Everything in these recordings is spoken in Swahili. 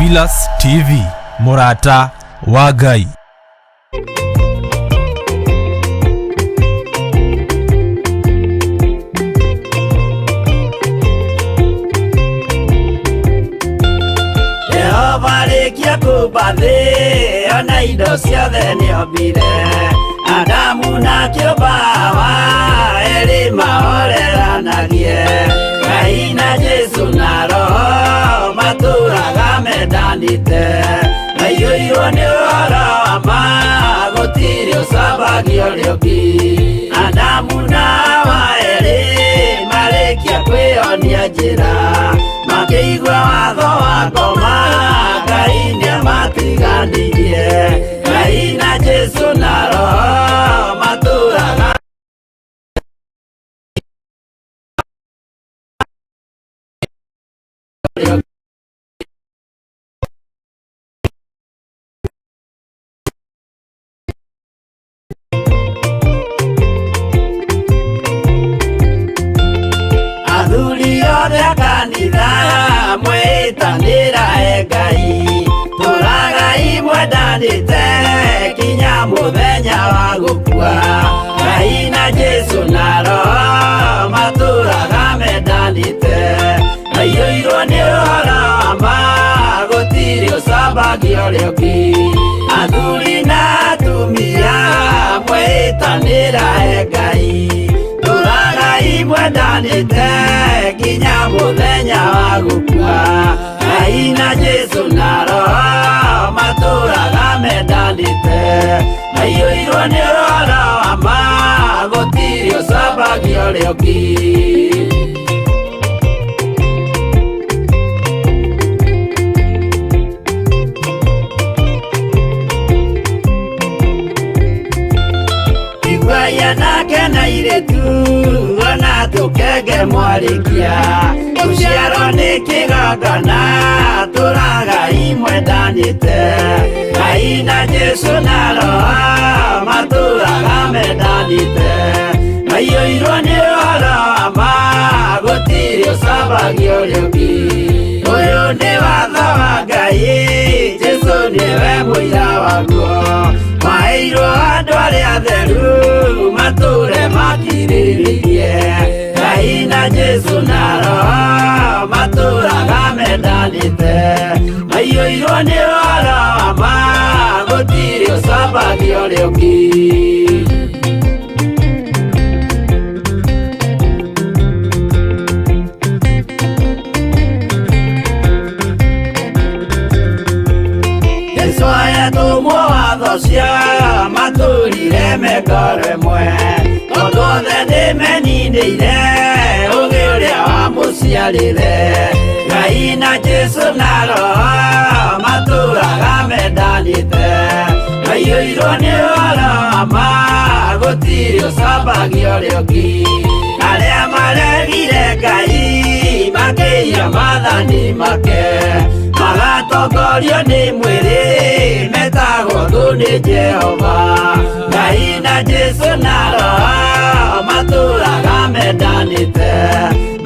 Theophilus TV, Murata wa Ngai. Kia kubathi ona indo ciothe nĩombire Adamu na kĩũmba erĩ mahoreranagie Ngai na Jesu na Roho matũraga mendanĩte maiyũirwo nĩ ũhoro wa ma gũtirĩ ũcambagio ũrĩa ũngĩ Adamu na Hawa erĩ marĩkia kwĩyonia njĩra makĩigua watho wa ngoma Ngai nĩamatiganirie Ngai na Jesu na Roho matũraga athuri othe a kanitha mwĩtanĩra Ngai tũragai mwendanĩte kinya mũthenya wa gũkua Ngai na Jesu na Roho matũraga mendanĩte maiyũirwo nĩ ũhoro wa ma gũtirĩ ũcambagio ũrĩa ũngĩ athuri na atumia mwĩtanĩra Ngai tũragai mwendanĩte kinya mũthenya wa gũkua Ngai na Jesu na Roho matũraga mendanĩte maiyũirwo nĩ ũhoro wa ma gũtirĩ ũcambagio ũrĩa ũngĩ Igwaya nake na iretu ona tũkenge mwarĩkia Gũciarwo nĩ kĩgongona tũragai mwendanĩte Ngai na Jesu na Roho matũraga mendanĩte maiyũirwo nĩ ũhoro wa ma gũtirĩ ũcambagio ũrĩa ũngĩ Ũyũ nĩ watho wa Ngai Jesu nĩwe mũira waguo maheirwo andũ arĩa atheru matũre makirĩrĩirie Ngai na Jesu na Roho matũraga mendanĩte maiyũirwo nĩ ũhoro wa ma gũtirĩ ũcambagio ũrĩa ũngĩ tũmwo watho cia matũrire mengoro ĩmwe tondũ othe nĩmeninĩire ũgĩ ũrĩa wamũciarire Ngai na Jesu na Roho matũraga mendanĩte maiyũirwo nĩ ũhoro wa ma gũtirĩ ũcambagio ũrĩa ũngĩ arĩa maregire Ngai makĩiya maathani make magatongorio nĩ mwĩrĩ metagwo thũ nĩ Jehova Ngai na Jesu na Roho matũraga mendanĩte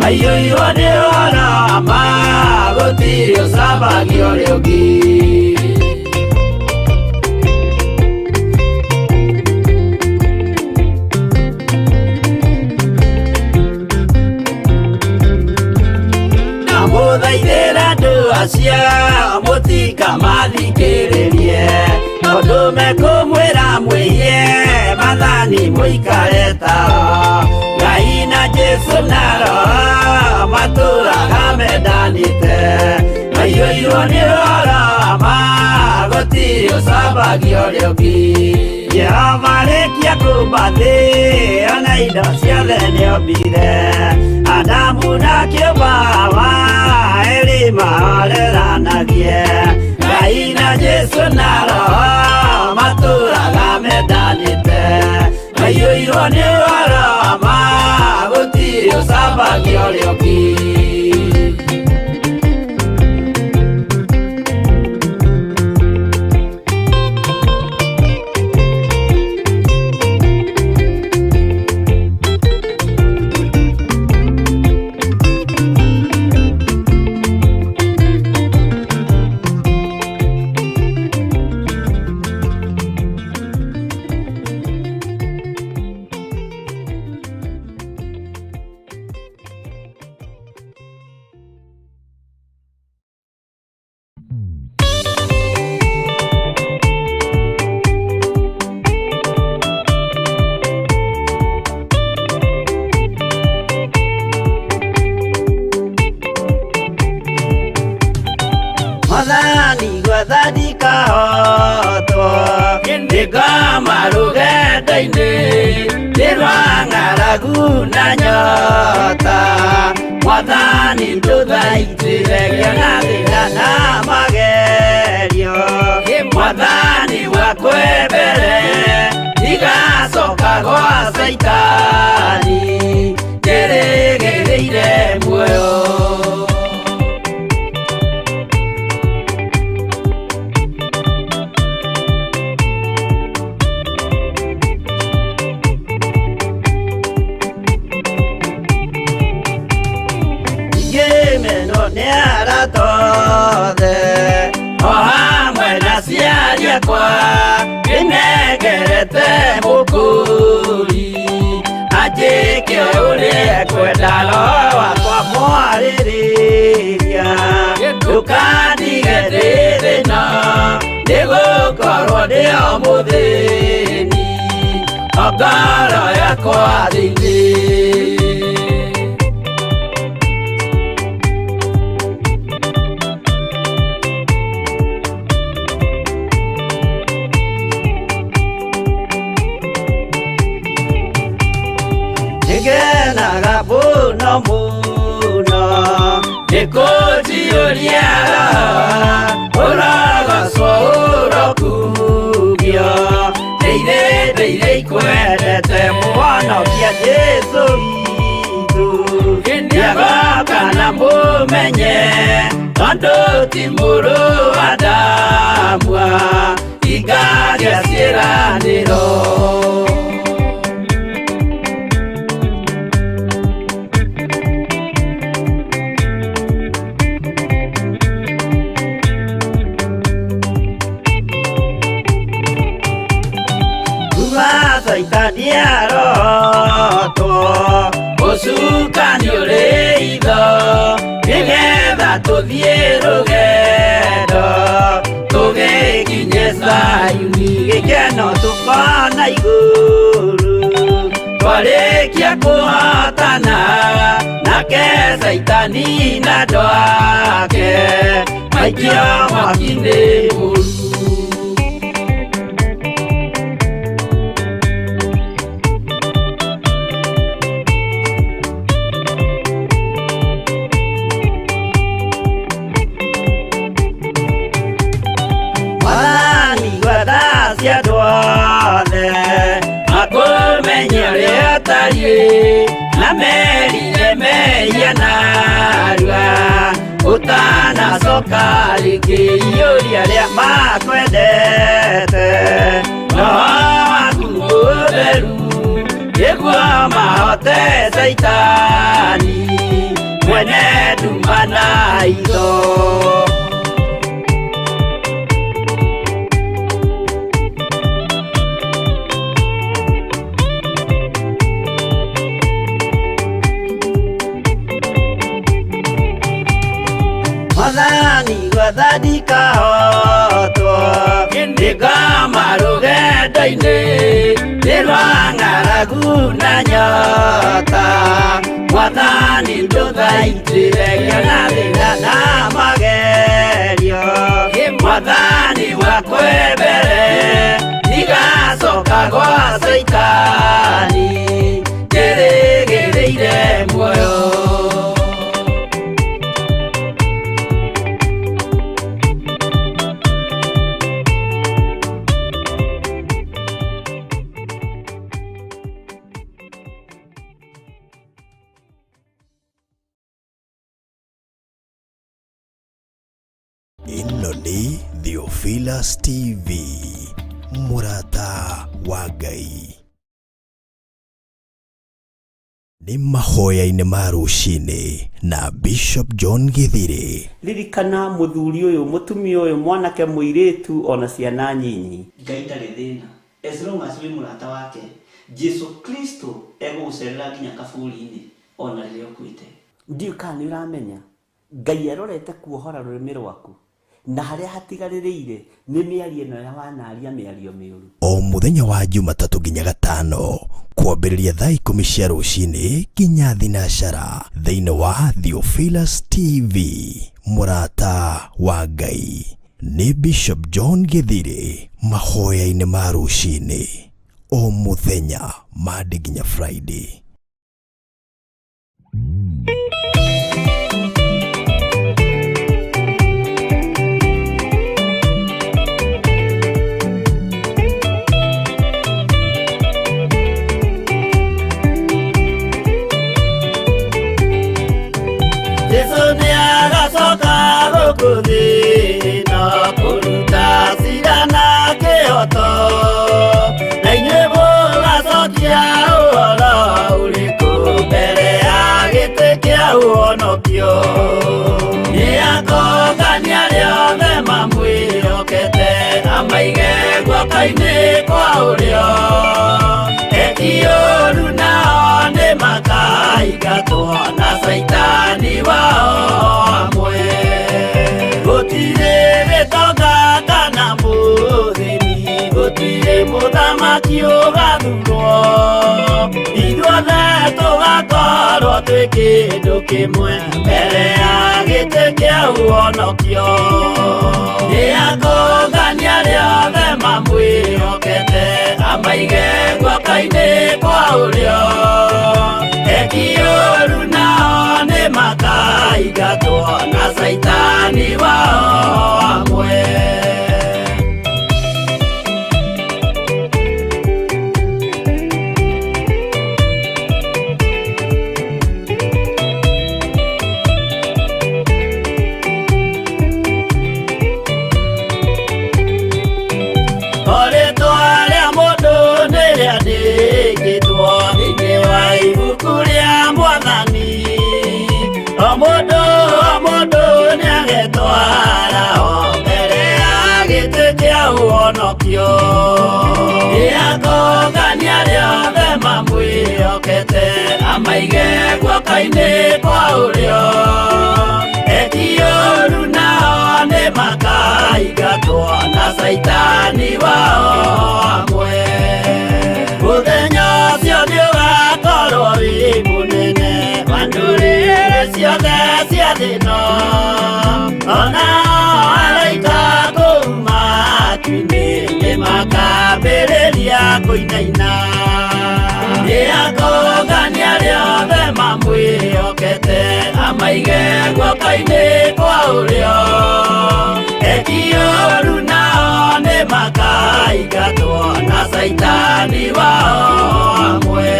maiyũirwo nĩ ũhoro wa ma gũtirĩ ũcambagio ũrĩa ũngĩ Mũthaithĩra andũ acio mũtikamathikĩrĩrie tondũ mekũmwĩra mwĩhie maathani mũikare tao Ngai na Jesu na Roho matũraga mendanĩte maiyũirwo nĩ ũhoro wa ma gũtirĩ ũcambagio ũrĩa ũngĩ Jehova rĩkia kũmba thĩ ona indo ciothe nĩombire Adamu na kĩũmba Hawa erĩ mahoreranagie Ngai na Jesu na Roho matũraga mendanĩte maiyũirwo nĩ ũhoro wa ma gũtirĩ ũcambagio ũrĩa ũngĩ Madani gwathani kahotwo Nĩngamarugendainĩ Nĩrwang'aragu na nyota Mwathani ndũthaitĩre gĩathĩna na magerio Mwathani wakwe mbere Igacoka gwa Saitani Ndĩrĩgĩrĩire muoyo Tothe o hamwe na ciari akwa nĩnegerete mũkũri anjĩke ũrĩa kwenda roho wakwa mwarĩrĩria ndũkandige ndĩ thĩna nĩgũkorwo ndĩ o mũthĩni o ngoro yakwa thĩinĩ Ngenaga muno muno Nĩkũnjiyũria ũrogocwo ũrokugio Ndĩirĩ ikwendete Mũhonokia Jesũ witũ Nĩagoka na mũmenye Tondũ ti mũrũ wa ndamwa Ingagĩa ciĩranĩro Saitani arotwo Mũcukani ũrĩ itho Nĩgetha tũthiĩ rũgendo Tũgĩkinye Zayuni Gĩkeno tũkona igũrũ Twarĩkia kũhotana Nake Saitani na andũ ake Maikio mwaki-inĩ mũru Na merire meia narua Ũtanacoka rĩngĩ iyũria rĩa makwendete Roho waku mũtheru nĩguo mahote Saitani mwene nduma na itho Mwathani gwathani kahotwo Nĩngamarugendainĩ Nĩrwang'aragu na nyota Mwathani ndũthaitĩre gĩathĩna na magerio Mwathani wakwe mbere Igacoka gwa Saitani Ndĩrĩgĩrĩire muoyo Ĩno nĩ Theophilus TV, mũrata wa Ngai. Nĩ mahoya-inĩ ma rũcinĩ na Bishop John Githiri. Ririkana mũthuri ũyũ, mũtumia ũyũ, mwanake mũirĩtu ona ciana nyinyi. Ngai ndarĩ thĩna. As long as wĩ mũrata wake, Jesu Kristo egũgũcerera nginya kaburi-inĩ ona rĩrĩa ũkuĩte. Ndiũĩ kana nĩ ũramenya, Ngai arorete kuohora rũrĩmĩ rwaku. na haria hatigarĩrĩire nĩ mĩario ĩno ya wanaria mĩario mĩũru. O mũthenya wa Jumatatu nginya Gatano kwambĩrĩria thaa 10 cia rũcinĩ nginya thinacara thĩinĩ wa Theophilus TV. Mũrata wa Ngai nĩ Bishop John Githiri, mahoya-inĩ ma rũcinĩ o mũthenya Monday nginya Friday. Na Saitani wao amwe gutire betonga kana muthini gutire muthamaki ugathurwo ithuothe tugakorwo twi kindu kimwe mbere ya gĩtĩ kĩa ũhonokio nĩakũngania rĩothe mamwĩhokete amaige guoko-inĩ kwa ũrĩo ekiũru nao nĩ makaingatwo na Saitani wao amwe. Nĩakũngania rĩothe mamwĩhokete amaige guoko-inĩ kwa ũrĩo ekiũru nao nĩ makaingatwo na Saitani wao amwe. Mũthenya ũcio nĩũgakorwo wĩ mũnene wa ndũrĩrĩ ciothe cia thĩ ĩno onao araika kuuma atu-inĩ makambĩrĩria kũinaina nĩakũngania rĩothe mamwĩhokete amaige guoko-inĩ kwa ũrĩo ekiũru nao nĩ makaingatwo na Saitani wao amwe.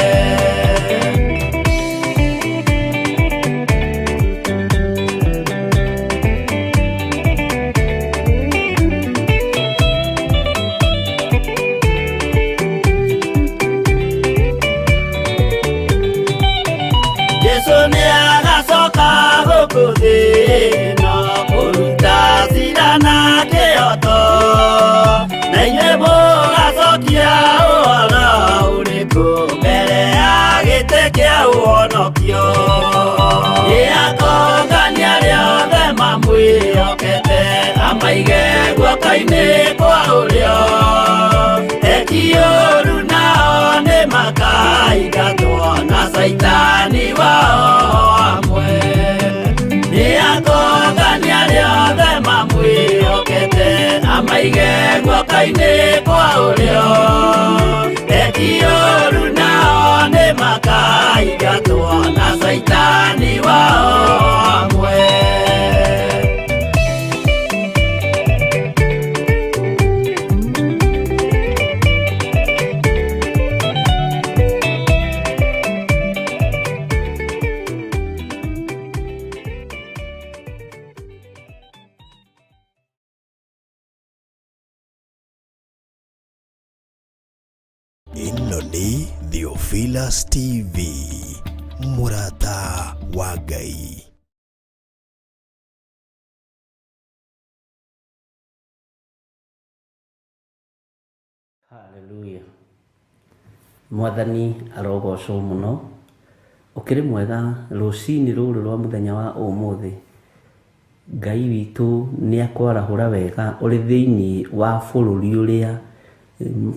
Nĩakũngania rĩothe mamwĩhokete amaige guoko-inĩ kwa ũrĩo ekiũru nao nĩ makaingatwo na Saitani wao amwe. Nĩakũngania rĩothe mamwĩhokete amaige guoko-inĩ kwa ũrĩo ekiũru nao nĩ makaingatwo na Saitani wao amwe. Ĩno nĩ Theophilus TV, mũrata wa Ngai. Hallelujah. Mwathani arogocwo mũno. Ukiri mwega rũcinĩ rũrũ rwa mũthenya wa ũmũthĩ Ngai witũ nĩ akwarahũra wega ũrĩ thĩinĩ wa bũrũri ũrĩa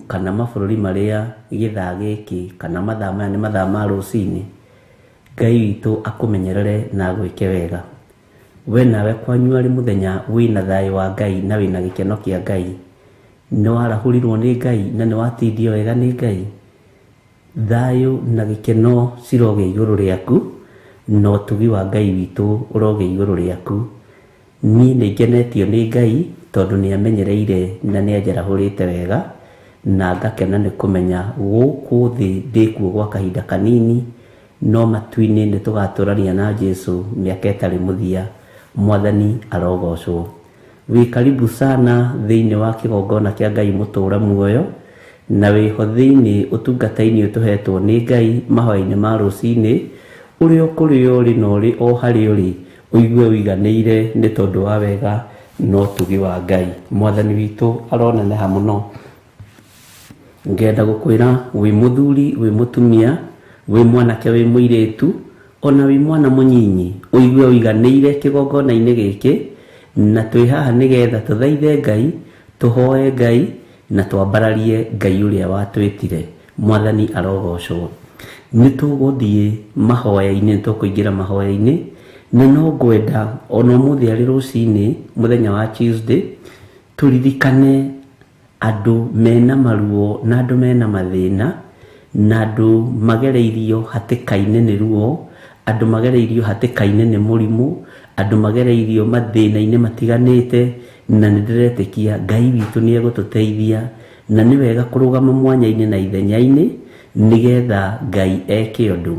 kana mabũrũri marĩa gĩthaa gĩkĩ kana mathaa maya nĩ mathaa ma rũcinĩ. Ngai witũ akũmenyerere na agwĩke wega. We nawe kwanyu arĩ mũthenya wĩna thayũ wa Ngai na wĩna gĩkeno kĩa Ngai. Nĩ warahũrirwo nĩ Ngai na nĩ watindio wega nĩ Ngai. Thayũ na gĩkeno ciroge igũrũ rĩaku na ũtugi wa Ngai witũ ũroge igũrũ rĩaku. Niĩ nĩ ngenetio nĩ Ngai tondũ nĩ amenyereire na nĩ anjarahũrĩte wega, na ngakena nĩ kũmenya gũkũ thĩ ndĩkuo gwa kahinda kanini, no matu-inĩ nĩ tũgatũrania na Jesũ mĩaka ĩtarĩ mũthia. Mwathani arogocwo. Wĩ karibu sana thĩinĩ wa kĩgongona kĩa Ngai mũtũra muoyo, na wĩho thĩinĩ ũtungata-inĩ ũtũhetwo nĩ Ngai mahoya-inĩ ma rũcinĩ. Ũrĩ o kũrĩa ũrĩ na ũrĩ o harĩa ũrĩ, ũigue ũiganĩire nĩ tondũ wa wega no ũtugi wa Ngai. Mwathani witũ aroneneha mũno. Ngenda gũkwĩra wĩ mũthuri, wĩ mũtumia, wĩ mwanake, wĩ mũirĩtu, ona wĩ mwana mũnyinyi, ũigue ũiganĩire kĩgongona-inĩ gĩkĩ, na twĩ haha nĩgetha tũthaithe Ngai, tũhoe Ngai na twambararie Ngai ũrĩa watwĩtire. Mwathani arogocwo. Nĩ tũgũthiĩ mahoya-inĩ, nĩ tũkũingĩra mahoya-inĩ, na no ngwenda ona ũmũthĩ arĩ rũcinĩ mũthenya wa Tuesday tũririkane andũ mena maruo na andũ mena mathĩna na andũ magereirio hatĩka-inĩ nĩ ruo, andũ magereirio hatĩka-inĩ nĩ mũrimũ, andũ magereirio mathĩna-inĩ matiganĩte, na nĩ ndĩretĩkia Ngai witũ nĩ egũtũteithia, na nĩ wega kũrũgama mwanya-inĩ na ithenya-inĩ nĩgetha Ngai eke ũndũ.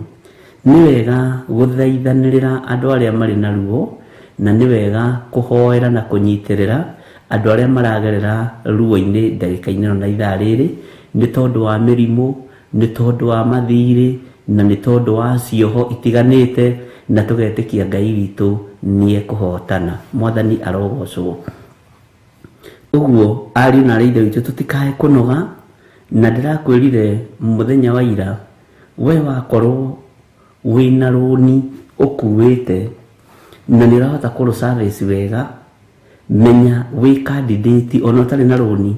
Nĩ wega gũthaithanĩrĩra andũ arĩa marĩ na ruo, na nĩ wega kũhoera na kũnyitĩrĩra andũ arĩa maragerera ruo-inĩ ndagĩka-inĩ na ithaa rĩrĩ, nĩ tondũ wa mĩrimũ, nĩ tondũ wa mathirĩ, na nĩ tondũ wa cioho itiganĩte, na tũgetĩkia Ngai witũ nĩ ekũhotana. Mwathani arogocwo. Ũguo ariũ na aithe witũ tũtikae kũnoga, na ndĩrakwĩrire mũthenya wa ira, we wakorwo wĩna rũni ũkuĩte na nĩ ũrahota kũrũ service wega, menya wĩ candidate, ona ũtarĩ na rũni,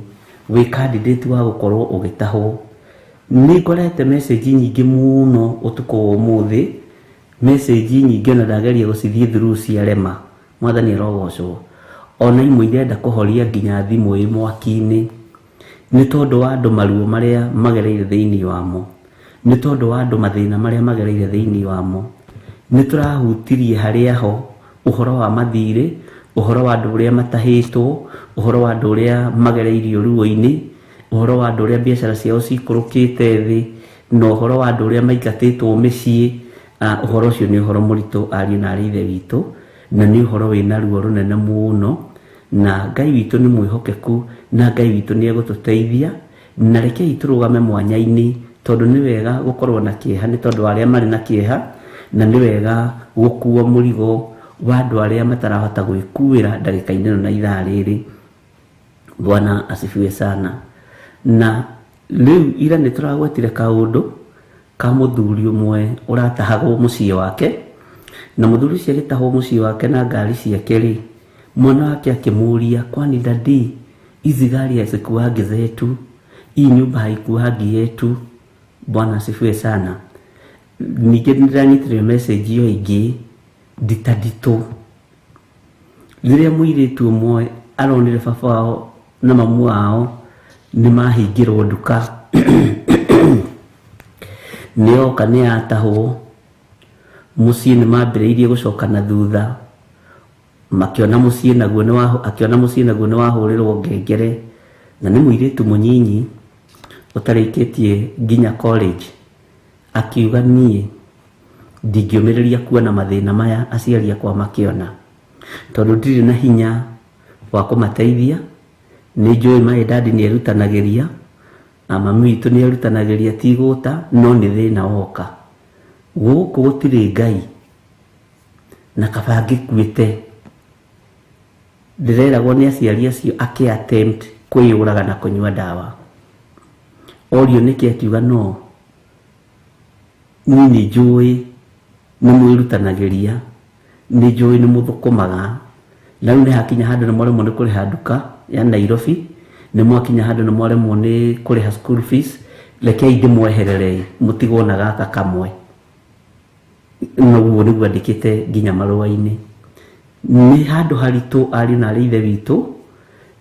wĩ candidate wa gũkorwo ũgĩtahwo. Nĩ ngorete message nyingĩ mũno ũtukũ wa ũmũthĩ, message nyingĩ na ndageria gũcithiĩ through ciarema. Mwathani arogocwo. Ona imwe irenda kũhoria nginya thimũ ĩ mwaki-inĩ, nĩ tondũ wa andũ maruo marĩa magereire thĩinĩ wamo, nĩ tondũ wa andũ mathĩna marĩa magereire thĩinĩ wamo. Nĩ tũrahutirie harĩa ho ũhoro wa mathirĩ, ũhoro wa andũ ũrĩa matahĩtwo, ũhoro wa andũ ũrĩa magereirio ruo-inĩ, ũhoro wa andũ ũrĩa biacara ciao cikũrũkĩte thĩ, na ũhoro wa andũ ũrĩa maingatĩtwo mĩciĩ. Ũhoro ũcio nĩ ũhoro mũritũ ariũ na arĩ ithe witũ, na nĩ ũhoro wĩna ruo rũnene mũno, na Ngai witũ nĩ mwĩhokeku, na Ngai witũ nĩ egũtũteithia, na rekei tũrũgame mwanya-inĩ, tondũ nĩ wega gũkorwo na kĩeha nĩ tondũ arĩa marĩ na kĩeha, na nĩ wega gũkuo mũrigo wa andũ arĩa matarahota gwĩkuĩra ndagĩka-inĩ na ithaa rĩrĩ. Bwana asifiwe sana. Na rĩu ira nĩ tũragwetire kaũndũ ka mũthuri ũmwe ũratahagwo mũciĩ wake, na mũthuri ũcio agĩtahwo mũciĩ wake na ngari ciake rĩ, mwana wake akĩmũria, kwani dadi, hizi gari hazikuangi zetu, hii nyumba haikuangi yetu? Bwana asifiwe sana. Ningĩ nĩndĩranyitire message ĩyo ĩngĩ nditũ. Rĩrĩa mũirĩtu ũmwe aronire baba wao na mamu wao nĩ mahingĩrwo nduka, nĩoka nĩatahwo, mũciĩ nĩ mambĩrĩirie gũcoka na thutha, akĩona mũciĩ naguo nĩ wahũrĩrwo ngengere, na nĩ mũirĩtu mũnyinyi ũtarĩkĩtie nginya college. Akiuga niĩ ndingĩũmĩrĩria kuona mathĩna maya aciari akwa makĩona, tondũ ndirĩ na hinya wa kũmateithia. Nĩ njũĩ my dad nĩ erutanagĩria, mami witũ nĩ erutanagĩria, ti gũta, no nĩ thĩna woka. Gũkũ gũtirĩ Ngai, na kaba ngĩkuĩte. Ndĩreragwo nĩ aciari acio attempt kwĩyũraga na kũnyua ndawa. Orio nĩkĩ akiuga no, niĩ nĩ njũĩ nĩ mwĩrutanagĩria, nĩ njũĩ nĩ mũthũkũmaga, na rĩu nĩ hakinya handũ nĩ mwaremwo nĩ kũrĩha nduka ya Nairobi, nĩ mwakinya handũ nĩ mwaremwo nĩ kũrĩha school fees, rekei ndĩmweherere mũtigwo na gaka kamwe. Noguo nĩguo andĩkĩte nginya marũa-inĩ. Nĩ handũ haritũ ariũ na aarĩ a ithe witũ,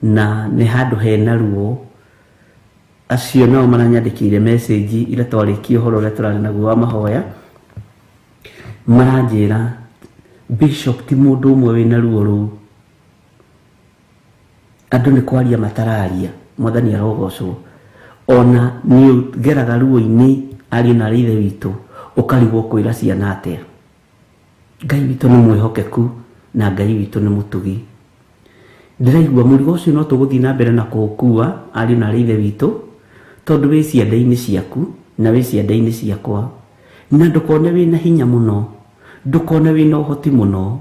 na nĩ handũ hena ruo. Acio nao maranyandĩkĩire message ira twarĩkia ũhoro ũrĩa tũrarĩ naguo wa mahoya, maranjĩra Bishop ti mũndũ ũmwe wĩna ruo rũu, andũ nĩ kwaria matararia, Mwathani arogocwo. Ona nĩ ũgeraga ruo-inĩ ariũ na aarĩ a ithe witũ, ũkarigwo kwĩra ciana atĩa. Ngai witũ nĩ mwĩhokeku na Ngai witũ nĩ mũtugi. Ndĩraigua mũrigo ũcio no tũgũthiĩ na mbere na kũũkua ariũ na aarĩ a ithe witũ, tondũ wĩ ciande-inĩ ciaku na wĩ ciande-inĩ ciakwa, na ndũkone wĩna hinya mũno, ndũkone wĩna ũhoti mũno.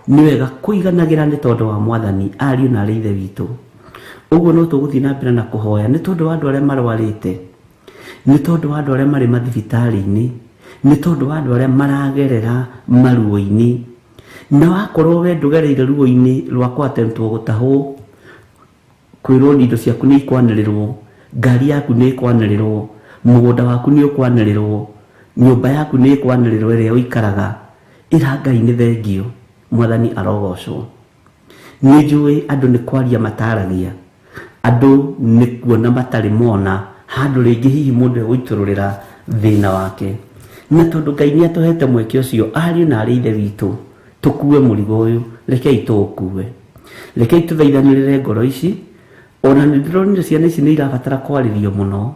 Nĩ wega kũiganagĩra nĩ tondũ wa Mwathani ariũ na aarĩ a ithe witũ. Ũguo no tũgũthiĩ na mbere na kũhoya nĩ tondũ wa andũ arĩa marwarĩte, nĩ tondũ wa andũ arĩa marĩ mathibitarĩ-inĩ, nĩ tondũ wa andũ arĩa maragerera maruo-inĩ. Na wakorwo we ndũgereire ruo-inĩ rwa kwatemptwo gũtahwo, kwĩrwo indo ciaku nĩ ikwanĩrĩrwo, ngari yaku nĩ ikwanĩrĩrwo, mũgũnda waku nĩ ũkwanĩrĩrwo, nyũmba yaku nĩ ikwanĩrĩrwo ĩrĩa ũikaraga, ĩra Ngai nĩ thengio, Mwathani arogocwo. Nĩ njũĩ andũ nĩ kwaria mataragia, andũ nĩ kuona matarĩ mona, handũ rĩngĩ hihi mũndũ egũitũrũrĩra thĩna wake. Na tondũ Ngai nĩ atũhete mweke ũcio ariũ na aarĩ a ithe witũ, tũkue mũrigo ũyũ, rekei tũũkue, rekei tũthaithanĩrĩre ngoro ici. Ona nĩ ndĩronire ciana ici nĩ irabatara kwarĩrio mũno,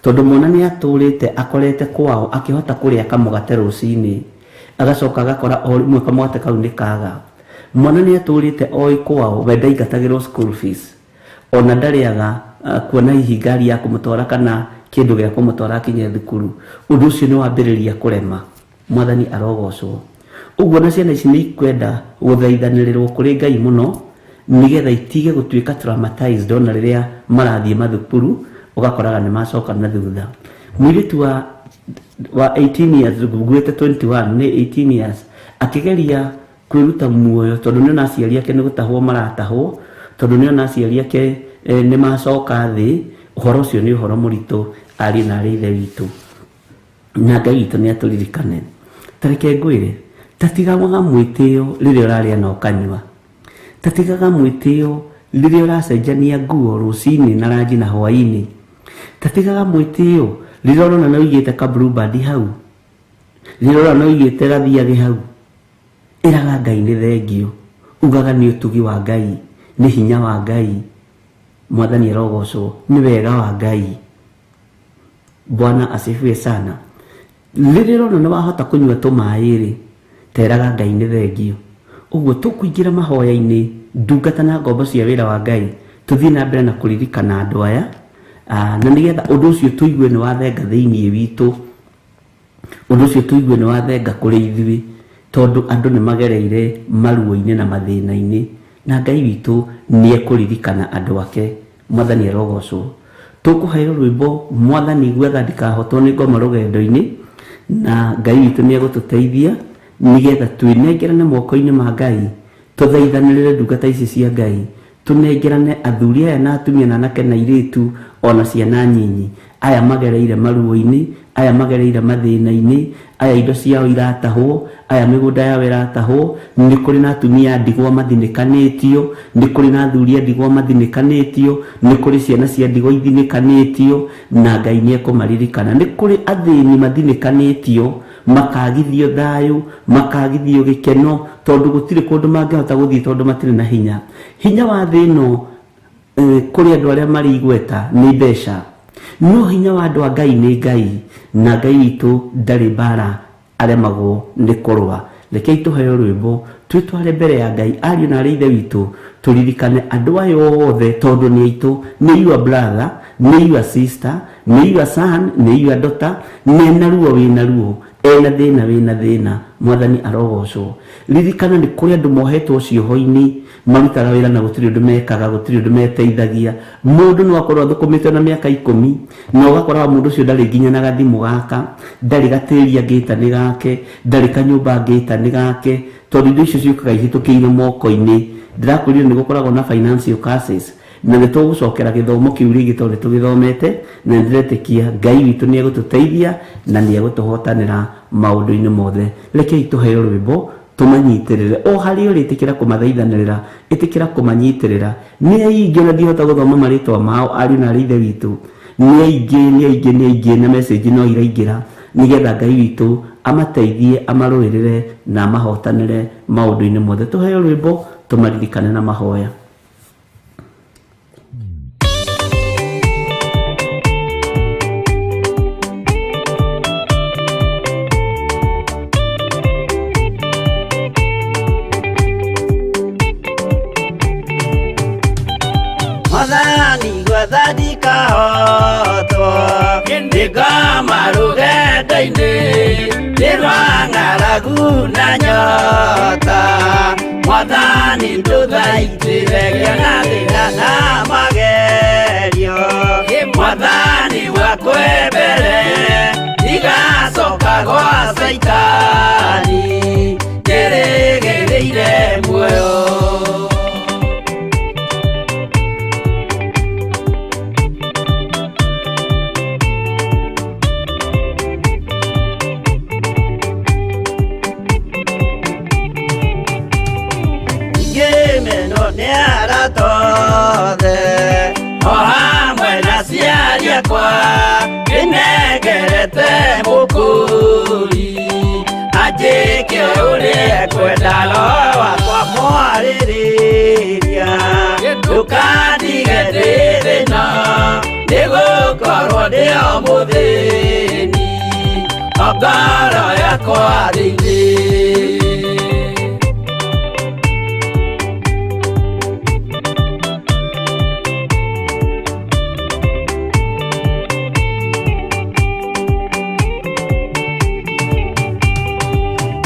tondũ mwana nĩ atũrĩte akorete kwao akĩhota kũrĩa kamũgate rũcinĩ, agacoka agakora o rĩmwe kamũgate kau nĩ kaga. Mwana nĩ atũrĩte oĩ kwao we ndaingatagĩrwo school fees, ona ndarĩaga kuona hihi ngari ya kũmũtwara kana kĩndũ gĩa kũmũtwara kinye thukuru. Ũndũ ũcio nĩ wambĩrĩria kũrema, Mwathani arogocwo. Ũguo na ciana ici nĩ ikwenda gũthaithanĩrĩrwo kũrĩ Ngai mũno, nigetha itige gũtuĩka traumatized ona rĩrĩa marathiĩ mathukuru, ũgakoraga nĩ macoka na thutha. Mũirĩtu wa 18 years nguĩte 21 nĩ 18 years akĩgeria kwĩruta muoyo, tondũ nĩ ona aciari ake nĩ gũtahwo maratahwo, tondũ nĩ ona aciari ake nĩ macoka thĩ. Ũhoro ũcio nĩ ũhoro mũritũ ariũ na aarĩ a ithe witũ, na Ngai witũ nĩ atũririkane. Tareke ngwĩre, tatigaga mwĩtĩo rĩrĩa ũrarĩa na ũkanyua, tatigaga mwĩtĩo rĩrĩa ũracenjania nguo rũcinĩ na ranji na hwaĩ-inĩ, tatigaga mwĩtĩo rĩrĩa ũrona na ũigĩte ka blue band hau, rĩrĩa ũrona na ũigĩte gathiagĩ hau. Ĩraga Ngai nĩ thengio, ugaga nĩ ũtugi wa Ngai, nĩ hinya wa Ngai, Mwathani arogocwo, nĩ wega wa Ngai. Bwana asifiwe sana. Rĩrĩa ũrona nĩ wahota kũnyua tũmaĩ-rĩ, teraga Ngai nĩ thengio. Ũguo tũkũingĩra mahoya-inĩ, ndungata na ngombo cia wĩra wa Ngai, tũthiĩ na mbere na kũririkana andũ aya, na nĩgetha ũndũ ũcio tũigue nĩ wathenga thĩiniĩ witũ, ũndũ ũcio tũigue nĩ wathenga kũrĩ ithuĩ, tondũ andũ nĩ magereire maruo-inĩ na mathĩna-inĩ, na Ngai witũ nĩ ekũririkana andũ ake. Mwathani arogocwo. Tũkũheo rwĩmbo Mwathani gwetha ndikahotwo nĩ ngoma rũgendo-inĩ, na Ngai witũ nĩ egũtũteithia nigetha twĩnengerane moko-inĩ ma Ngai, tũthaithanĩrĩre ndungata ici cia Ngai, tũnengerane athuri aya na atumia na anake na airĩtu ona ciana nyinyi, aya magereire maruo-inĩ, aya magereire mathĩna-inĩ, aya indo ciao iratahwo, aya mĩgũnda yao iratahwo. Nĩ kũrĩ na atumia ndigwa mathinĩkanĩtio, nĩ kũrĩ na athuri ndigwa mathinĩkanĩtio, nĩ kũrĩ ciana cia ndigwa ithinĩkanĩtio, na Ngai nĩ ekũmaririkana. Nĩ kũrĩ athĩni mathinĩkanĩtio, makagithio thayũ, makagithio gĩkeno, tondũ gũtirĩ kũndũ mangĩhota gũthiĩ tondũ matirĩ na hinya. Hinya wa thĩ ĩno kũrĩ andũ arĩa marĩ igweta nĩ mbeca, no hinya wa andũ a Ngai nĩ Ngai, na Ngai witũ ndarĩ mbara aremagwo nĩ kũrũa. Rekei tũheo rwĩmbo twĩtware mbere ya Ngai ariũ na aarĩ a ithe witũ, tũririkane andũ aya othe, tondũ nĩ aitũ, nĩ your brother, nĩ your sister, nĩ your son, nĩ your daughter, nĩ ruo wĩna ruo, ena thĩna wĩna thĩna. Mwathani arogocwo. Ririkana nĩ kũrĩ andũ mohetwo cioho-inĩ, marutaga wĩra na gũtirĩ ũndũ mekaga, gũtirĩ ũndũ meteithagia. Mũndũ no akorwo athũkũmĩtwo na mĩaka 10, na ũgakora mũndũ ũcio ndarĩ nginya na gathimũ gaka, ndarĩ gatĩri angĩta nĩ gake, ndarĩ kanyũmba angĩta nĩ gake, tondũ indo icio ciũkaga ihĩtũkĩire moko-inĩ ndirakurire ni gukoragwo na financial crisis na nä tå gå cokera gä thomo kä u rä gä tondå tå gä thomete na nä ndäretä kia Ngai witå nä egå tå teithia na nä egå tå hotanä ra maå ndå-inä mothe. Rekei tå heo rwä mbo tå manyitä rä re o harä å rä tä kä ra kå mathaithanä rä ra ä tä kä ra kå manyitä rä ra. Nä aingä na ndihota gå thoma marä twa mao ariå na arä ithe witå nä aingä na message no iraingä ra nä getha Ngai witå amateithie amarå ä rä re na amahotanä re maå ndå-inä mothe. Tå heo rwä mbo tå maririkane na mahoya. Madani gwathani kahoto Ndiga marugenda-inĩ Ndirwang'aragu na nyota Mwathani ndũthaitĩre na thĩna na magerio Mwathani wakwe mbere Ndigacoka gwa Saitani Ndĩrĩgĩrĩire muoyo tothe o hamwe na ciari akwa nĩnengerete mũkũri anjĩke ũrĩa kwenda roho wakwa mwarĩrĩria ndũkandige ndĩ thĩna nĩgũkorwo ndĩo mũthĩni o ngoro yakwa thĩinĩ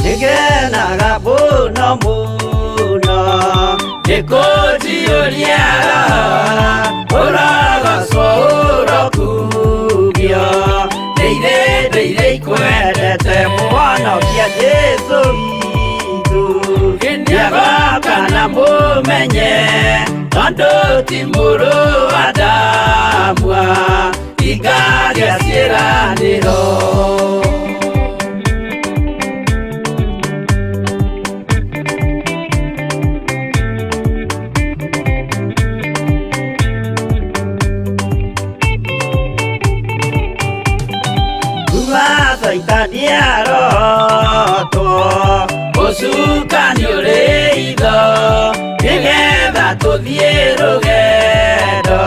Ngenaga muno muno Nĩkũnjiyũria ũrogocwo ũrokugio Ndĩirĩ ikwendete mũhonokia Jesũ witũ Nĩagoka na mũmenye tondũ ti mũrũ wa ndamwa Ingagĩa ciĩranĩro Saitani arotwo Ũcukani ũrĩ itho Nĩgetha tũthiĩ rũgendo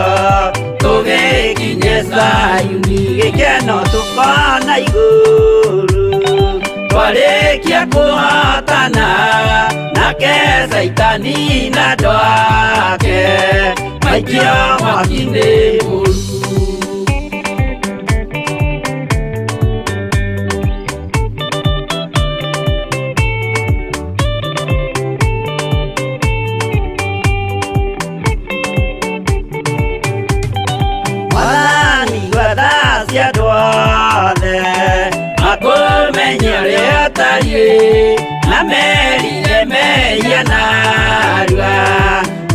Tũgĩkinye Zayuni Gĩkeno tũkona igũrũ Twarĩkia kũhotana Nake Saitani na andũ ake Maikio mwaki-inĩ mũru na merire meia narua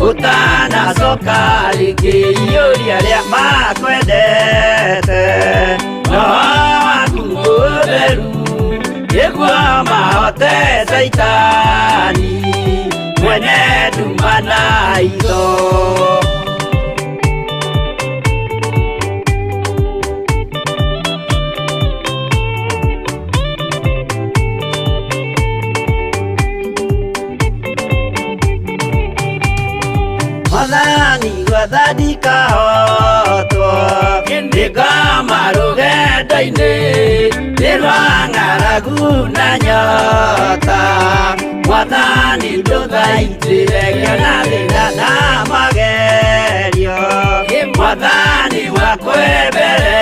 utanacoka rĩngĩ iyũria rĩa makwendete no waku mũtheru nĩguo mahote Saitani mwene nduma na itho Mwathani gwathani kahotwo Ndĩngoma rũgendo-inĩ Nĩrwang'aragu na nyota Mwathani ndũthaitĩre na thĩna na magerio Mwathani wakwe mbere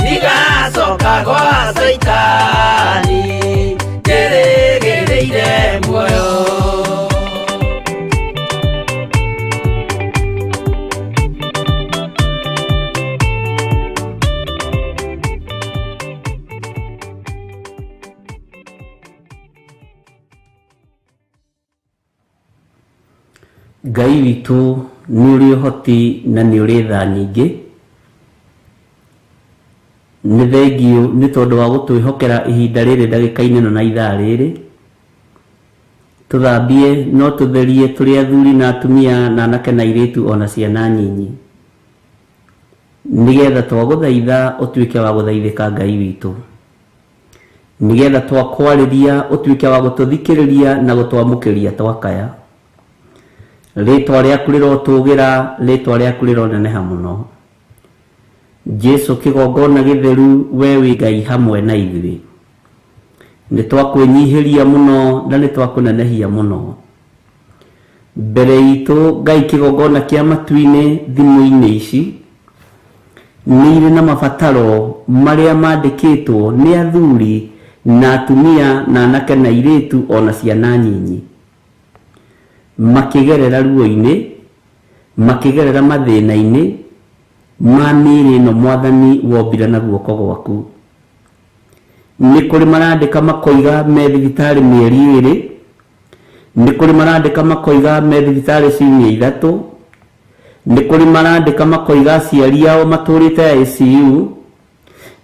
Ndigacoka gwa Saitani Ndĩrĩgĩrĩire muoyo Ngai witũ nĩ ũrĩ ũhoti na nĩ ũrĩ tha nyingĩ. Nĩ thengio nĩ tondũ wa gũtwĩhokera ihinda rĩrĩ ndagĩka-inĩ ĩno na ithaa rĩrĩ. Tũthambie no tũtherie tũrĩ athuri na atumia na anake na airĩtu ona ciana nyinyi, nĩgetha twagũthaitha ũtuĩke wa gũthaithĩka Ngai witũ, nĩgetha twakwarĩria ũtuĩke wa gũtũthikĩrĩria na gũtwamũkĩria twakaya. Rĩtwa rĩaku rĩrotũgĩra, rĩtwa rĩaku rĩroneneha mũno. Jesu kĩgongona gĩtheru, we wĩ Ngai hamwe na ithuĩ. Nĩ twakwĩnyihĩria mũno na nĩ twakũnenehia mũno. Mbere itũ Ngai kĩgongona kĩa matu-inĩ thimũ-inĩ ici nĩ irĩ na mabataro marĩa mandĩkĩtwo nĩ athuri na atumia na anake na airĩtu ona ciana nyinyi, makĩgerera ruo-inĩ, makĩgerera mathĩna-inĩ ma mĩĩrĩ ĩno Mwathani wombire na guoko gwaku. Nĩ kũrĩ marandĩka makoiga me thibitarĩ mĩeri 2, nĩ kũrĩ marandĩka makoiga me thibitarĩ ciumia 3, nĩ kũrĩ marandĩka makoiga aciari ao matũrĩte ICU,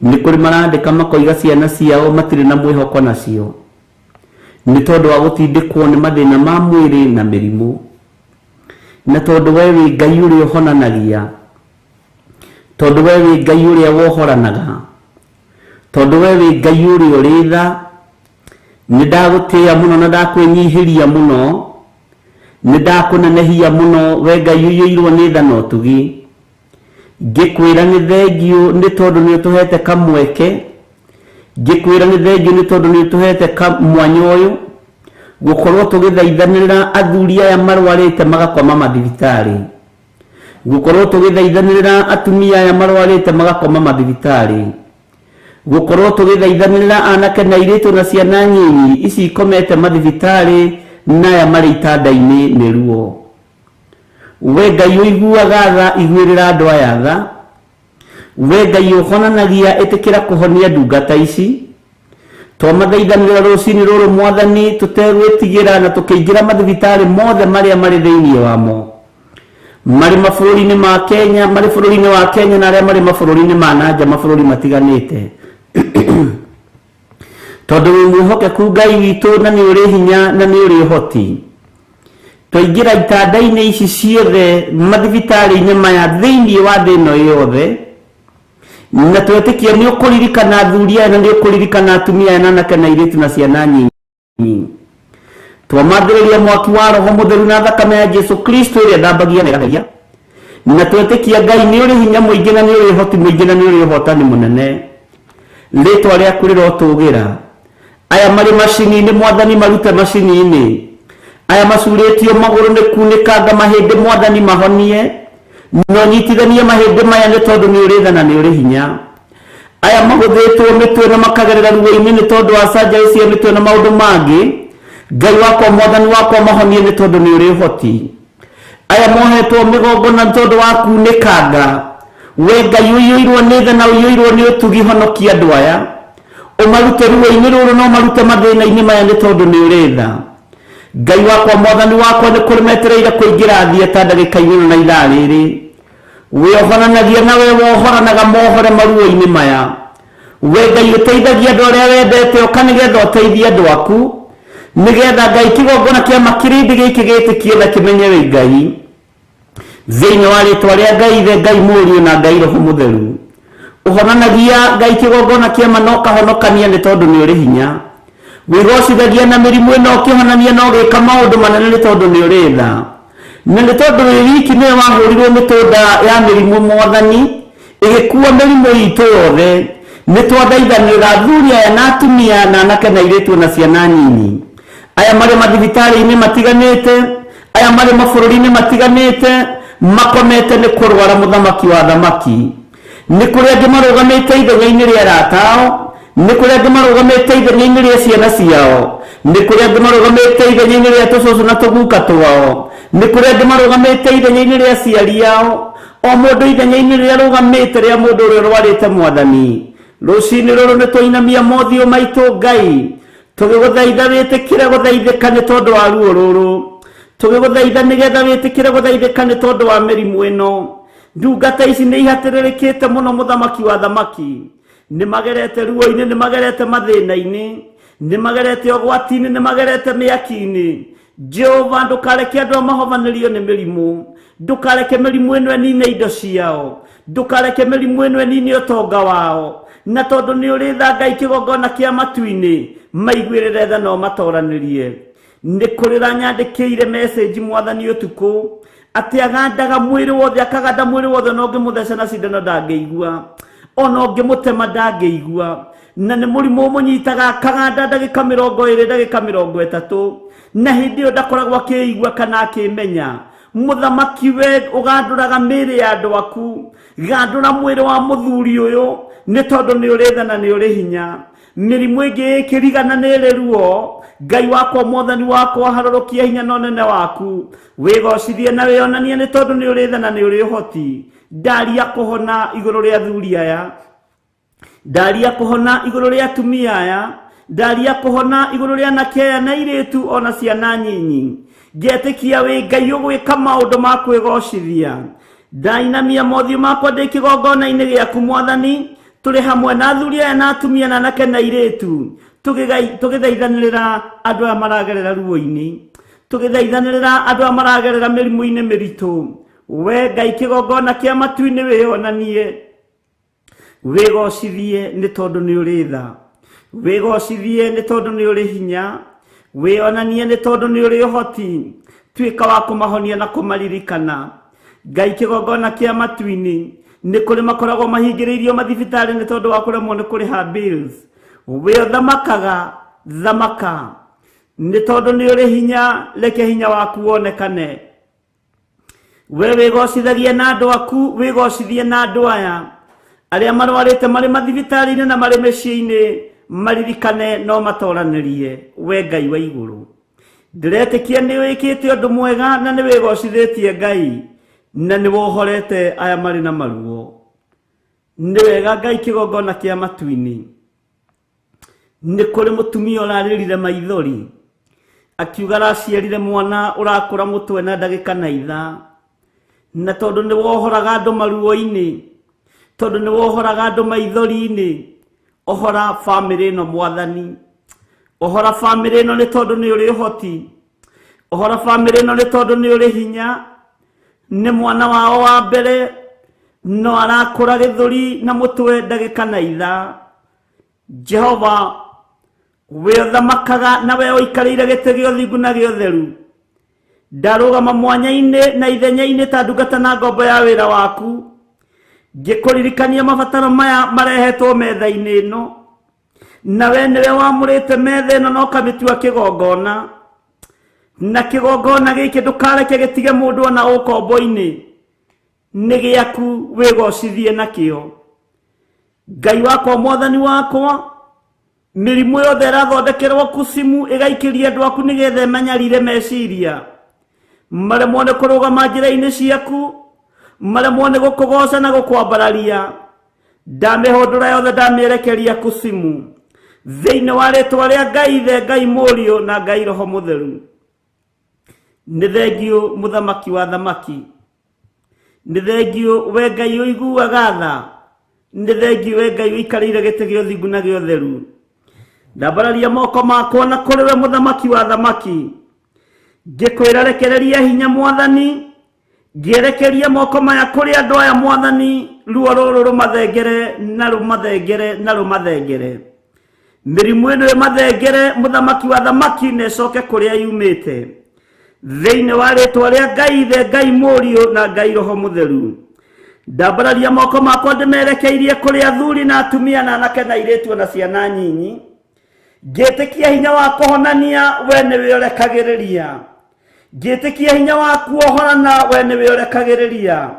nĩ kũrĩ marandĩka makoiga ciana ciao matirĩ na mwĩhoko nacio, nĩ tondũ wa gũtindĩkwo nĩ mathĩna ma mwĩrĩ na mĩrimũ. Na tondũ we wĩ Ngai ũrĩa ũhonanagia, tondũ we wĩ Ngai ũrĩa wohoranaga, tondũ we wĩ Ngai ũrĩa ũrĩ tha, nĩ ndagũtĩĩa mũno na ndakwĩnyihĩria mũno, nĩ ndakũnenehia mũno we Ngai ũiyũirwo nĩ tha na ũtugi. Ngĩkwĩra nĩ thengio nĩ tondũ nĩ ũtũhete kamweke, ngĩkwĩra nĩ thengio nĩ tondũ nĩ ũtũhete mwanya ũyũ gũkorwo tũgĩthaithanĩrĩra athuri aya marwarĩte magakoma mathibitarĩ, gũkorwo tũgĩthaithanĩrĩra atumia aya marwarĩte magakoma mathibitarĩ, gũkorwo tũgĩthaithanĩrĩra anake na airĩtu na ciana nyinyi ici ikomete mathibitarĩ na aya marĩ itanda-inĩ nĩ ruo. We Ngai ũiguaga tha, iguĩrĩra andũ aya tha. We Ngai ũhonanagia, ĩtĩkĩra kũhonia ndungata ici. Twamathaithanĩrĩra rũciinĩ rũrũ Mwathani tũtegwĩtigĩra na tũkĩingĩra mathibitarĩ mothe marĩa marĩ thĩinĩ wamo, marĩ mabũrũri-inĩ ma Kenya, marĩ bũrũri-inĩ wa Kenya na arĩa marĩ mabũrũri-inĩ ma nanja, mabũrũri matiganĩte. Tondũ wĩ mwĩhokeku Ngai witũ na nĩ ũrĩ hinya na nĩ ũrĩ ũhoti, twaingĩra itanda-inĩ ici ciothe mathibitarĩ-inĩ maya thĩinĩ wa thĩ ĩno yothe, na twetĩkia nĩ ũkũririkana athuri aya na nĩ ũkũririkana atumia aya na anake na airĩtu na ciana nyinyi. Twamathĩrĩria mwaki wa Roho Mũtheru na thakame ya Jesu Kristo ĩrĩa thambagia na ĩgatheria, na twetĩkia Ngai nĩ ũrĩ hinya mũingĩ na nĩ ũrĩ ũhoti mũingĩ na nĩ ũrĩ ũhotani mũnene. Rĩtwa rĩaku rĩrotũgĩra. Aya marĩ macini-inĩ Mwathani marute macini-inĩ, aya macurĩtio magũrũ nĩ kunĩkanga mahĩndĩ Mwathani mahonie, no nyitithanie mahĩndĩ maya nĩ tondũ nĩ ũrĩ tha na nĩ ũrĩ hinya. Aya magũthĩtwo mĩtwe na makagerera ruo-inĩ nĩ tondũ wa surgery cia mĩtwe na maũndũ mangĩ, Ngai wakwa Mwathani wakwa mahonie nĩ tondũ nĩ ũrĩ ũhoti. Aya mohetwo mĩgongo na tondũ wa kunĩkanga, we Ngai ũiyũirwo nĩ tha na ũiyũirwo nĩ ũtugi, honokia andũ aya, ũmarute ruo-inĩ rũrũ na ũmarute mathĩna-inĩ maya nĩ tondũ nĩ ũrĩ tha. Ngai wakwa Mwathani wakwa nĩ kũrĩ metereire kũingĩra thieta ndagĩka-inĩ na ithaa rĩrĩ. Wĩohoranagia na we wohoranaga mohore maruo-inĩ maya. We Ngai ũteithagia andũ arĩa wendete ũka nĩgetha ũteithie andũ aku, nĩgetha Ngai kĩgongona kĩa makirindi gĩkĩ gĩtĩkie na kĩmenye wĩ Ngai. Thĩinĩ wa rĩtwa rĩa Ngai Ithe, Ngai Mũriũ na Ngai Roho Mũtheru, ũhonanagia Ngai kĩgongona kĩa na ũkahonokania nĩ tondũ nĩ ũrĩ hinya. Wĩgocithagia na mĩrimũ ĩno ũkĩhonania na ũgĩka maũndũ manene nĩ tondũ nĩ ũrĩ tha. Na nĩ tondũ wĩ wiki nĩwe wahũrirwo mĩtũnda ya mĩrimũ Mwathani, ĩgĩkua mĩrimũ itũ yothe. Nĩ twathaithanĩrĩra athuri aya na atumia na anake na airĩtu na ciana nyinyi, aya marĩ mathibitarĩ-inĩ matiganĩte, aya marĩ mabũrũri-inĩ matiganĩte, makomete nĩ kũrwara mũthamaki wa thamaki. Nĩ kũrĩ angĩ marũgamĩte ithenya-inĩ rĩa arata ao, nĩ kũrĩ angĩ marũgamĩte ithenya-inĩ rĩa ciana ciao, nĩ kũrĩ angĩ marũgamĩte ithenya-inĩ rĩa tũcũcũ na tũguka twao, nĩ kũrĩ angĩ marũgamĩte ithenya-inĩ rĩa aciari ao, o mũndũ ithenya-inĩ rĩrĩa arũgamĩte rĩa mũndũ ũrĩa ũrwarĩte Mwathani. Rũciinĩ rũrũ nĩ tũinamia mothiũ maitũ Ngai, tũgĩgũthaitha wĩtĩkĩre gũthaithĩka nĩ tondũ wa ruo rũrũ. tugiguthaitha nigetha witikire guthaithika ni tondu wa mirimu ino. Ndungata ici ni ihatiririkite muno muthamaki wa thamaki, ni magerete ruo-ini, ni magerete mathina-ini, ni magerete ogwati-ini, ni magerete miaki-ini. Jehova ndukareke andu mahovanirio ni mirimu, ndukareke mirimu ino enine indo ciao, ndukareke mirimu ino enine utonga wao, na tondu ni uri tha Ngai kigongona kia matu-ini, maiguirire tha no matoranirie. Ni kurira nyandikiire message Mwathani utuku ati agandaga mwiri wothe, akaganda mwiri wothe, no ngimutheca na cindano ndangeigua, ona ngimutema ndangeigua, na ni murimu umunyitaga akaganda ndagika 20 ndagika 30, na hindi iyo ndakoragwo akiigua kana akimenya. Muthamaki we uganduraga miri ya andu aku, gandura mwiri wa muthuri uyu, ni tondu ni uri tha na ni uri hinya. Mirimu ingi ikirigana ni ruo, Ngai wakwa Mwathani wakwa harorokia hinya na nene waku, wigocithie na wionanie ni tondu ni uri tha na ni uri hoti. Ndaria kuhona iguru ria athuri aya, ndaria kuhona iguru ria atumia aya, ndaria kuhona iguru ria anake aya na iritu ona ciana nyinyi. Ngetikia wi Ngai ugwika maundu ma kwigocithia. Ndainamia mothiu makwa ndi kigongona-ini giaku Mwathani, tuli hamwe na athuri aya na atumia na anake na iritu, tugithaithanirira andu aya maragerera ruo-ini, tugithaithanirira andu aya maragerera mirimu-ini miritu. We Ngai kigongona kia matu-ini wionanie, wigocithie ni tondu ni uri tha, wigocithie ni tondu ni uri hinya, wionanie ni tondu ni uri hoti. Tuika wa kumahonia na kumaririkana. Ngai kigongona kia matu-ini ni kuri makoragwo mahingiriirio mathibitari ni tondu wa kuremwo ni kuriha bills. We thamakaga, thamaka ni tondu ni uri hinya, reke hinya waku wonekane. We wigocithagie na andu aku, wigocithie na andu aya aria marwarite mari mathibitari-ini na mari micii-ini, maririkane no matoranirie. We Ngai wa iguru, ndiretikia ni wikite undu mwega na ni wigocithitie Ngai, na ni wohorete aya mari na maruo. Ni wega Ngai kigongona kia matu-ini. Ni kuri mutumia uraririre maithori, akiuga araciarire mwana urakura mutwe na ndagika na itha, na tondu ni wohoraga andu maruo-ini, tondu ni wohoraga andu maithori-ini, ohora family ino Mwathani, ohora family ino ni tondu ni uri hoti, ohora family ino ni tondu ni uri hinya. Ni mwana wao wa mbere no arakura githuri na mutwe ndagika na itha. Jehova we thamakaga na we uikarire gite gio thingu na gio theru, ndarugama mwanya-ini na ithenya-ini ta ndungata na ngombo ya wira waku, ngikuririkania mabataro maya marehetwo metha-ini ino, na we niwe wamurite metha ino no kamitua kigongona, na kigongona giki ndukareke gitige mundu ona ukombo-ini, ni giaku wigocithie nakio. Ngai wakwa Mwathani wakwa, mirimu yothe irathondekerwo kusimu igaikiria andu aku nigetha manyarire meciria, maremwo ni kurugama njira-ini ciaku, maremwo ni gukugoca na gukwambararia. Ndamihundura yothe ndamierekeria kusimu, thiini wa ritwa ria Ngai Ithe, Ngai Murio na Ngai Roho Mutheru. Ni thengio muthamaki wa thamaki, ni thengio we Ngai uiguaga tha, ni thengio we Ngai uikarire gite gio thingu na gio theru. Ndambararia moko makwa na kuri we muthamaki wa thamaki, ngikwira rekereria hinya Mwathani, ngierekeria moko maya kuri andu aya Mwathani, ruo ruru rumathengere na rumathengere na rumathengere. Mirimu ino imathengere muthamaki wa thamaki necoke kuria yumite, thiini wa ritwa ria Ngai Ithe, Ngai Murio na Ngai Roho Mutheru. Ndambararia moko makwa ndimerekeirie kuri athuri na atumia na anake na iritu na ciana nyinyi, ngitikia hinya wa kuhonania we niwe urekagiriria, ngitikia hinya wa kuohorana we niwe urekagiriria,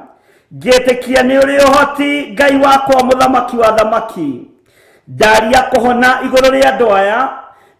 ngitikia ni uri uhoti Ngai wakwa muthamaki wa thamaki. Ndaria kuhona iguru ria andu aya,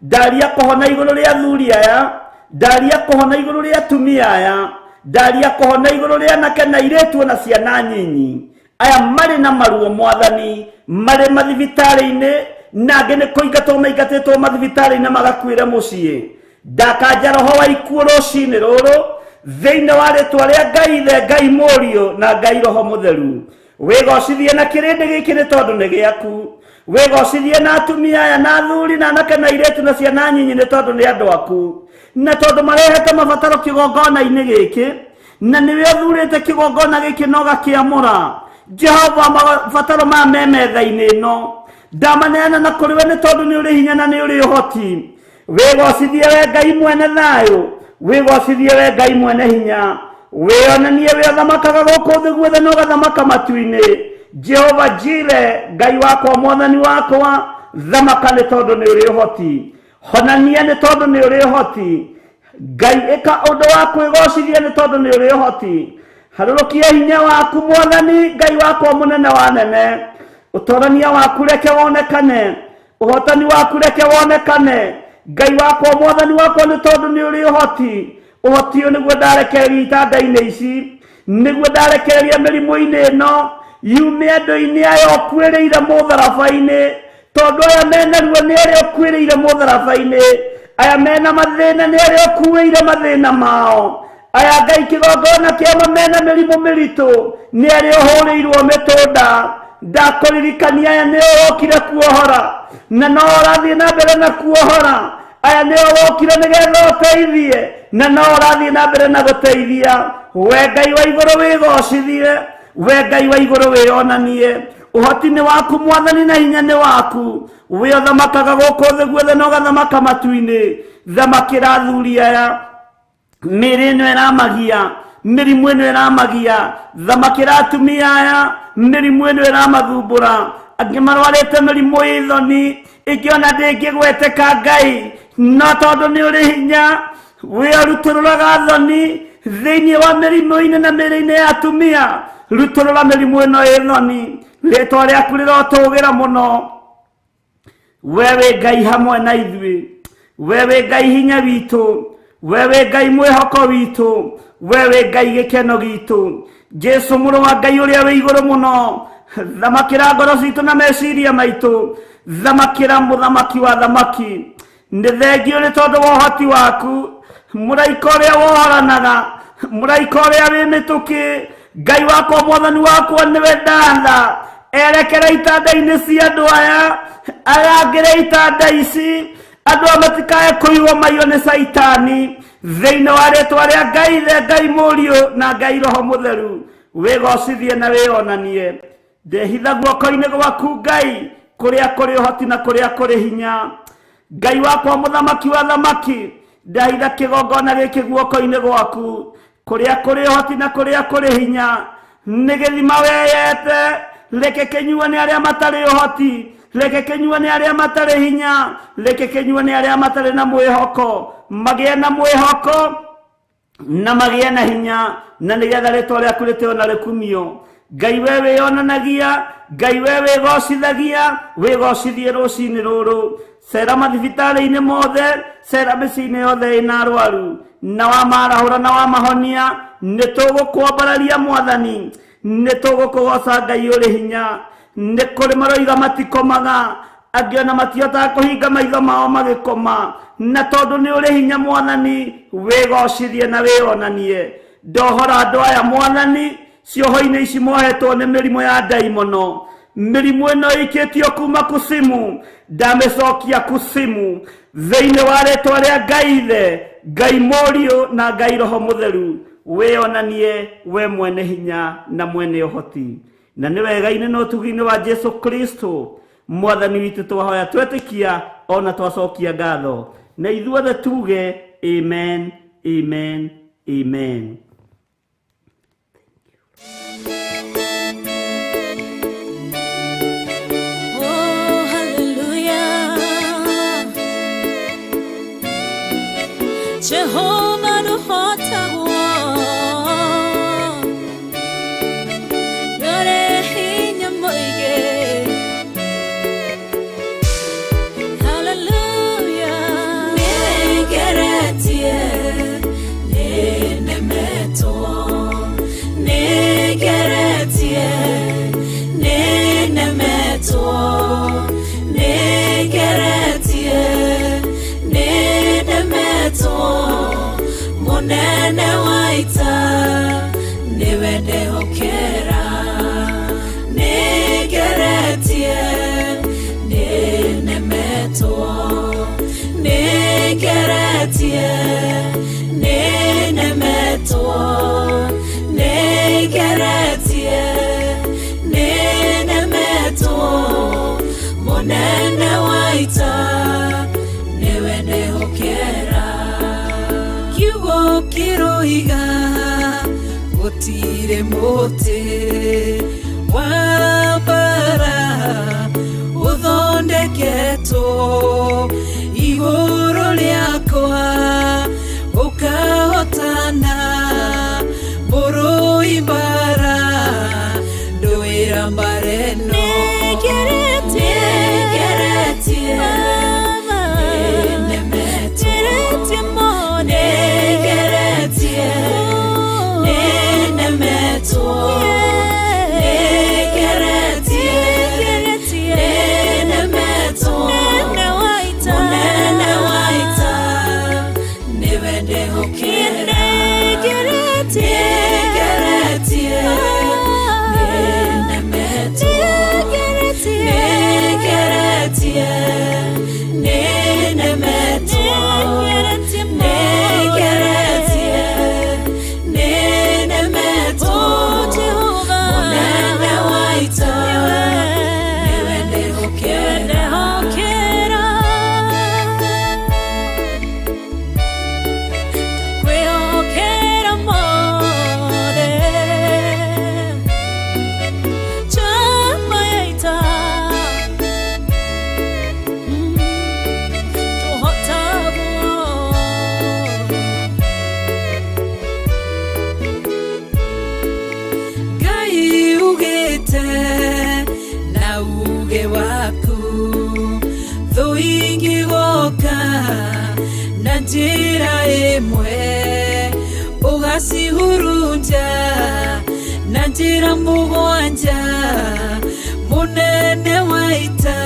ndaria kuhona iguru ria athuri aya, ndaria kuhona iguru ria atumia aya, ndaria kuhona iguru ria anake na iritu na ciana nyinyi aya mari na maruo Mwathani, mari mathibitari-ini na angi ni kuingatwo maingatitwo mathibitari-ini magakwira mucii. Ndakanja roho wa ikuo rucini ruru, thĩinĩ wa rĩtwa rĩa Ngai Ithe, Ngai Mũriũ na Ngai Roho Mũtheru. Wĩgocithie na kĩrĩndĩ gĩkĩ nĩ tondũ nĩ gĩaku. Wĩgocithie na atumia aya na athuri na anake na airĩtu na ciana nyinyi nĩ tondũ nĩ andũ aku, na tondũ marehete mabataro kĩgongona-inĩ gĩkĩ, na nĩwe ũthurĩte kĩgongona gĩkĩ na ũgakĩamũra. Jehova, mabataro ma me metha-inĩ ĩno ndamaneana na kũrĩ we nĩ tondũ nĩ ũrĩ hinya na nĩ ũrĩ ũhoti. Wĩgocithie we Ngai mwene thayũ, wĩgocithie we Ngai mwene hinya, wĩonanie wĩ ũthamakaga gũkũ thĩ guothe na ũgathamaka matu-inĩ. Jehova Jire, Ngai wakwa, mwathani wakwa, thamaka nĩ tondũ nĩ ũrĩ ũhoti, honania nĩ tondũ nĩ ũrĩ ũhoti. Ngai ĩka ũndũ wa kwĩgocithia nĩ tondũ nĩ ũrĩ ũhoti. Harũrũkia hinya waku mwathani, Ngai wakwa mũnene wa nene. Ũtorania waku reke wonekane, ũhotani waku reke wonekane. Ngai wakwa, mwathani wakwa, nĩ tondũ nĩ ũrĩ ũhoti. Ũhoti ũyũ nĩguo ndarekereria itanda-inĩ ici, nĩguo ndarekereria mĩrimũ-inĩ ĩno yume andũ-inĩ aya ũkuĩrĩire mũtharaba-inĩ, tondũ aya mena ruo nĩ arĩa ũkuĩrĩire mũtharaba-inĩ, aya mena mathĩna nĩ arĩa ũkuĩire mathĩna mao, aya Ngai kĩgongona kĩamo mena mĩrimũ mĩritũ nĩ arĩa ũhũrĩirwo mĩtũnda. Ndakũririkania aya nĩo wokire kuohora na no ũrathiĩ na mbere na kuohora. Aya nĩo wokire nĩgetha ũteithie na no ũrathiĩ na mbere na gũteithia. We Ngai wa igũrũ wĩgocithie, we Ngai wa igũrũ wĩonanie. Ũhoti nĩ waku mwathani na hinya nĩ waku, we ũthamakaga gũkũ thĩ guothe na ũgathamaka matu-inĩ. Thamakĩra athuri aya, mĩrĩ ĩno ĩramagia, mĩrimũ ĩno ĩramagia. Thamakĩra atumia aya, mĩrimũ ĩno ĩramathumbũra. Angĩ marwarĩte mĩrimũ ĩthoni, ĩngĩona ndĩngĩgweteka Ngai, no tondũ nĩ ũrĩ hinya we ũrutũrũraga thoni thĩinĩ wa mĩrimũ-inĩ na mĩrĩ-inĩ ya atumia. Rutũrũra mĩrimũ ĩno ĩthoni, rĩtwa rĩaku rĩrotũgĩra mũno. We wĩ Ngai hamwe na ithuĩ, we wĩ Ngai hinya witũ, we wĩ Ngai mwĩhoko witũ, we wĩ Ngai gĩkeno gitũ. Jesu mũrũ wa Ngai ũrĩa wĩ igũrũ mũno, thamakĩra ngoro citũ na meciria maitũ. Thamakĩra mũthamaki wa thamaki. Nĩ thengio nĩ tondũ wa ũhoti waku, mũraika ũrĩa wohoranaga, mũraika ũrĩa wĩ mĩtũkĩ. Ngai wakwa, mwathani wakwa, nĩwe ndatha. Erekera itanda-inĩ cia andũ aya, arangĩre itanda ici, andũ a matikae kũigwo maiywo nĩ Saitani, thĩinĩ wa rĩtwa rĩa Ngai Ithe, Ngai Mũriũ na Ngai Roho Mũtheru. Wĩgocithie na wĩonanie. Ndehitha guoko-inĩ gwaku Ngai, kũrĩa kũrĩ ũhoti na kũrĩa kũrĩ hinya. Ngai wakwa, mũthamaki wa thamaki, ndahitha kĩgongona gĩkĩ guoko-inĩ gwaku, kũrĩa kũrĩ ũhoti na kũrĩa kũrĩ hinya. Nĩ gĩthima weyete, reke kĩnyuo nĩ arĩa matarĩ ũhoti, reke kĩnyuo nĩ arĩa matarĩ hinya, reke kĩnyuo nĩ arĩa matarĩ na mwĩhoko. Magĩe na mwĩhoko na magĩe na hinya, na nĩgetha rĩtwa rĩaku rĩtĩo na rĩkumio. Ngai we wĩonanagia, Ngai we wĩgocithagia, wĩgocithie rũcinĩ rũrũ. Cera mathibitarĩ-inĩ mothe, cera mĩciĩ-inĩ yothe ĩna arwaru, na wamarahũra na wamahonia. Nĩ tũgũkwambararia mwathani, nĩ tũgũkũgoca Ngai ũrĩ hinya. Nĩ kũrĩ maroiga matikomaga, angĩ ona matihotaga kũhinga maitho mao magĩkoma, na tondũ nĩ ũrĩ hinya mwathani, wĩgocithie na wĩonanie. Ndohora andũ aya mwathani, cioho-inĩ ici mohetwo nĩ mĩrimũ ya ndaimono. Mĩrimũ ĩno ĩikĩtio kuma kusimu, ndamĩcokia kusimu thĩinĩ wa rĩtwa rĩa Ngai Ithe, Ngai Mũriũ na Ngai Roho Mũtheru. Wĩonanie we mwene hinya na mwene ũhoti, na nĩ wega-inĩ na ũtugi-inĩ wa Jesu Kristo mwathani witũ twahoya twetĩkia ona twacokia ngatho, na ithuothe tuge amen, amen, amen. Jehovah the hota yore hinya moige. Hallelujah. Negeretie nenemeto, negeretie nenemeto, negeretie nenemeto. Monene wa waita niwe ndehokera nigeretie ninemetwo nigeretie ninemetwo nigeretie ninemetwo munene waita niwe ndehokera kiugo kiroiga gutire muti wa bara uthondeketwo iguru riakwa ukahotana buru ibara nduira mbareno Nanjira imwe ugasihurunja nanjira mugwanja munene waita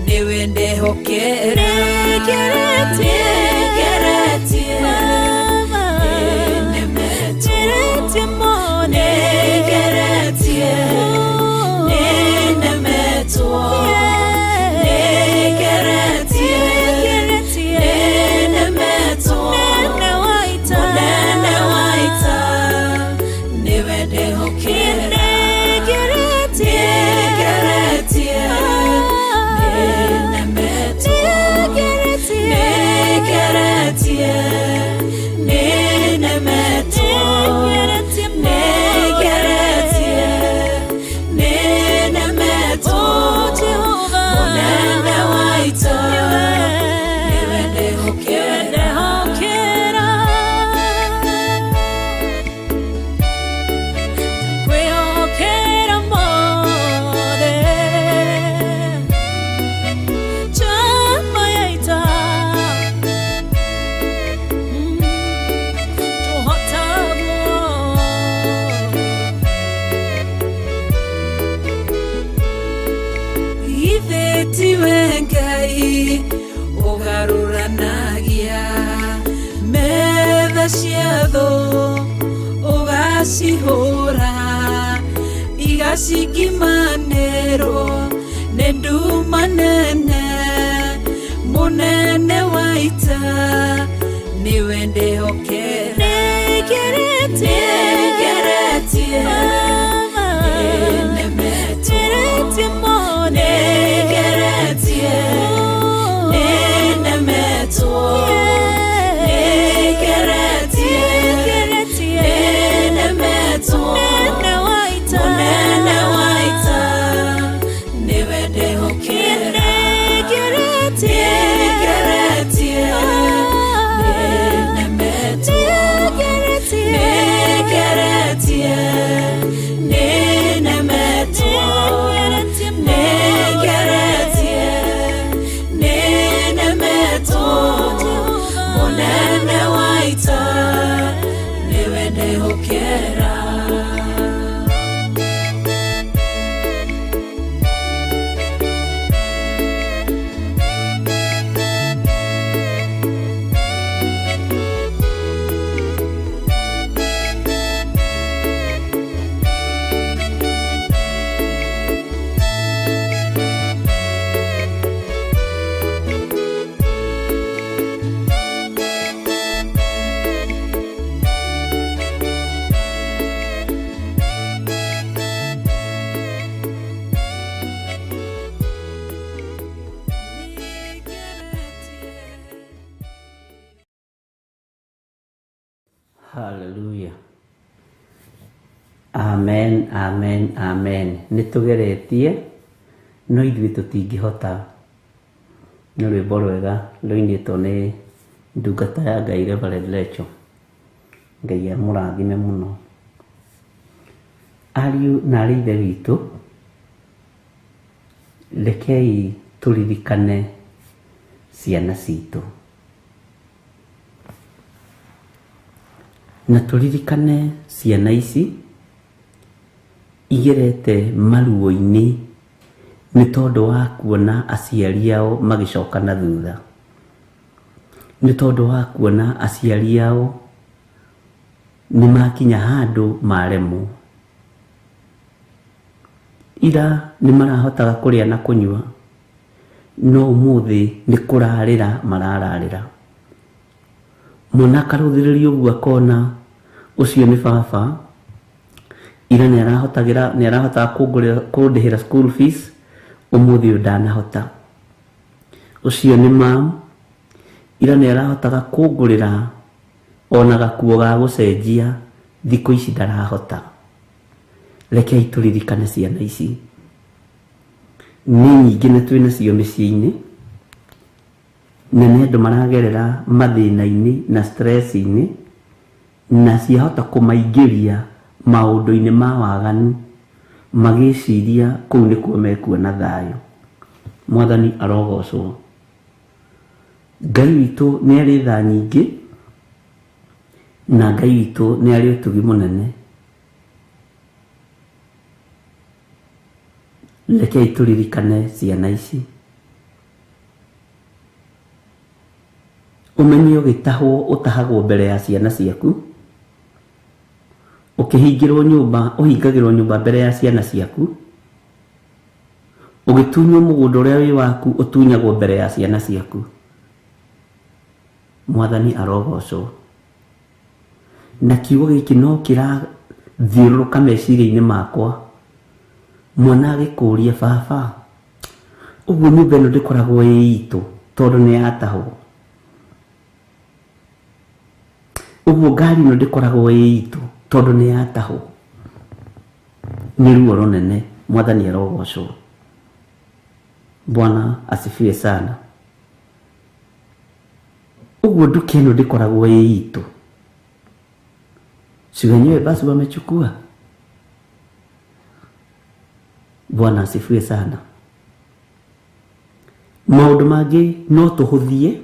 niwe ndehokera Sihora igasikimanero nedumanene munene waita niwe ndehokera Get it, Hallelujah. Amen, amen, amen. Nitugeretie no ithuĩ tũtingĩhota. Nĩ rwĩmbo rwega rũinĩtwo nĩ ndungata ya Ngai Reverend Rachel. Ngai amũrathime mũno. Ariũ na aarĩ a Ithe witũ, rekei tũririkane ciana citũ. Na tũririkane ciana ici igerete maruo-inĩ nĩ tondũ wa kuona aciari ao magĩcoka na thutha. Nĩ tondũ wa kuona aciari ao nĩ makinya handũ maremwo. Ira nĩ marahotaga kũrĩa na kũnyua, no ũmũthĩ nĩ kũrarĩra marararĩra. Mwana akarũthĩrĩria ũguo akona ũcio nĩ baba, ira nĩ arahotaga kũndĩhĩra school fees, ũmũthĩ ũyũ ndanahota. Ũcio nĩ mam, ira nĩ arahotaga kũngũrĩra ona gakuo ga gũcenjia, thikũ ici ndarahota. Rekei tũririkane ciana ici. Nĩ nyingĩ na twĩ nacio mĩciĩ-inĩ, na nĩ andũ maragerera mathĩna-inĩ na stress-inĩ, na ciahota kũmaingĩria maũndũ-inĩ ma waganu, magĩciria kũu nĩkuo mekuona thayũ. Mwathani arogocwo. Ngai witũ nĩ arĩ tha nyingĩ, na Ngai witũ nĩ arĩ ũtugi mũnene. Rekei tũririkane ciana ici. Ũmenye ũgĩtahwo ũtahagwo mbere ya ciana ciaku. Ũkĩhingĩrwo nyũmba, ũhingagĩrwo nyũmba mbere ya ciana ciaku. Ũgĩtunywo mũgũnda ũrĩa wĩ waku, ũtunyagwo mbere ya ciana ciaku. Mwathani arogocwo. Na kiugo gĩkĩ no kĩrathiũrũrũka meciria-inĩ makwa. Mwana agĩkũria baba, ũguo nyũmba ĩno ndĩkoragwo ĩ itũ tondũ nĩ yatahwo. Ũguo ngari ĩno ndĩkoragwo ĩ itũ tondũ nĩ yatahwo. Nĩ ruo rũnene. Mwathani arogocwo. Bwana asifiwe sana. Ũguo nduka ĩno ndĩkoragwo ĩ itũ. Si wenyewe basi wamechukua. Bwana asifiwe sana. Maũndũ mangĩ no tũhũthie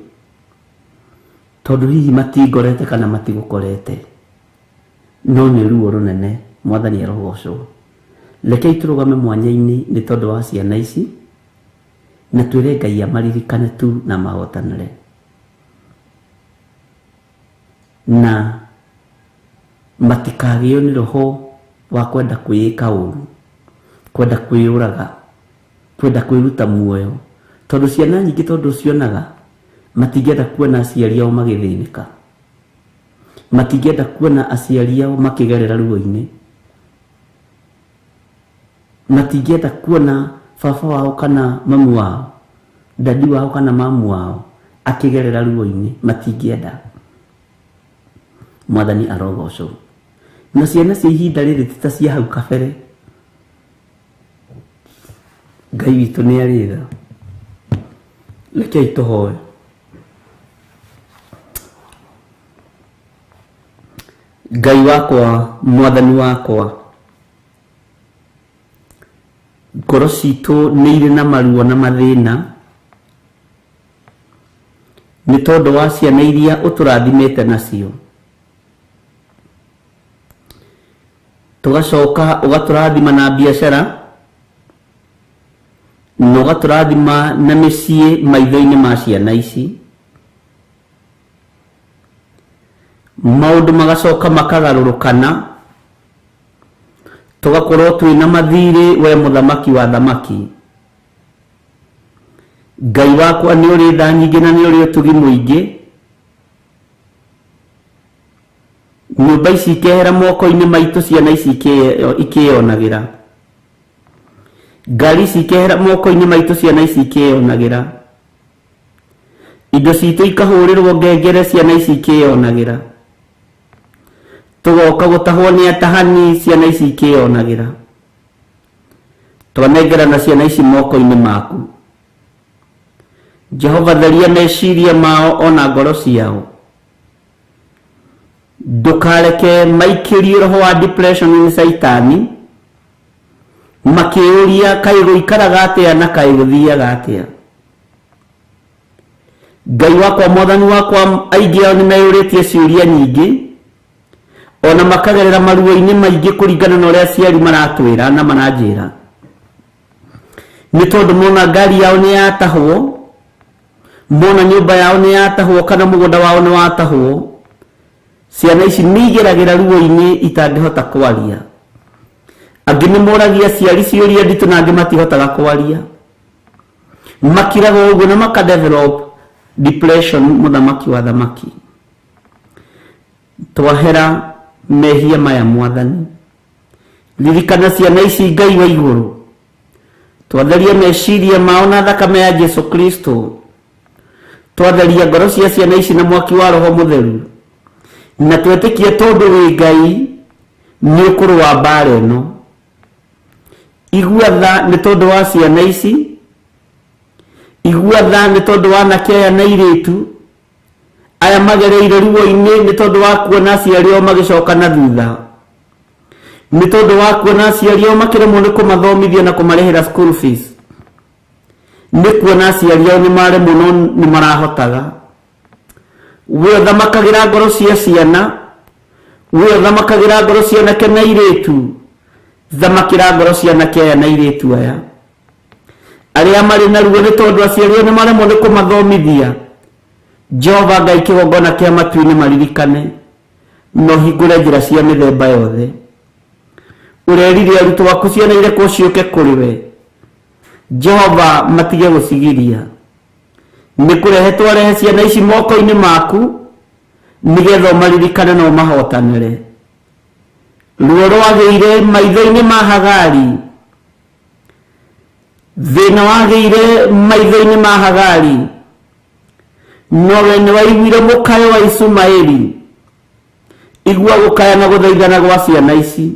tondũ hihi matingorete kana matigũkorete, no nĩ ruo rũnene. Mwathani arogocwo. Rekei tũrũgame mwanya-inĩ nĩ tondũ wa ciana ici, na twĩre Ngai amaririkane tu na mahotanĩre. Na matikagĩo nĩ roho wa kwenda kwĩĩka ũru, kwenda kwĩyũraga, kwenda kwĩruta muoyo. Tondũ ciana nyingĩ tondũ cionaga matingĩenda kuona aciari ao magĩthĩnĩka, matingĩenda kuona aciari ao makĩgerera ruo-inĩ, matingĩenda kuona baba wao kana mamu wao, dadi wao kana mamu wao akĩgerera ruo-inĩ, matingĩenda. Mwathani arogocwo. Na ciana cia ihinda rĩrĩ ti ta cia hau kabere. Ngai witũ nĩ arĩ tha. Rekei tũhoe. Ngai wakwa, Mwathani wakwa, ngoro citũ nĩ irĩ na maruo na mathĩna nĩ tondũ wa ciana iria ũtũrathimĩte nacio. Tugacoka ũgatũrathima na biacara, na ũgatũrathima na mĩciĩ maitho-inĩ ma ciana ici. Maũndũ magacoka makagarũrũkana, tugakorwo twĩna mathirĩ, we mũthamaki wa thamaki. Ngai wakwa nĩ ũrĩ tha nyingĩ na nĩ ũrĩ ũtugi mũingĩ. Nyũmba ici ikehera moko-inĩ maitũ, ciana ici ikĩyonagĩra. Ngari ici ikehera moko-inĩ maitũ, ciana ici ikĩyonagĩra. Indo citũ ikahũrĩrwo ngengere, ciana ici ikĩyonagĩra. tugoka gutahwo ni atahani ciana ici ikionagira twanengera na ciana ici moko-ini maku. Jehova, tharia meciria mao ona ngoro ciao, ndukareke maikirie roho wa depression ni saitani makiuria kai guikaraga atia na kai guthiaga atia. Ngai wakwa mwathani wakwa, aingi ao ni meyuritie ciuria nyingi ona makagerera maruo-ini maingi kuringana na uria ciari maratwira na maranjira. Ni tondu mona ngari yao ni yatahwo, mona nyumba yao ni yatahwo, kana mugunda wao ni watahwo, ciana ici nigeragira ruo-ini itangihota kwaria. Angi ni moragia ciari ciuria nditu na angi matihotaga kwaria, makiraga uguo na makadevelop depression. Muthamaki wa thamaki, twahera mehia maya Mwathani, ririkana ciana ici Ngai wa iguru, twatheria meciria mao na thakame ya Jesu Kristo, twatheria ngoro cia ciana ici na mwaki wa Roho Mutheru, na twetikie tondu wi Ngai ni ukurwa mbara ino. Igua tha ni tondu wa ciana ici, igua tha ni tondu wa anake aya na iritu aya magereire ruo-ini, ni tondu wa kuona aciari ao magicoka na thutha, ni tondu wa kuona aciari ao makiremwo ni kumathomithia na kumarihira school fees, ni kuona aciari ao ni maremwo no ni marahotaga. We thamakagira ngoro cia ciana, we thamakagira ngoro cia anake na iritu, thamakira ngoro cia anake aya na iritu aya aria mari na ruo ni tondu aciari ao ni maremwo ni kumathomithia. Jehova Ngai kigongona kia matu-ini maririkane no hingure njira cia mithemba yothe. Urerire arutwo aku ciana ireko ciuke kuri we Jehova, matige gucigiria. Ni kurehe twarehe ciana ici moko-ini maku nigetha maririkane no mahotanire. Ruo rwageire maitho-ini ma Hagari, thina wageire maitho-ini ma Hagari, nowe ni waiguire mukayo wa Ismaeli. Igua gukaya na guthaithana gwa ciana ici.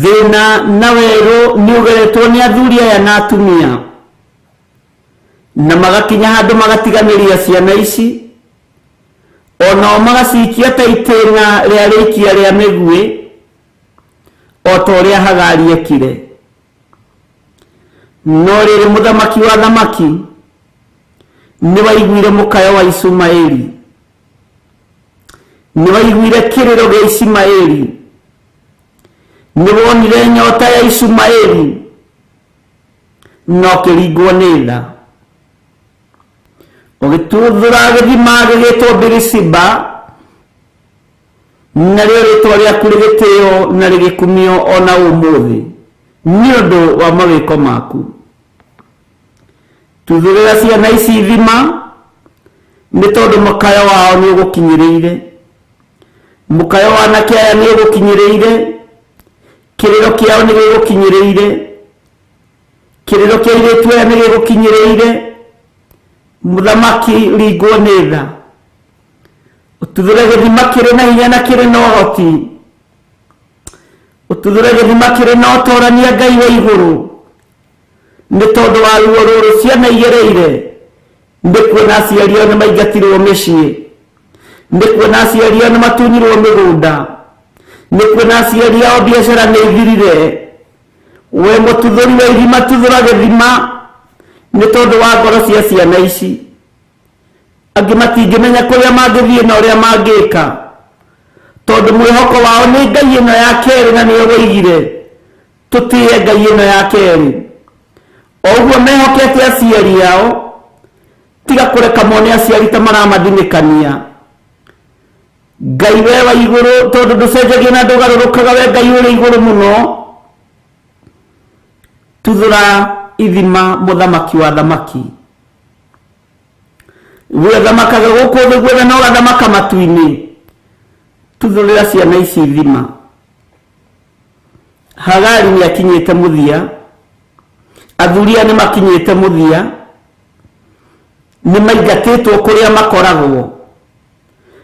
Thina na weru ni ugeretwo ni athuri aya na atumia, na magakinya handu magatiganiria ciana ici, ona magacikia ta itena ria rikia ria migui o ta uria Hagari ekire. No riri muthamaki wa thamaki ni waiguire mukayo wa Ismaeli, ni waiguire kiriro gia Ismaeli, ni wonire nyota ya Ismaeli no kiringwo ni tha, ugituthura githima gigitwo Birisiba, na rio ritwa riaku rigitio na rigikumio ona umuthi ni undu wa mawiko maku. Tuthurira ciana ici thima ni tondu mukayo wao ni ugukinyiriire, mukayo wa anake aya ni ugukinyiriire, kiriro kiao ni gigukinyiriire, kiriro kia iritu aya ni gigukinyiriire. Muthamaki ringwo ni tha, ututhure githima kiri na hinya na kiri na uhoti, ututhure githima kiri na utorania Ngai wa iguru. Ni tondu wa ruo ruru ciana igereire, ndi kuona aciari ao ni maingatirwo micii, ndi kuona aciari ao ni matunyirwo migunda, ndi kuona aciari ao biacara ni ithirire. We mututhuri wa ithima, tuthura githima ni tondu wa ngoro cia ciana ici. Angi matingimenya kuria mangithie na uria mangika, tondu mwihoko wao ni Ngai ino ya keri, na niyo waigire tutie Ngai ino ya keri. Oguo mehokete aciari ao, tiga kureka mone aciari ta maramathinikania. Ngai we wa iguru, tondu nducenjagia na ndugarurukaga, we Ngai uri iguru muno, tuthura ithima muthamaki wa thamaki. We thamakaga guku thi gwetha na ugathamaka matu-ini, tuthurira ciana ici ithima. Hagari ni akinyite muthia, athuria ni makinyite muthia, ni maingatitwo kuria makoragwo,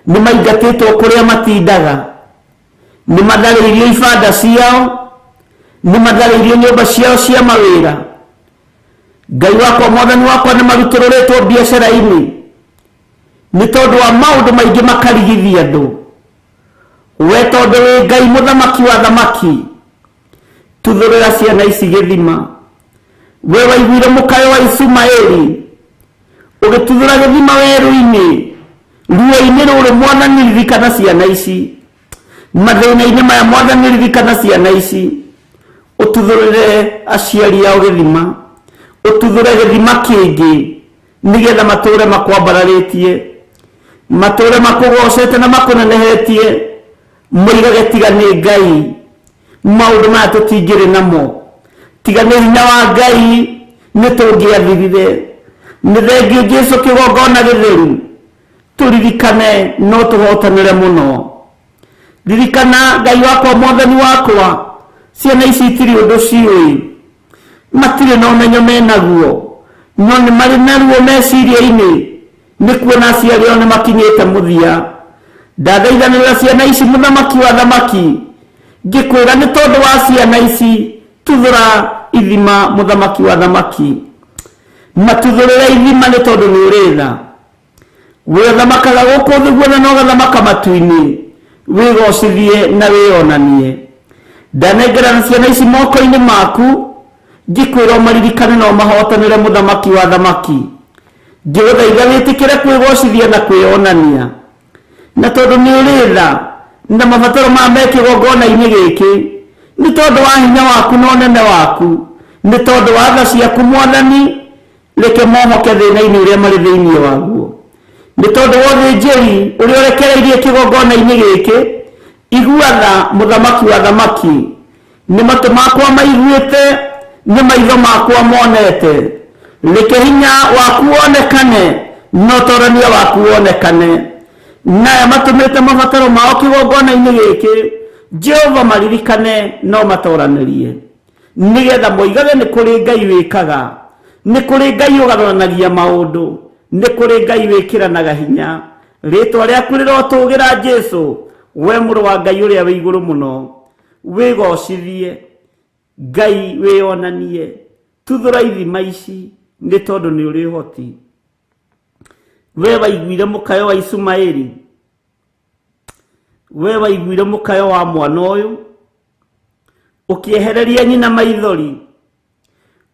nĩ maingatĩtwo kũrĩa matindaga, nĩ matharĩirio ibanda ciao, nĩ matharĩirio nyũmba ciao cia mawĩra. Ngai wakwa Mwathani wakwa nĩ marutũrũrĩtwo biacara-inĩ nĩ tondũ wa maũndũ maingĩ makarigithia andũ. We tondũ wĩ Ngai mũthamaki wa thamaki, tuthũrĩra ciana ici gĩthima. We waiguire mũkayo wa Ishumaeli ũgĩtuthũra gĩthima werũ-inĩ, ruo-inĩ rũrũ Mwathani ririkana ciana ici, mathĩna-inĩ maya Mwathani ririkana ciana ici, ũtuthũrĩre aciari ao gĩthima, ũtuthũre gĩthima kĩngĩ nĩgetha matũre makwambararĩtie, matũre makũgocete na makũnenehetie, moigage tiga nĩ Ngai, maũndũ maya tũtingĩrĩ namo, tiga nĩ hinya wa Ngai nĩ tũngĩathirire. Nĩ thengiũ Jesũ kĩgongona gĩtheru, tũririkane no tũhotanĩre mũno. Ririkana Ngai wakwa Mwathani wakwa, ciana ici itirĩ ũndũ ciũĩ, matirĩ na ũmenyo menaguo, no nĩ marĩ na ruo meciria-inĩ nĩ kuona aciari ao nĩ makinyĩte mũthia. Ndathaithanĩrĩra ciana ici mũthamaki wa thamaki, ngĩkwĩra nĩ tondũ wa ciana ici, tuthũra ithima mũthamaki wa thamaki, matuthũrĩre ithima nĩ tondũ nĩ ũrĩ tha. We thamakaga gũkũ thĩ guothe na ũgathamaka matu-inĩ, wĩgocithie na wĩonanie. Ndanengerana ciana ici moko-inĩ maku, ngĩkwĩra ũmaririkane na ũmahotanĩre mũthamaki wa thamaki. Ngĩgũthaitha wĩtĩkĩre kwĩgocithia na kwĩonania, na tondũ nĩ ũrĩ tha na mabataro ma me kĩgongona-inĩ gĩkĩ, nĩ tondũ wa hinya waku na ũnene waku, nĩ tondũ wa tha ciaku Mwathani, reke mohoke thĩna-inĩ ũrĩa marĩ thĩinĩ waguo. Nĩ tondũ wa ũthĩnjĩri ũrĩa ũrekereirie kĩgongona-inĩ gĩkĩ, igua tha mũthamaki wa thamaki. Nĩ matũ makwa maiguĩte, nĩ maitho makwa monete, reke hinya waku wonekane, no ũtonania waku wonekane. Naya matũmĩte mabataro mao kĩgongona-inĩ gĩkĩ, Jehova maririkane no matoranĩrie, nĩgetha moigage nĩ kũrĩ Ngai wĩkaga, nĩ kũrĩ Ngai ũgarũranagia maũndũ, nĩ kũrĩ Ngai wĩkĩranaga hinya. Rĩtwa rĩaku rĩrotũgĩra Jesũ, we mũrũ wa Ngai ũrĩa wĩ igũrũ mũno, wĩgocithie Ngai, wĩonanie, tuthũra ithima ici nĩ tondũ nĩ ũrĩ ũhoti. We waiguire mũkayo wa Ishumaeli, we waiguire mũkayo wa mwana ũyũ, ũkĩehereria nyina maithori,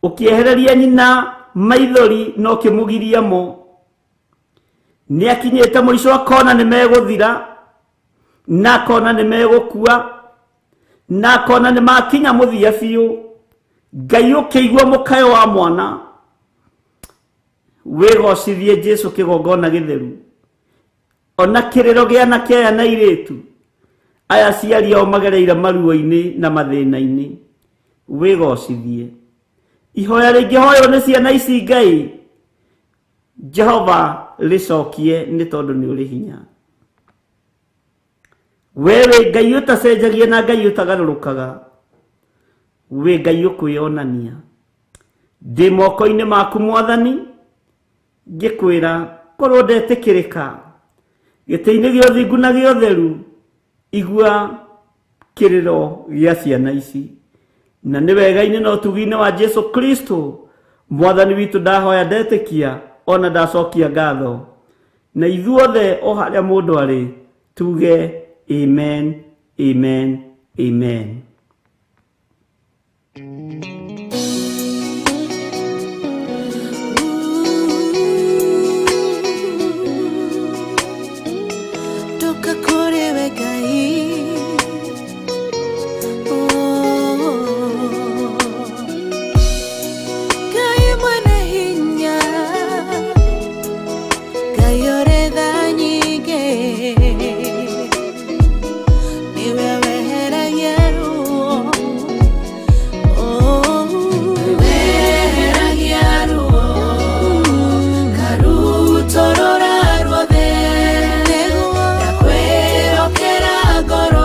ũkĩehereria nyina maithori na ũkĩmũgiria mo. Nĩ akinyĩte mũico akona nĩ megũthira, na akona nĩ megũkua, na akona nĩ makinya mũthia biũ. Ngai ũkĩigua mũkayo wa mwana, wĩgocithie Jesũ kĩgongona gĩtheru. Ona kĩrĩro gĩa anake aya na airĩtu aya aciari ao magereire maruo-inĩ na mathĩna-inĩ, wĩgocithie. Ihoya rĩngĩhoywo nĩ ciana ici Ngai, Jehova rĩcokie nĩ tondũ nĩ ũrĩ hinya. We wĩ Ngai ũtacenjagia na Ngai ũtagarũrũkaga, wĩ Ngai ũkwĩonania. Ndĩ moko-inĩ maku Mwathani, ngĩkwĩra korwo ndetĩkĩrĩka, gĩtĩ-inĩ gĩa ũthingu na gĩa ũtheru, igua kĩrĩro gĩa ciana ici. Na nĩ wega-inĩ na ũtugi-inĩ wa Jesũ Kristo Mwathani witũ ndahoya ndetĩkia, ona ndacokia ngatho. Na ithuothe o harĩa mũndũ arĩ tuge amen, amen, amen. Goro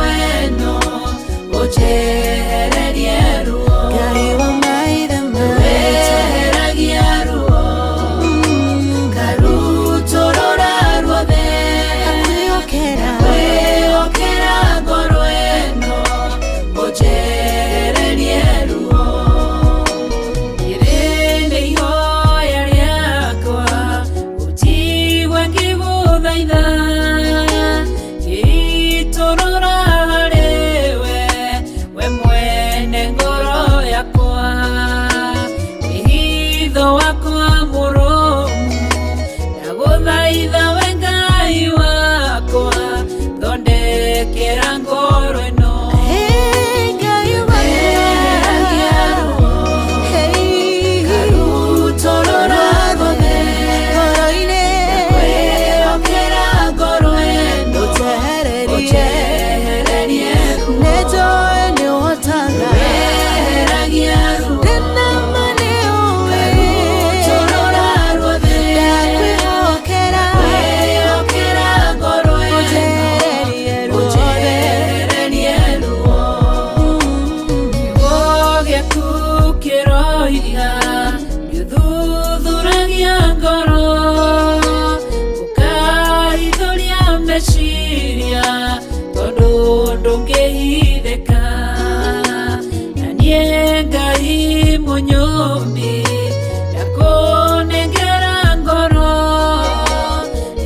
meciria tondu ndungihitheka na nie Ngai munyumbi ndakunengera ngoro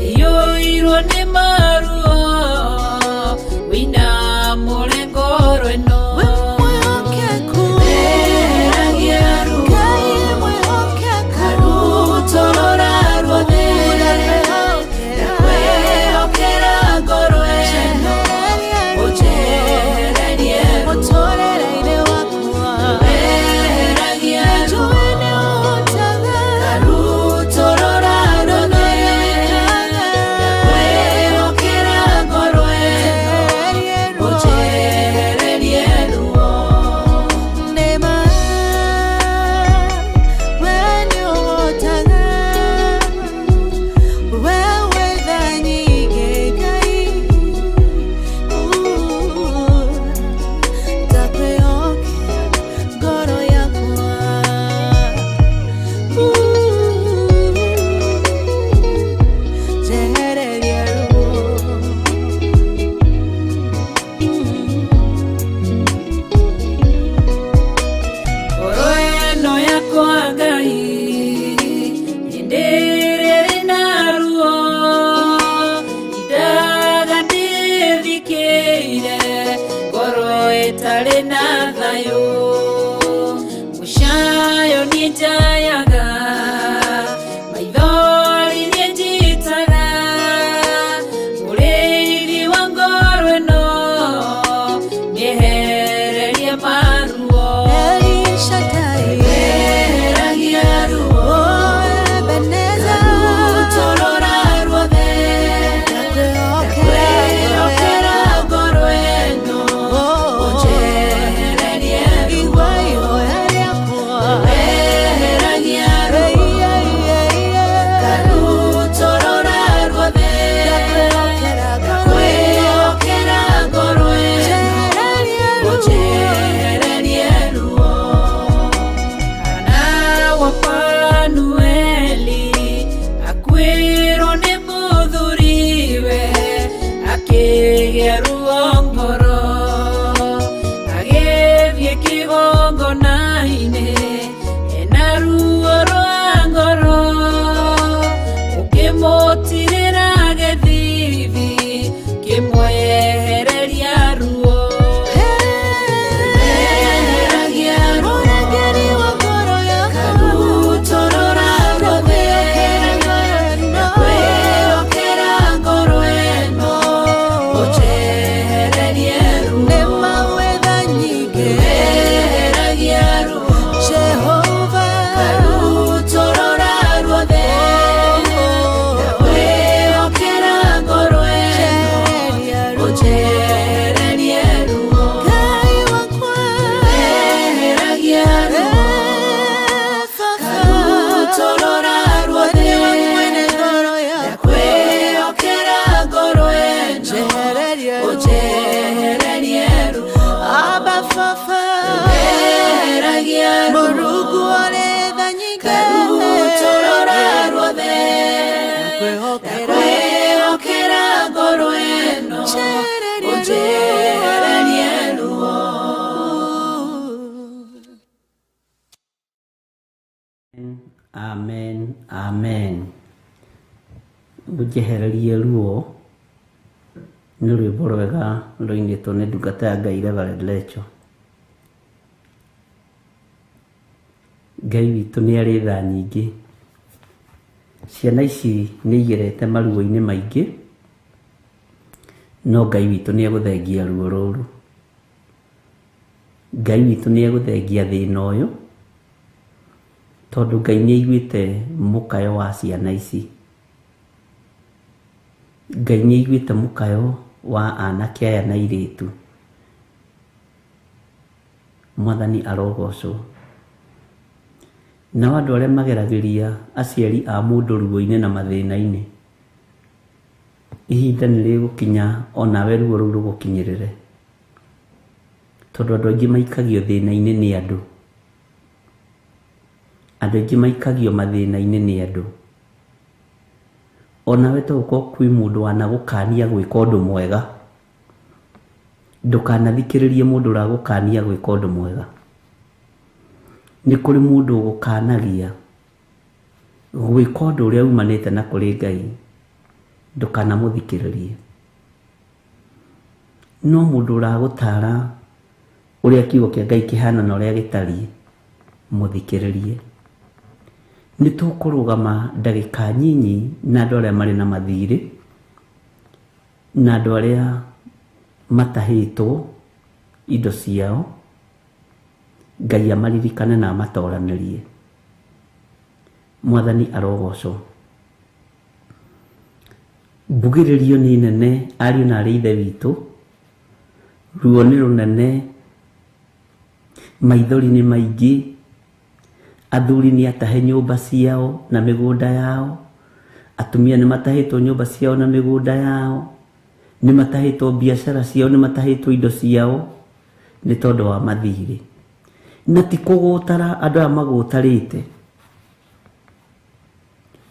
iyuirwo ni maruo wina ngoro ino Amen, amen. Bujehererie ruo nĩ rwĩmbo rwega rũinĩtwo nĩ ndungata ya Ngai Reverend Lecho. Ngai witũ nĩ arĩ tha nyingĩ. Ciana ici nĩ igerete maruo-inĩ maingĩ, no Ngai witũ nĩ egũthengia ruo rũrũ. Ngai witũ nĩ egũthengia thĩna ũyũ, tondũ Ngai nĩ aiguĩte mũkayo wa ciana ici. Ngai nĩ aiguĩte mũkayo wa anake aya na airĩtu. Mwathani arogocwo. Na andũ arĩa mageragĩria aciari a mũndũ ruo-inĩ na mathĩna-inĩ, ihinda nĩ rĩgũkinya onawe ruo rũu rũgũkinyĩrĩre, tondũ andũ aingĩ maikagio thĩna-inĩ nĩ andũ. Andũ aingĩ maikagio mathĩna-inĩ nĩ andũ. onawe to uko kwi mundu wanagukania gwika undu mwega ndukanathikiririe mundu uragukania gwika undu mwega. Ni kuri mundu ugukanagia gwika undu uria umanite na kuri Ngai ndukanamuthikiririe. No mundu uragutara uria kiugo kia Ngai kihana na uria gitari muthikiririe. Ni tukurugama ndagika nyinyi na andu aria mari na mathiri na andu aria matahitwo indo ciao, Ngai amaririkane na amatoranirie. Mwathani arogocwo. Mbugiririo ni nene ariu na ari ithe witu, ruo ni runene, maithori ni maingi, athuri ni atahe nyumba ciao na migunda yao, atumia ni matahitwo nyumba ciao na migunda yao, ni matahitwo biashara ciao, ni matahitwo indo ciao ni tondu wa mathiri. Na ti kugutara andu aya magutarite.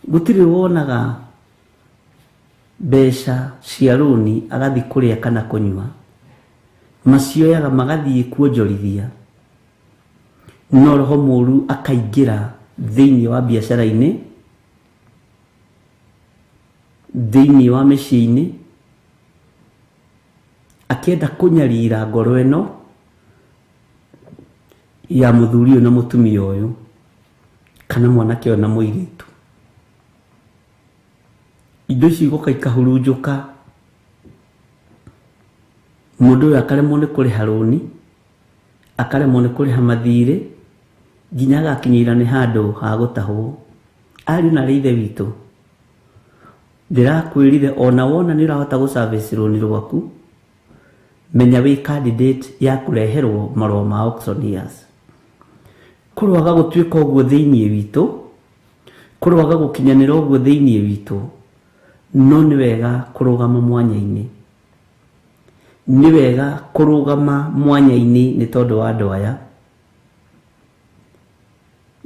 Gutiri wonaga mbeca cia runi agathi kuria kana kunywa, macioyaga magathii kuonjorithia, no roho muru akaingira thiini wa biashara-ini, thiini wa micii-ini, akienda kunyarira ngoro ino ya muthuri na mutumia uyu kana mwanake ona muiritu. Indo ici igoka ikahurunjuka, mundu uyu akaremwo ni kuriha runi, akaremwo ni kuriha mathiri, nginya agakinyira ni handu ha gutahwo. Ari na ithe witu, ndirakwirire ona wona ni urahota guservice runi rwaku, menya wi candidate ya kureherwo marua ma auctioneers. Kurwaga gutwika uguo thiini witu, kurwaga gukinyanira uguo thiini witu, no ni wega kurugama mwanya-ini. Ni wega kurugama mwanya-ini ni tondu wa andu aya.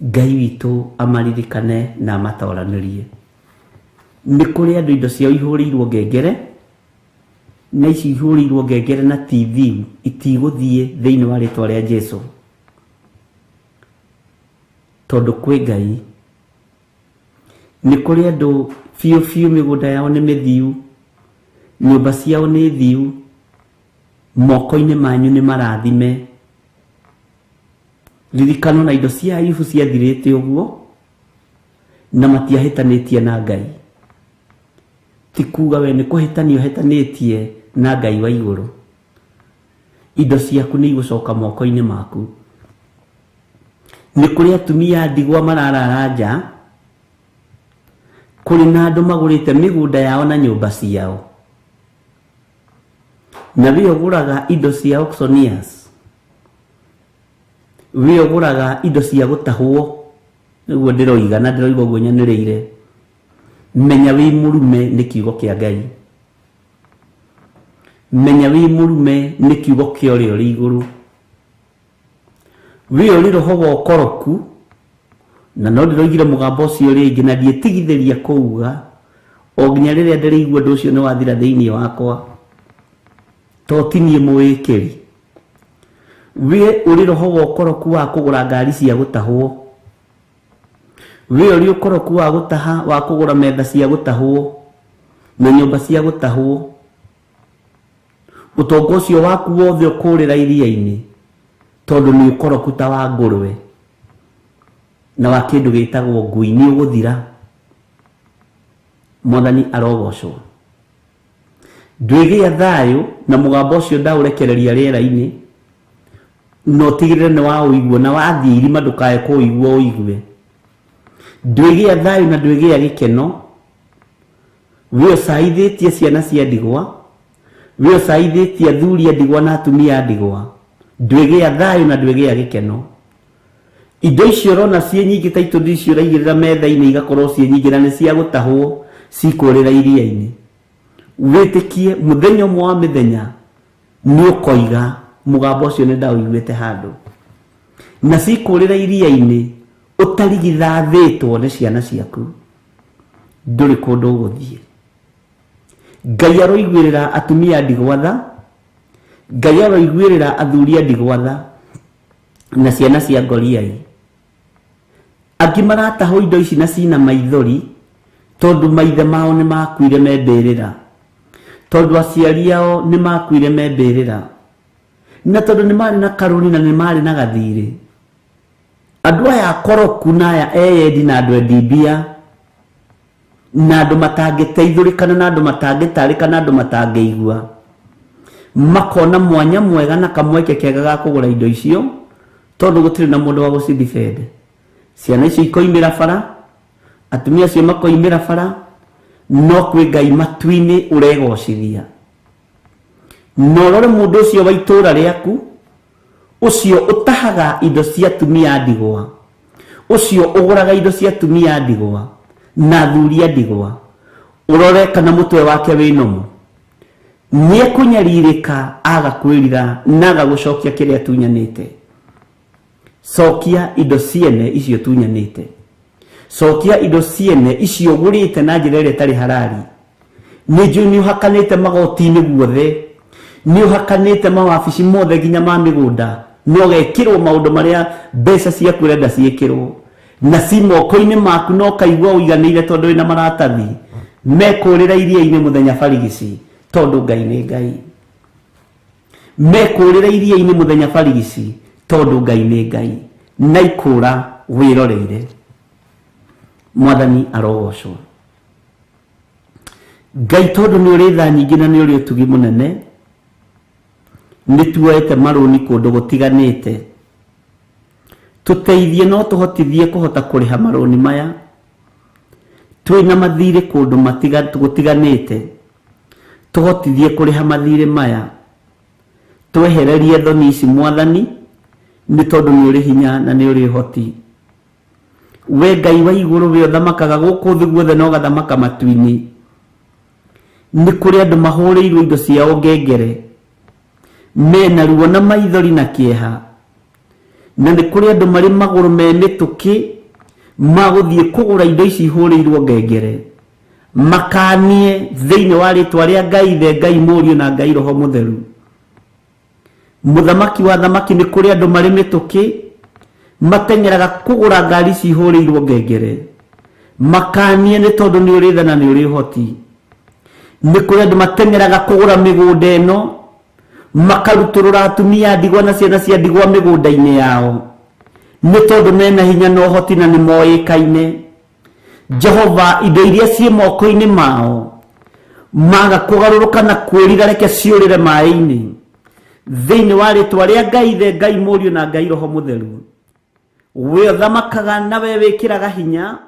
Ngai witu amaririkane na amatoranirie. Ni kuri andu indo ciao ihurirwo ngengere, na ici ihurirwo ngengere na TV itiguthie thiini wa ritwa ria Jesu, tondu kwi Ngai. Ni kuri andu fiu migunda yao ni mithiu, nyumba ciao ni thiu, moko-ini manyu ni marathime. Ririkano na indo cia Ayubu ciathirite uguo na matiahitanitie na Ngai. Ti kuga we ni kuhitanio hitanitie na Ngai wa iguru. Indo ciaku ni igucoka moko-ini maku. Ni kuri atumia ndigwa mararara nja, kuri na andu magurite migunda yao na nyumba ciao, na we uguraga indo cia auctioneers, we uguraga indo cia gutahwo. Niguo ndiroiga na ndiroiga uguo nyaniriire. Menya wi murume ni kiugo kia Ngai. Menya wi murume ni kiugo kia uria uri iguru. We uri roho wa ukoroku, na no ndiroigire mugambo ucio ringi na ndietigithiria kuuga o nginya riria ndiraigua ndu ucio ni wathira thiini wakwa, to tinie muwikiri. We uri roho wa ukoroku wa kugura ngari cia gutahwo. We uri ukoroku wa gutaha wa kugura metha cia gutahwo na nyumba cia gutahwo. Utongo ucio waku wothe ukurira iria-ini tondu ni ukoroku ta wa ngurwe na wa kindu gitagwo ngui ni uguthira. Mwathani arogocwo. Ndwigia thayu na mugambo ucio ndaurekereria riera-ini, no tigirire ni wa uigua na wathii irima ndukae kuigua uigue. Ndwigia thayu na ndwigia gikeno. We ucaithitie ciana cia ndigwa, we ucaithitie athuri a ndigwa na atumia a ndigwa. Ndwigia thayu na ndwigia gikeno. Indo icio rona cie nyingi ta itundi icio raigirira metha-ini igakorwo cie nyingi na ni cia gutahwo cikurira iria-ini. Witikie muthenya umwe wa mithenya ni ukoiga mugambo ucio ni ndauiguite handu, na cikurira iria-ini utarigithathitwo ni ciana ciaku. nduri kundu guthie. Ngai aroiguirira atumia ndigwa tha, Ngai aroiguirira athuri ndigwa tha na ciana cia ngoriai. Angi marataho indo ici na cina maithori tondu maithe mao ni makuire membirira, tondu aciari ao ni makuire membirira, na tondu ni mari na karuni na ni mari na gathiri. Andu aya akoroku na aya eyendi na andu endibia na andu matangiteithurikana na andu matangitarika na andu matangiigua makona mwanya mwega na kamweke kega ga kugura indo icio tondu gutiri na mundu wa gucithifende. Ciana icio ikoimira bara, atumia acio makoimira bara, no kwi Ngai matu-ini uregocithia. No rore mundu ucio wa itura riaku ucio utahaga indo cia atumia ndigwa, ucio uguraga indo cia atumia ndigwa na thuri ndigwa, urore kana mutwe wake winomu, nie kunyaririka agakwirira na agagucokia kiria tunyanite. Cokia indo ciene icio tunyanite, cokia indo ciene icio ugurite na njira iria tari harari. Niju ni uhakanite magoti-ini guothe, ni uhakanite mawabici mothe nginya ma migunda, no gekirwo maundu maria mbeca ciaku urenda ciikirwo na ci moko-ini maku, no kaigua uiganire tondu wina maratathi mekurira iria-ini muthenya barigici tondu Ngai ni Ngai. Mekurira iria-ini muthenya barigici tondu Ngai ni Ngai, na ikura wiroreire. Mwathani arogocwo. Ngai tondu ni uri tha nyingi na ni uri utugi munene, nituoete maruni kundu gutiganite, tuteithie no tuhotithie kuhota kuriha maruni maya. Twina mathire kundu gutiganite, tuhotithie kuriha mathire maya. Twehererie thoni ici Mwathani, ni tondu ni uri hinya na ni uri hoti. We Ngai wa iguru we uthamakaga guku thi guothe no gathamaka matu-ini. Ni kuri andu mahurirwo indo ciao ngengere, mena ruo na maithori na kieha, na ni kuri andu mari maguru me mituki maguthie kugura indo ici ihurirwo ngengere, makanie thiini wa ritwa ria Ngai the Ngai Muriu na Ngai Roho Mutheru. Muthamaki wa thamaki ni kuri andu mari mituki matengeraga kugura ngari ici ihurirwo ngengere, makanie ni tondu ni uri tha na ni uri hoti. Ni kuri andu matengeraga kugura migunda ino, makaruturura atumia ndigwa na ciana cia ndigwa migunda-ini yao, ni tondu mena hinya no hoti na ni moikaine. Jehova, indo iria cie moko-ini mao maga kugaruruka na kwirira reke ciurire mai-ini thiini wa ritwa ria Ngai the Ngai Muriu na Ngai Roho Mutheru. We uthamakaga na we wikiraga hinya,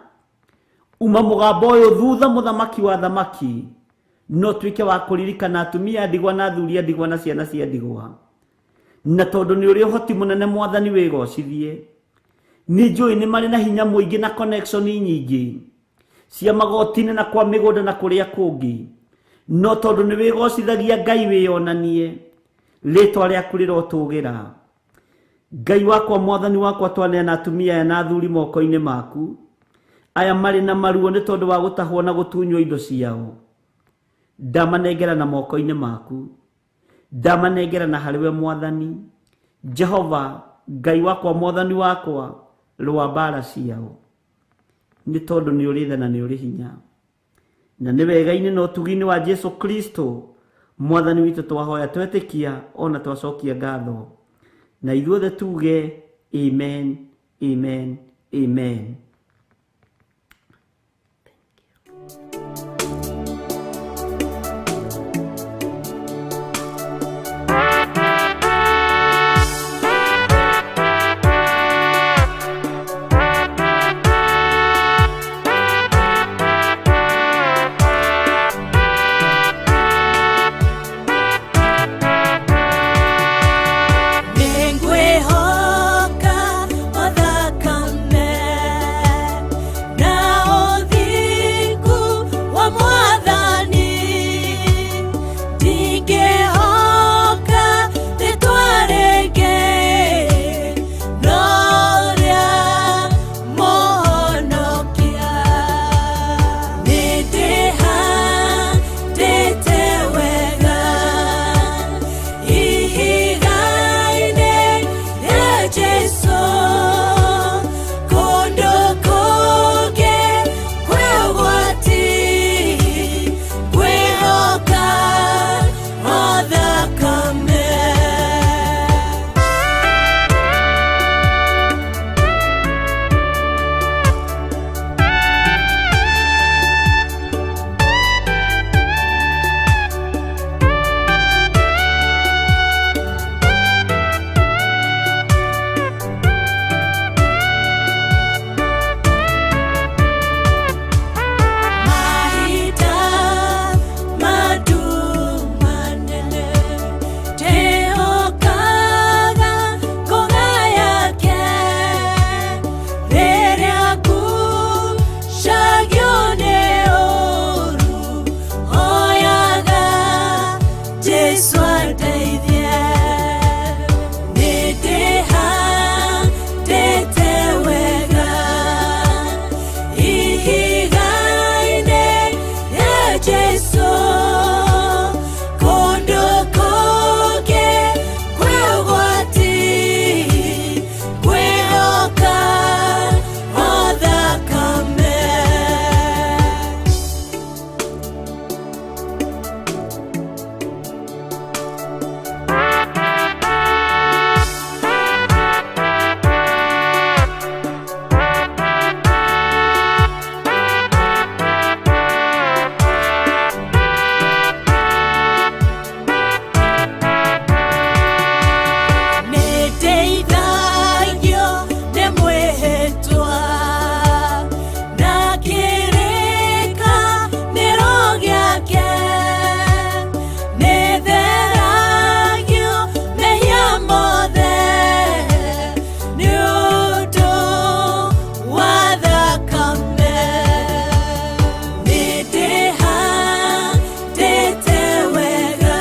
uma mugambo uyu thutha muthamaki wa thamaki, no twike wa kuririkana atumia ndigwa na thuri ndigwa na ciana cia ndigwa. Na tondu ni uri hoti munene Mwathani wigocithie. Ni njui ni mari na hinya muingi na connection nyingi cia magoti-ini na kwa migunda na kuria kungi, no tondu ni wigocithagia Ngai wiyonanie, ritwa riaku rirotugira. Ngai wakwa Mwathani wakwa twaneana atumia na thuri moko-ini maku, aya mari na maruo ni tondu wa gutahwo na gutunywo indo ciao. Ndamanengera na moko-ini maku, ndamanengera na hariwe Mwathani Jehova, Ngai wakwa Mwathani wakwa, rwa mbara ciao, ni tondu ni uri tha na ni uri hinya. Na ni wega-ini na utugi-ini wa Jesu Kristo Mwathani witu twahoya twetikia ona twacokia ngatho, na ithuothe tuge amen, amen, amen. Ningwihoka o thakame Jesu ateithie nĩndĩha ndĩte wega ihiga-inĩ rĩa Jesu kũndũ kũngĩ kwĩ ũgwati kwĩhoka o thakame. Nĩndeithagio nĩ mwĩhĩtwa na kĩrĩkanĩro gĩake nĩtheragio mehia mothe nĩ ũndũ wa thakame. Nĩndĩha ndĩte wega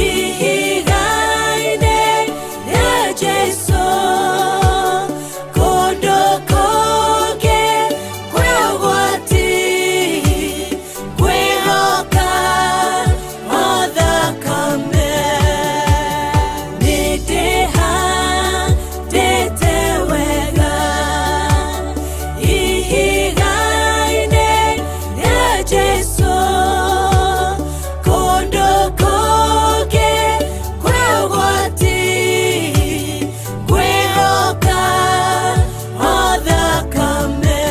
ihiga-inĩ rĩa Jesu kũndũ kũngĩ kwĩ ũgwati kwĩhoka o thakame. Nĩndĩha ndĩte wega ihiga-inĩ rĩa Jesu kũndũ kũngĩ kwĩ ũgwati kwĩhoka o thakame.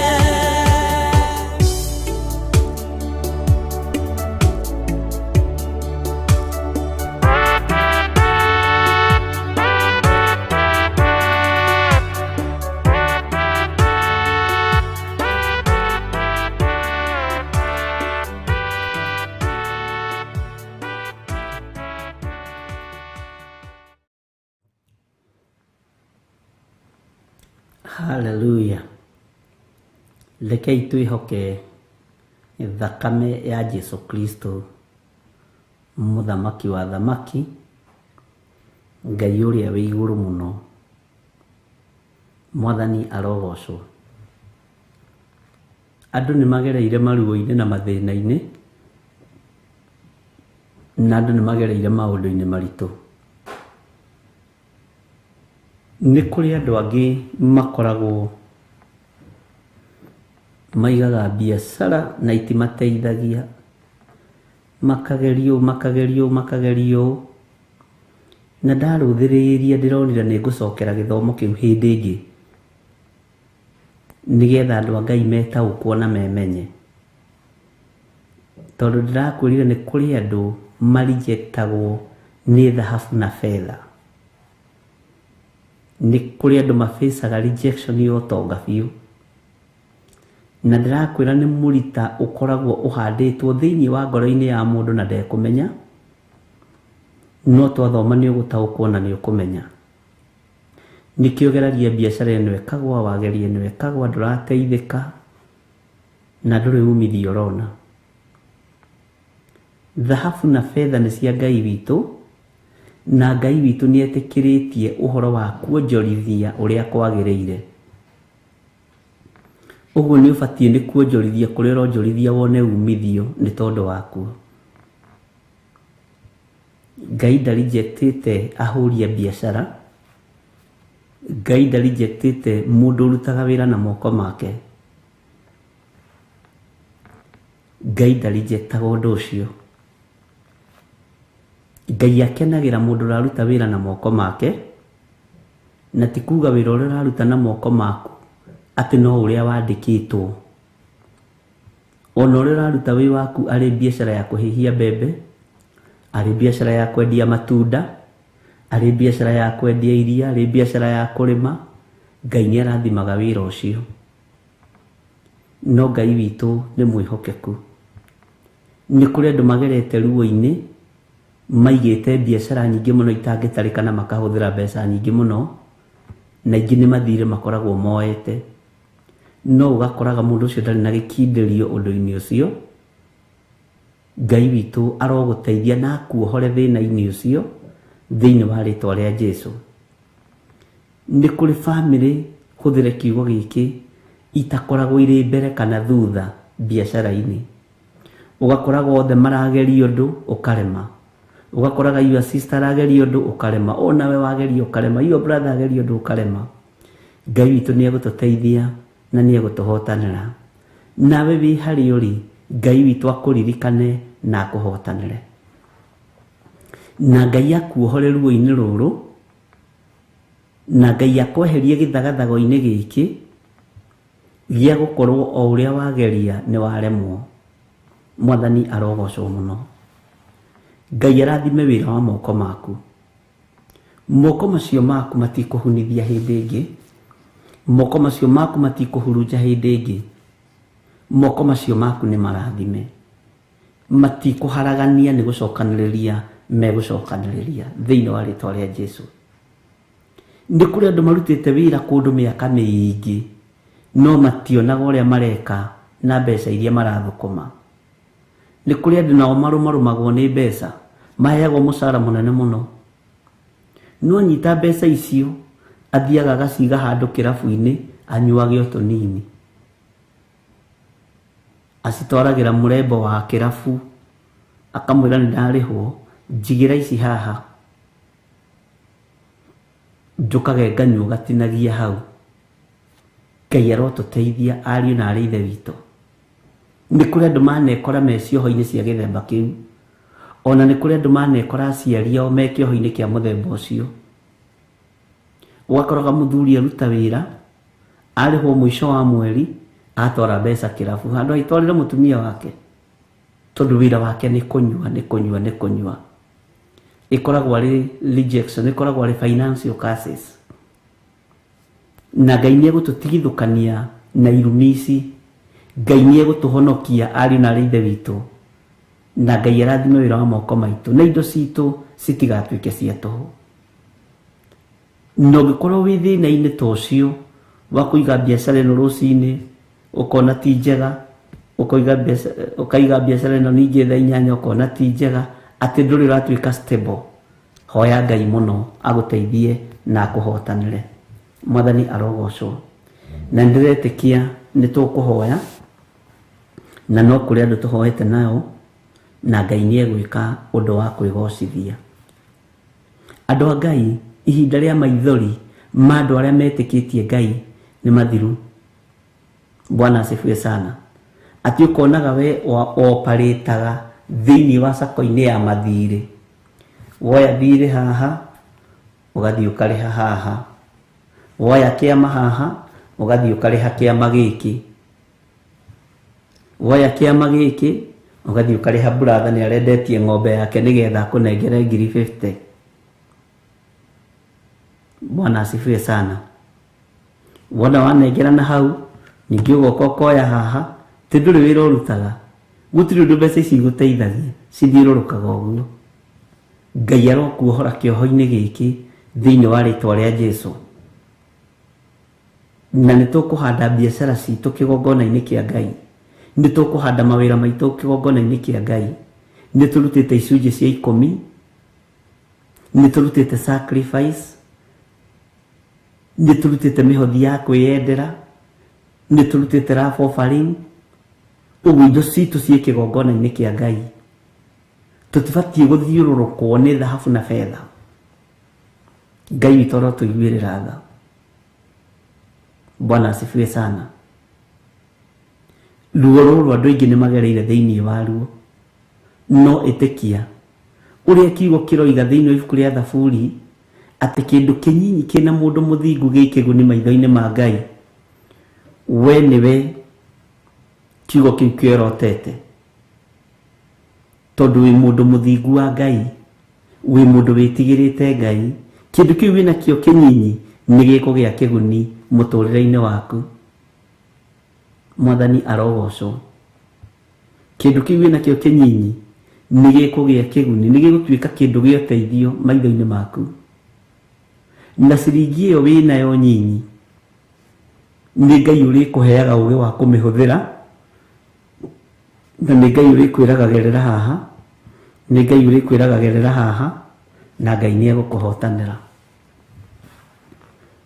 Hallelujah. Rekei twĩhoke thakame ya Jesu Kristo mũthamaki wa thamaki, Ngai ũrĩa wĩ igũrũ mũno. Mwathani arogocwo. Andũ nĩmagereire maruo-inĩ na mathĩna-inĩ, na andũ nĩmagereire maũndũ-inĩ maritũ. Nĩ kũrĩ andũ angĩ makoragwo maigaga biacara na itimateithagia, makagerio, na ndarũthĩrĩria ndĩronire nĩngũcokera gĩthomo kĩu hĩndĩ ĩngĩ nĩgetha andũ a Ngai metaũkwo na memenye, tondũ ndĩrakwĩrire nĩ kũrĩ andũ marijectagwo nĩ thahabu na fedha. Nĩ kũrĩ andũ mafacaga rejection ya ũtonga biũ, na ndĩrakwĩra nĩ mũrita ũkoragwo ũhandĩtwo thĩinĩ wa ngoro-inĩ ya mũndũ na ndekũmenya, no twathoma nĩ ũgũtaũkwo na nĩ ũkũmenya. Nĩkĩo geragia biacara ĩno ĩkagwa, wageria ĩno ĩkagwa, ndũrateithĩka na ndũrĩ umithio ũrona. Thahabu na fedha nĩ cia Ngai witũ, na Ngai witũ nĩetĩkĩrĩtie ũhoro wa kuonjorithia ũrĩa kwagĩrĩire. Ũguo nĩ ũbatiĩ nĩ kuonjorithia kũrĩa ũronjorithia wone umithio nĩ tondũ wakuo. Ngai ndarijectĩte ahũri a biacara, Ngai ndarijectĩte mũndũ ũrutaga wĩra na moko make. Ngai ndarijectaga ũndũ ũcio. Ngai akenagĩra mũndũ ũraruta wĩra na moko make, na ti kuga wĩra ũrĩa ũraruta na moko maku atĩ no ũrĩa wandĩkĩtwo. Ona ũrĩa ũraruta wĩ waku arĩ biacara ya kũhĩhia mbembe, arĩ biacara ya kwendia matunda, arĩ biacara ya kwendia iria, arĩ biacara ya kũrĩma, Ngai nĩarathimaga wĩra ũcio. No Ngai witũ nĩ mwĩhokeku. Nĩ kũrĩ andũ magerete ruo-inĩ, maigĩte biacara nyingĩ mũno itangĩtarĩka na makahũthĩra mbeca nyingĩ mũno, na ingĩ nĩ mathirĩ makoragwo moete. No ũgakoraga mũndũ ũcio ndarĩ na gĩkindĩrio ũndũ-inĩ ũcio, Ngai witũ arogũteithia na kuohore thĩna-inĩ ũcio thĩinĩ wa rĩtwa rĩa Jesũ. Nĩ kũrĩ bamĩrĩ, hũthĩre kiugo gĩkĩ, itakoragwo irĩ mbere kana thutha biacara-inĩ. Ũgakoraga othe marageria ũndũ ũkarema. Ũgakoraga your sister ageria ũndũ ũkarema, o nawe wageria ũkarema, your brother ageria ũndũ ũkarema. Ngai witũ nĩ egũtũteithia na nĩ egũtũhotanĩra. Nawe wĩ harĩa ũrĩ, Ngai witũ akũririkane na akũhotanĩre. Na Ngai akuohore ruo-inĩ rũrũ, na Ngai akweherie gĩthagathago-inĩ gĩkĩ gĩa gũkorwo o ũrĩa wageria nĩ waremwo. Mwathani arogocwo mũno. Ngai arathime wĩra wa moko maku. Moko macio maku matikũhunithia hĩndĩ ĩngĩ. Moko macio maku matikũhurunja hĩndĩ ĩngĩ. Moko macio maku nĩ marathime. Matikũharagania, nĩ gũcokanĩrĩria megũcokanĩrĩria thĩinĩ wa rĩtwa rĩa Jesũ. Nĩ kũrĩ andũ marutĩte wĩra kũndũ mĩaka mĩingĩ, no mationaga ũrĩa mareka na mbeca iria marathũkũma. Nĩ kũrĩ andũ nao marũmarũmagwo nĩ mbeca, maheagwo mũcara mũnene mũno, no anyita mbeca icio athiaga agaciga handũ kĩrabu-inĩ anyuage o tũnini. Acitwaragĩra mũrembo wa kĩrabu, akamwĩra nĩ ndarĩhwo, njigĩra ici haha, njũkage nganyua gatinagia hau. Ngai arotũteithia ariũ na arĩ ithe witũ. Nĩ kũrĩ andũ manekora me cioho-inĩ cia gĩthemba kĩu, ona nĩ kũrĩ andũ manekora aciari ao me kĩoho-inĩ kĩa mũthemba ũcio. Ũgakoraga mũthuri aruta wĩra, arĩhwo mũico wa mweri, atwara mbeca kĩrabu, handũ aitwarĩre mũtumia wake, tondũ wĩra wake nĩ kũnyua, nĩ kũnyua, nĩ kũnyua. Ĩkoragwo arĩ rejection, ĩkoragwo arĩ financial curses. Na Ngai nĩ egũtũtigithũkania na irumi ici. Ngai nĩ egũtũhonokia ariũ na arĩ ithe witũ. Na Ngai arathime wĩra wa moko maitũ, na indo citũ citigatuĩke cia tũhũ. Na ũngĩkorwo wĩ thĩna-inĩ ta ũcio wa kũiga biacara ĩno rũcinĩ, ũkona ti njega, ũkaiga biacara ĩno ningĩ thaa 8 ũkona ti njega, atĩ ndũrĩ ũratuĩka stable, hoya Ngai mũno agũteithie na akũhotanĩre. Mwathani arogocwo. Na ndĩretĩkia nĩ tũkũhoya, na no kũrĩ andũ tũhoete nao, na Ngai nĩ egwĩka ũndũ wa kwĩgocithia. Andũ a Ngai, ihinda rĩa maithori ma andũ arĩa metĩkĩtie Ngai nĩ mathiru. Bwana asifiwe sana. Atĩ ũkonaga we oparĩtaga thĩinĩ wa sako-inĩ ya mathirĩ. Woya thirĩ haha, ũgathiĩ ũkarĩha haha. Woya kĩama haha, ũgathiĩ ũkarĩha kĩama gĩkĩ. Woya kĩama gĩkĩ, ũgathiĩ ũkarĩha brother nĩ arendetie ng'ombe yake nĩgetha akũnengere 50. Bwana asifiwe sana. Wona wanengerana hau, ningĩ ũgoka ũkoya haha, ti ndũrĩ wĩra ũrutaga. Gũtirĩ ũndũ mbeca ici igũteithagia, cithiũrũrũkaga ũguo. Ngai arokuohora kĩoho-inĩ gĩkĩ thĩinĩ wa rĩtwa rĩa Jesũ. Na nĩ tũkũhanda biacara citũ kĩgongona-inĩ kĩa Ngai. Nĩ tũkũhanda mawĩra maitũ kĩgongona-inĩ kĩa Ngai. Nĩ tũrutĩte icunjĩ cia 10, nĩ tũrutĩte sacrifice, nĩ tũrutĩte mĩhothi ya kwĩyendera, nĩ tũrutĩte love offering. Ũguo indo citũ ciĩ kĩgongona-inĩ kĩa Ngai. Tũtibatiĩ gũthiũrũrũkwo nĩ thahabu na betha. Ngai witũ arotũiguĩrĩra tha. Bwana asifiwe sana. Ruo rũrũ andũ aingĩ nĩ magereire thĩinĩ waruo, no ĩtĩkia ũrĩa kiugo kĩroiga thĩinĩ wa ibuku rĩa Thaburi, atĩ kĩndũ kĩnyinyi kĩna mũndũ mũthingu gĩ kĩguni maitho-inĩ ma Ngai, we nĩwe kiugo kĩu kĩorotete. Tondũ wĩ mũndũ mũthingu wa Ngai, wĩ mũndũ wĩtigĩrĩte Ngai, kĩndũ kĩu wĩna kĩo kĩnyinyi nĩ gĩkũgĩa kĩguni mũtũrĩre-inĩ waku. Mwathani arogocwo. Kĩndũ kĩu wĩna kĩo kĩnyinyi nĩ gĩkũgĩa kĩguni, nĩ gĩgũtuĩka kĩndũ gĩa ũteithio maitho-inĩ maku. Na ciringi ĩyo wĩnayo nyinyi, nĩ Ngai ũrĩkũheaga ũũgĩ wa kũmĩhũthĩra na nĩ Ngai ũrĩkwĩraga haha, nĩ Ngai ũrĩkwĩraga haha, na Ngai nĩ egũkũhotanĩra.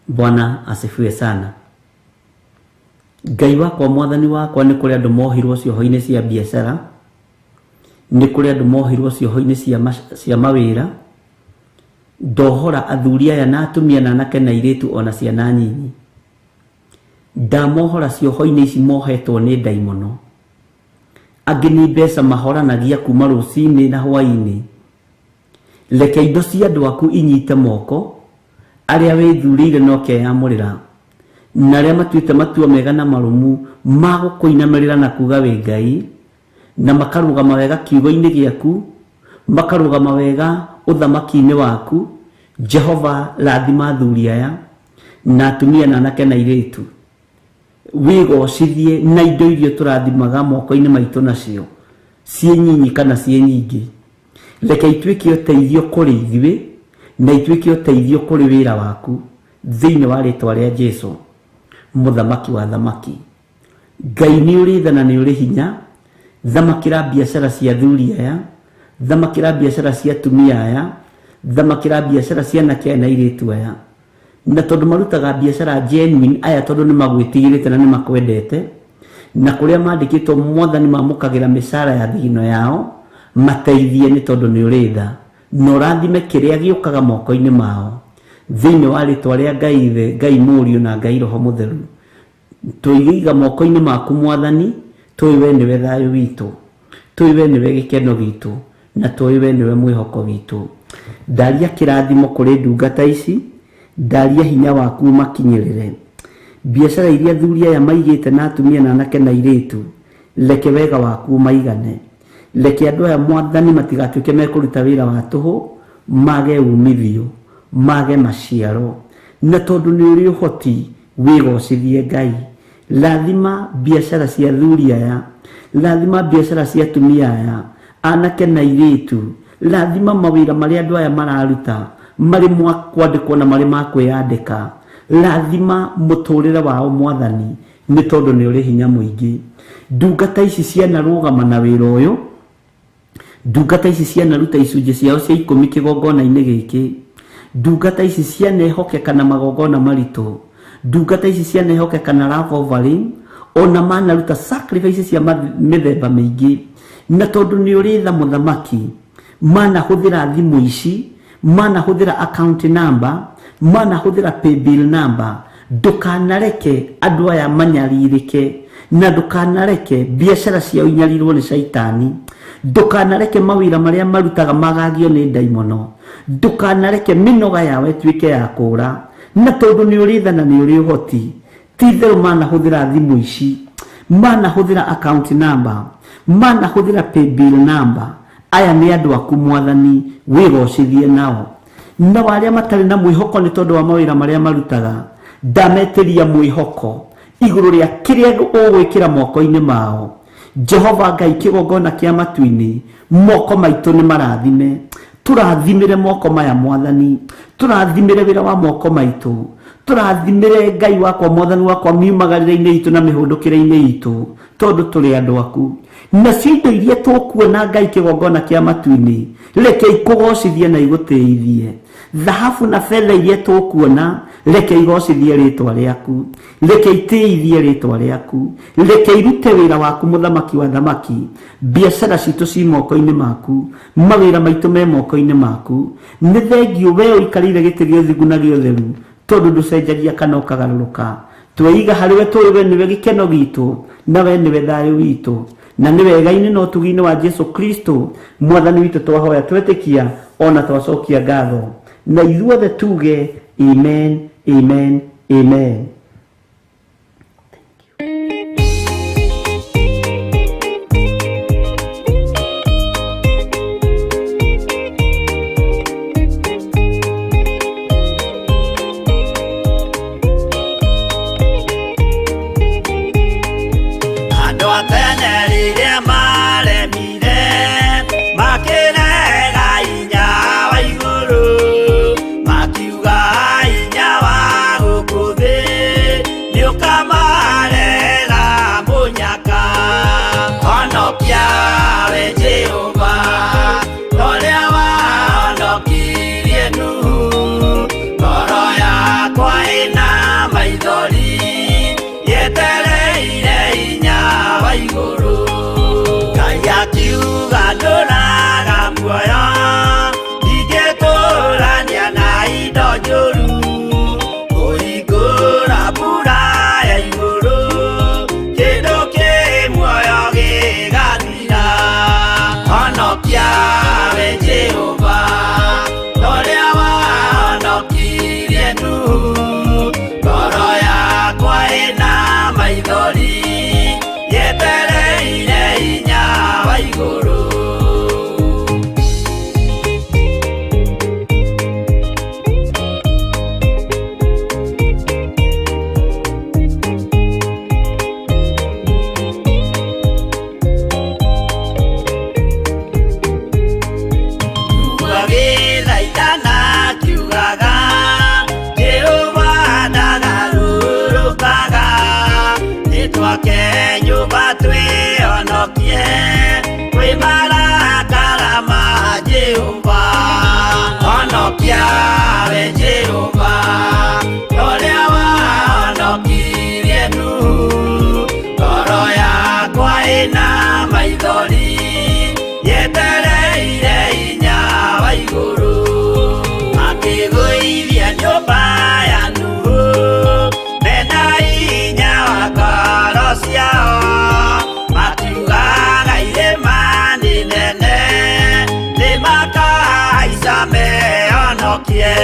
Bwana asifiwe sana. Ngai wakwa mwathani wakwa, nĩ kũrĩ andũ mohirwo cioho-inĩ cia biacara, nĩ kũrĩ andũ mohirwo cioho-inĩ cia mawĩra, ndohora athuri aya na atumia na anake na airĩtu ona ciana nyinyi. Ndamohora cioho-inĩ ici mohetwo nĩ ndaimono. Angĩ nĩ mbeca mahoranagia kuma rũcinĩ na hwainĩ. Reke indo cia andũ aku inyite moko, arĩa wĩthurĩire no keyamũrĩra, na arĩa matuĩte matua mega na marumu magũkũinamĩrĩra na kuga wĩ Ngai, na makarũgama wega kiugo-inĩ gĩaku, makarũgama wega ũthamaki-inĩ waku. Jehova, rathima athuri aya na atumia na anake na airĩtu, wĩgocithie na indo iria tũrathimaga moko-inĩ maitũ nacio, ciĩ nyinyi kana ciĩ nyingĩ. Reke ituĩke ũteithio kũrĩ ithuĩ, na ituĩke ũteithio kũrĩ wĩra waku, thĩinĩ wa rĩtwa rĩa Jesũ, mũthamaki wa thamaki. Ngai nĩ ũrĩ tha na nĩ ũrĩ hinya. Thamakĩra biacara cia athuri aya, thamakĩra biacara cia atumia aya, thamakĩra biacara cia anake aya na airĩtu aya. Na tondũ marutaga biacara genuine aya, tondũ nĩ magwĩtigĩrĩte na nĩ makwendete, na kũrĩa mandĩkĩtwo Mwathani mamũkagĩra mĩcara ya thigino yao, mateithie nĩ tondũ nĩ ũrĩ tha, na ũrathime kĩrĩa gĩũkaga moko-inĩ mao, thĩinĩ wa rĩtwa rĩa Ngai Ithe, Ngai Mũriũ na Ngai Roho Mũtheru. Tũiga moko-inĩ maku Mwathani, tũĩ we nĩwe thayũ witũ, tũĩ we nĩwe gĩkeno gitũ, na tũĩ we nĩwe mwĩhoko witũ. Ndaria kĩrathimo kũrĩ ndungata ici, ndaria hinya waku makinyĩrĩre. Biacara iria athuri aya maigĩte na atumia na anake na airĩtu, reke wega waku maigane. Reke andũ aya Mwathani matigatuĩke mekũruta wĩra wa tũhũ, mage umithio, mage maciaro. Na tondũ nĩ ũrĩ ũhoti, wĩgocithie Ngai. Rathima biacara cia athuri aya, rathima biacara cia atumia aya, anake na airĩtu. Rathima mawĩra marĩa andũ aya mararuta, marĩ kwandĩkwo na marĩ ma kwĩyandĩka. Rathima mũtũrĩre wao Mwathani, nĩ tondũ nĩ ũrĩ hinya mũingĩ. Ndungata ici cianarũgama na wĩra ũyũ, ndungata ici cianaruta icunjĩ ciao cia 10 kĩgongona-inĩ gĩkĩ, ndungata ici cianehokeka na magongona maritũ, ndungata ici cianehokeka na love offering, ona manaruta sacrifice cia mĩthemba mĩingĩ. Na tondũ nĩ ũrĩ tha mũthamaki, manahũthĩra thimũ ici, manahũthĩra account number, manahũthĩra paybill number. Ndũkanareke andũ aya manyarirĩke, na ndũkanareke biacara ciao inyarirwo nĩ Shaitani. Ndũkanareke mawĩra marĩa marutaga magagio nĩ ndaimono. Ndũkanareke mĩnoga yao ĩtuĩke ya kũũra. Na tondũ nĩ ũrĩ tha na nĩ ũrĩ ũhoti, ti-itherũ manahũthĩra thimũ ici, manahũthĩra account number, manahũthĩra paybill number. Aya nĩ andũ aku Mwathani, wĩgocithie nao. Na arĩa matarĩ na mwĩhoko nĩ tondũ wa mawĩra marĩa marutaga, ndametĩria mwĩhoko igũrũ rĩa kĩrĩa ũgwĩkĩra moko-inĩ mao. Jehova Ngai, kĩgongona kĩa matu-inĩ, moko maitũ nĩ marathime. Tũrathimĩre moko maya Mwathani, tũrathimĩre wĩra wa moko maitũ, tũrathimĩre Ngai wakwa Mwathani wakwa miumagarĩre-inĩ itũ na mĩhũndũkĩre-inĩ itũ, tondũ tũrĩ andũ aku. Nacio indo iria tũkuona Ngai kĩgongona kĩa matu-inĩ, reke ikũgocithie na igũtĩithie. Thahabu na fedha iria tũkuona, reke igocithie rĩtwa rĩaku, reke itĩithie rĩtwa rĩaku, reke irute wĩra waku mũthamaki wa thamaki. Biacara citũ ci moko-inĩ maku, mawĩra maitũ me moko-inĩ maku. Nĩ thengiũ we ũikarĩire gĩtĩ gĩa ũthingu na gĩa ũtheru, tondũ ndũcenjagia kana ũkagarũrũka. Tweiga harĩ we tũĩ we nĩwe gĩkeno gitũ, na we nĩwe thayũ witũ, na nĩ wega-inĩ na ũtugi-inĩ wa Jesu Kristo Mwathani witũ twahoya twetĩkia ona twacokia ngatho. Na ithuothe tuge amen, amen, amen. Andũ a tene rĩrĩa maremire, makĩrega hinya wa igũrũ, makiuga hinya wa gũkũ thĩ honokie kwĩ marakara ma Jehova. Honokia we Jehova, ũrĩa wahonokirie Nuhu. Ngoro yakwa ĩna maithori yetereire hinya wa igũrũ, akĩgũithia nyũmba ya Nuhu mena hinya wa ngoro ciao. Makiugaga irĩma nĩ nene nĩmakahaica mehonokie.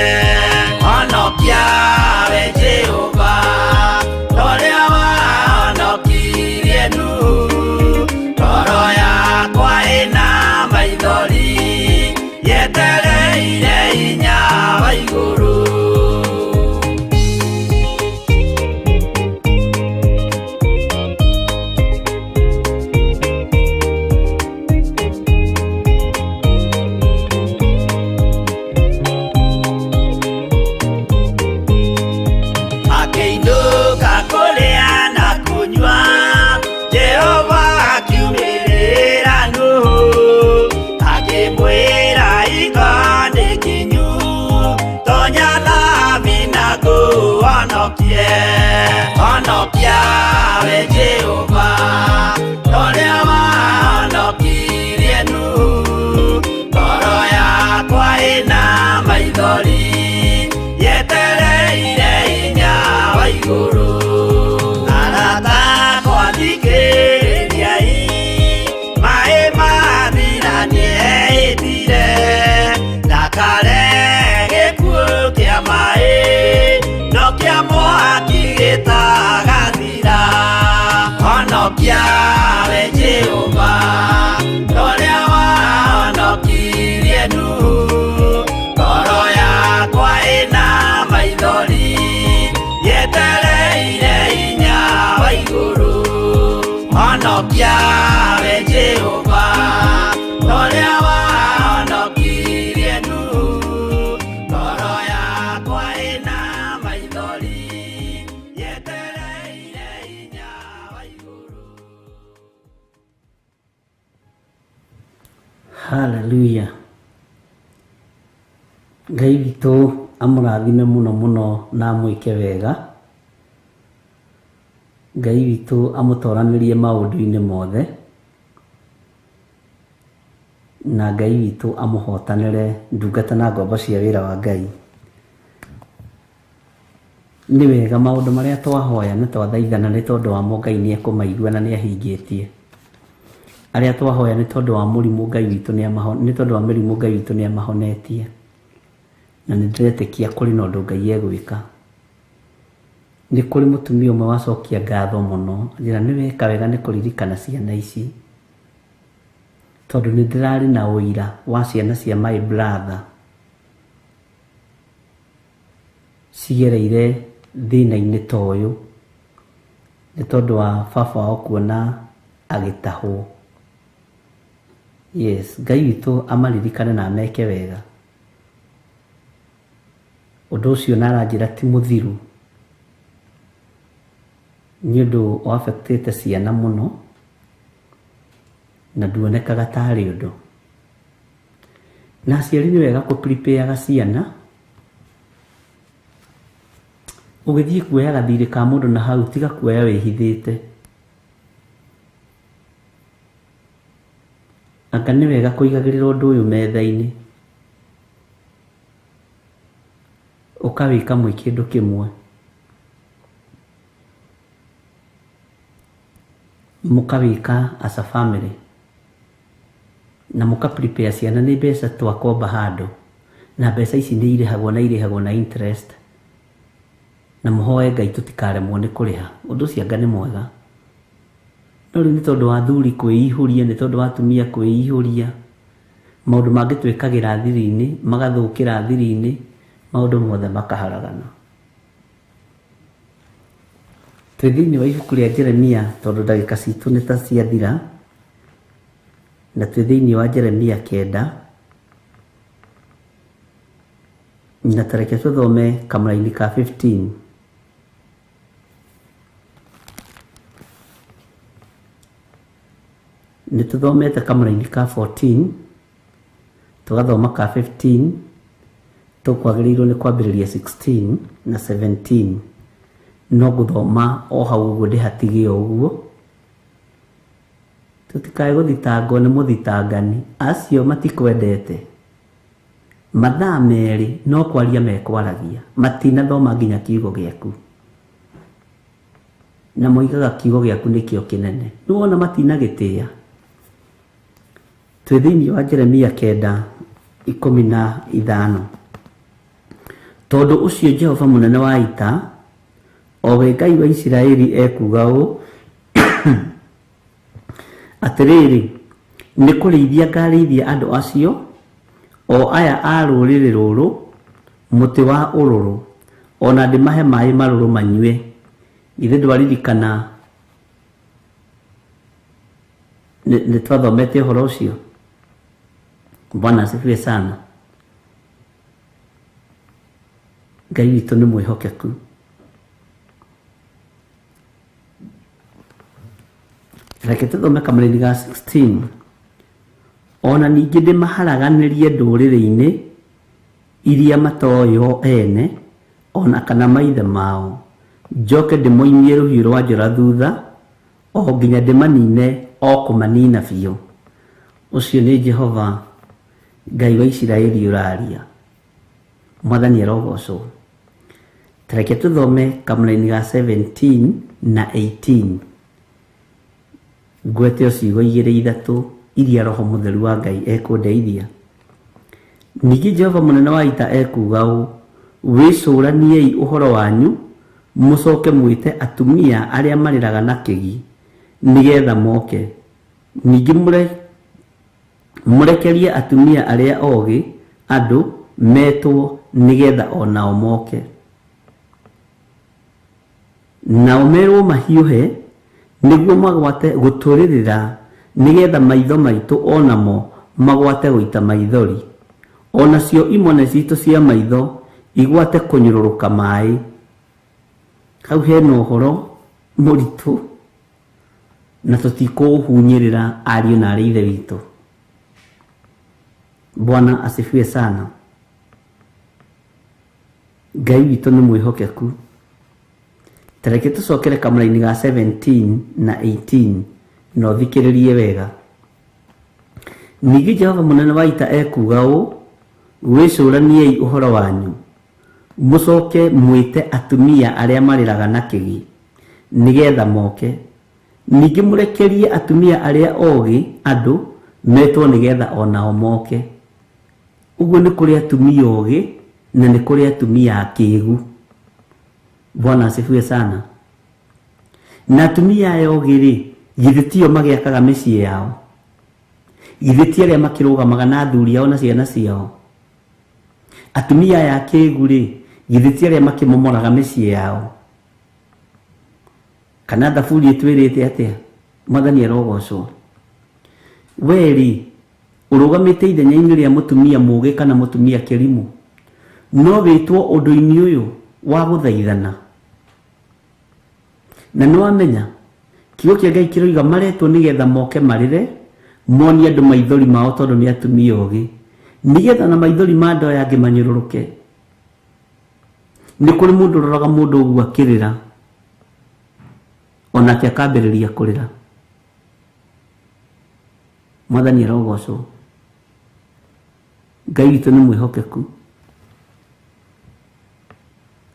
Honokia we Jehova, ũrĩa wahonokirie Nuhu. Ngoro yakwa ĩna maithori yetereire hinya wa igũrũ. Akĩinũka kũrĩa na kũnyua, Jehova akiumĩrĩra Nuhu, akĩmwĩra ikonĩ kinyu, tonya thabina ngũhonokie. Honokia we Jehova, ũrĩa wahonokirie Nuhu. Ngoro yakwa ĩna maithori yetereire hinya wa igũrũ. Arata akwa thikĩrĩriai, maĩ mathira nĩehĩtire, ndakare gĩkuũ kĩa maĩ, no kĩa mwaki gĩtagathira. Honokia we Jehova, ũrĩa wahonokirie Nuhu. Ngoro yakwa ĩna maithori yetereire hinya wa igũrũ. Honokia we Jehova, ũrĩa wahonokirie Nuhu. Ngoro yakwa ĩna maithori yetereire hinya wa igũrũ. Haleluya. Ngai witũ amũrathime mũno mũno na amwĩke wega. Ngai witũ amũtoranĩrie maũndũ-inĩ mothe, na Ngai witũ amũhotanĩre ndungata na ngombo cia wĩra wa Ngai. Nĩ wega maũndũ marĩa twahoya na twathaithana nĩ tondũ wamo Ngai nĩ ekũmaigua na nĩ ahingĩtie. Arĩa twahoya nĩ tondũ wa mũrimũ Ngai witũ nĩ tondũ wa mĩrimũ Ngai witũ nĩ amahonetie, na nĩ ndĩretĩkia kũrĩ na ũndũ Ngai egwĩka. Nĩ kũrĩ mũtumia ũmwe wacokia ngatho mũno, njĩra nĩ weka wega nĩ kũririkana ciana ici, tondũ nĩ ndĩrarĩ na ũira wa ciana cia my brother cigereire thĩna-inĩ ta ũyũ nĩ tondũ wa baba wao kuona agĩtahwo. Yes, Ngai witũ amaririkane na ameke wega. Ũndũ ũcio naranjĩra ti mũthiru, nĩ ũndũ wafektĩte ciana mũno na nduonekaga tarĩ ũndũ. Na aciari nĩ wega kũ-prepare ciana, ũgĩthiĩ kuoya gathirĩ ka mũndũ na hau tiga kuoya wĩhithĩte. Anga nĩ wega kũigagĩrĩra ũndũ ũyũ metha-inĩ, ũkawĩka mwĩ kĩndũ kĩmwe. Mũkawĩka as a family na mũka-prepare ciana nĩ mbeca twakomba handũ, na mbeca ici nĩ irĩhagwo na interest, na mũhoe Ngai tũtikaremwo nĩ kũrĩha. Ũndũ ũcio anga nĩ mwega. No rĩu nĩ tondũ wa athuri kwĩihũria, nĩ tondũ wa atumia kwĩihũria, maũndũ mangĩ twĩkagĩra thiri-inĩ magathũkĩra thiri-inĩ, maũndũ mothe makaharagana. Twĩ thĩinĩ wa ibuku rĩa Jeremia, tondũ ndagĩka citũ nĩ ta ciathira, na twĩ thĩinĩ wa Jeremia 9, na tareke tũthome kamũra-inĩ ka 15. tuthomete kamũra-inĩ ka 14 tugathoma ka 15 tukwagĩrĩirwo nĩ kwambĩrĩria 16 na 17 no gũthoma o hau ũguo ndĩhatige ũguo tutikae gũthitangwo nĩ mũthitangani acio matikwendete mathaa merĩ no kwaria mekwaragia matinathoma nginya kiugo gĩaku na moigaga kiugo gĩaku nĩkĩo kĩnene nĩwona matinagĩtĩa twĩ thĩinĩ wa Jeremia 9:15 tondũ ũcio Jehova mũnene wa ita o we Ngai wa Isiraeli ekuga ũũ atĩrĩrĩ nĩ kũrĩithia ngarĩithia andũ acio o aya a rũrĩrĩ rũrũ mũtĩ wa ũrũrũ ona ndĩmahe maĩ marũrũ manyue ithe ndwaririkana nĩ twathomete ũhoro ũcio Bwana asifiwe sana Ngai witũ nĩ mwĩhokeku reke tũthome kamũra-inĩ ga 16 ona ningĩ ndĩmaharaganĩrie ndũrĩrĩ-inĩ iria matoyo ene ona kana maithe mao njoke ndĩmoimie rũhiũ rwa njora thutha o nginya ndĩmanine o kũmanina biũ ũcio nĩ Jehova Ngai wa Isiraeli ũraria mwathani arogocwo reke tũthome kamũra-inĩ ga 17 na 18 ngwete ciugo 2-3 iria roho mũtheru wa Ngai ekũndeithia ningĩ Jehova mũnene wa ita ekuga ũũ wĩcũraniei ũhoro wanyu mũcoke mwĩte atumia arĩa marĩraga na kĩgi nĩgetha moke ningĩ mũrekerie atumia arĩa ogĩ andũ metwo nĩgetha onao moke nao merwo mahiũhe nĩguo magwate gũtũrĩrĩra nĩgetha maitho maitũ onamo magwate gũita maithori onacio imone citũ cia maitho igwate kũnyũrũrũka maĩ hau hena ũhoro mũritũ na tũtikũũhunyĩrĩra ariũ na arĩ ithe witũ Bwana asifiwe sana Ngai witũ nĩ mwĩhokeku tareke tũcokere kamũra-inĩ ga 17 na 18 na ũthikĩrĩrie wega ningĩ Jehova mũnene wa ita ekuga ũũ wĩcũraniei ũhoro wanyu mũcoke mwĩte atumia arĩa marĩraga na kĩgi nĩgetha moke ningĩ mũrekerie atumia arĩa ogĩ andũ metwo nĩgetha onao moke ũguo nĩ kũrĩ atumia ogĩ na nĩ kũrĩ atumia akĩĩgu Bwana asifiwe sana na atumia aya ogĩ-rĩ githĩ tio magĩakaga mĩciĩ yao githĩ ti arĩa makĩrũgamaga na athuri ao na ciana ciao atumia aya akĩĩgu-rĩ githĩ ti arĩa makĩmomoraga mĩciĩ yao kana thaburi ĩtwĩrĩte atĩa mwathani arogocwo weri ũrũgamĩte ithenya-inĩ rĩa mũtumia mũgĩ kana mũtumia kĩrimũ no wĩtwo ũndũ-inĩ ũyũ wa gũthaithana na nĩwamenya kiugo kĩa Ngai kĩroiga maretwo nĩgetha moke marĩre monie andũ maithori mao tondũ nĩ atumia ogĩ nĩgetha na maithori ma andũ aya angĩ manyũrũrũke nĩ kũrĩ mũndũ ũroraga mũndũ ũguo akĩrĩra onake akambĩrĩria kũrĩra mwathani arogocwo Ngai witũ nĩ mwĩhokeku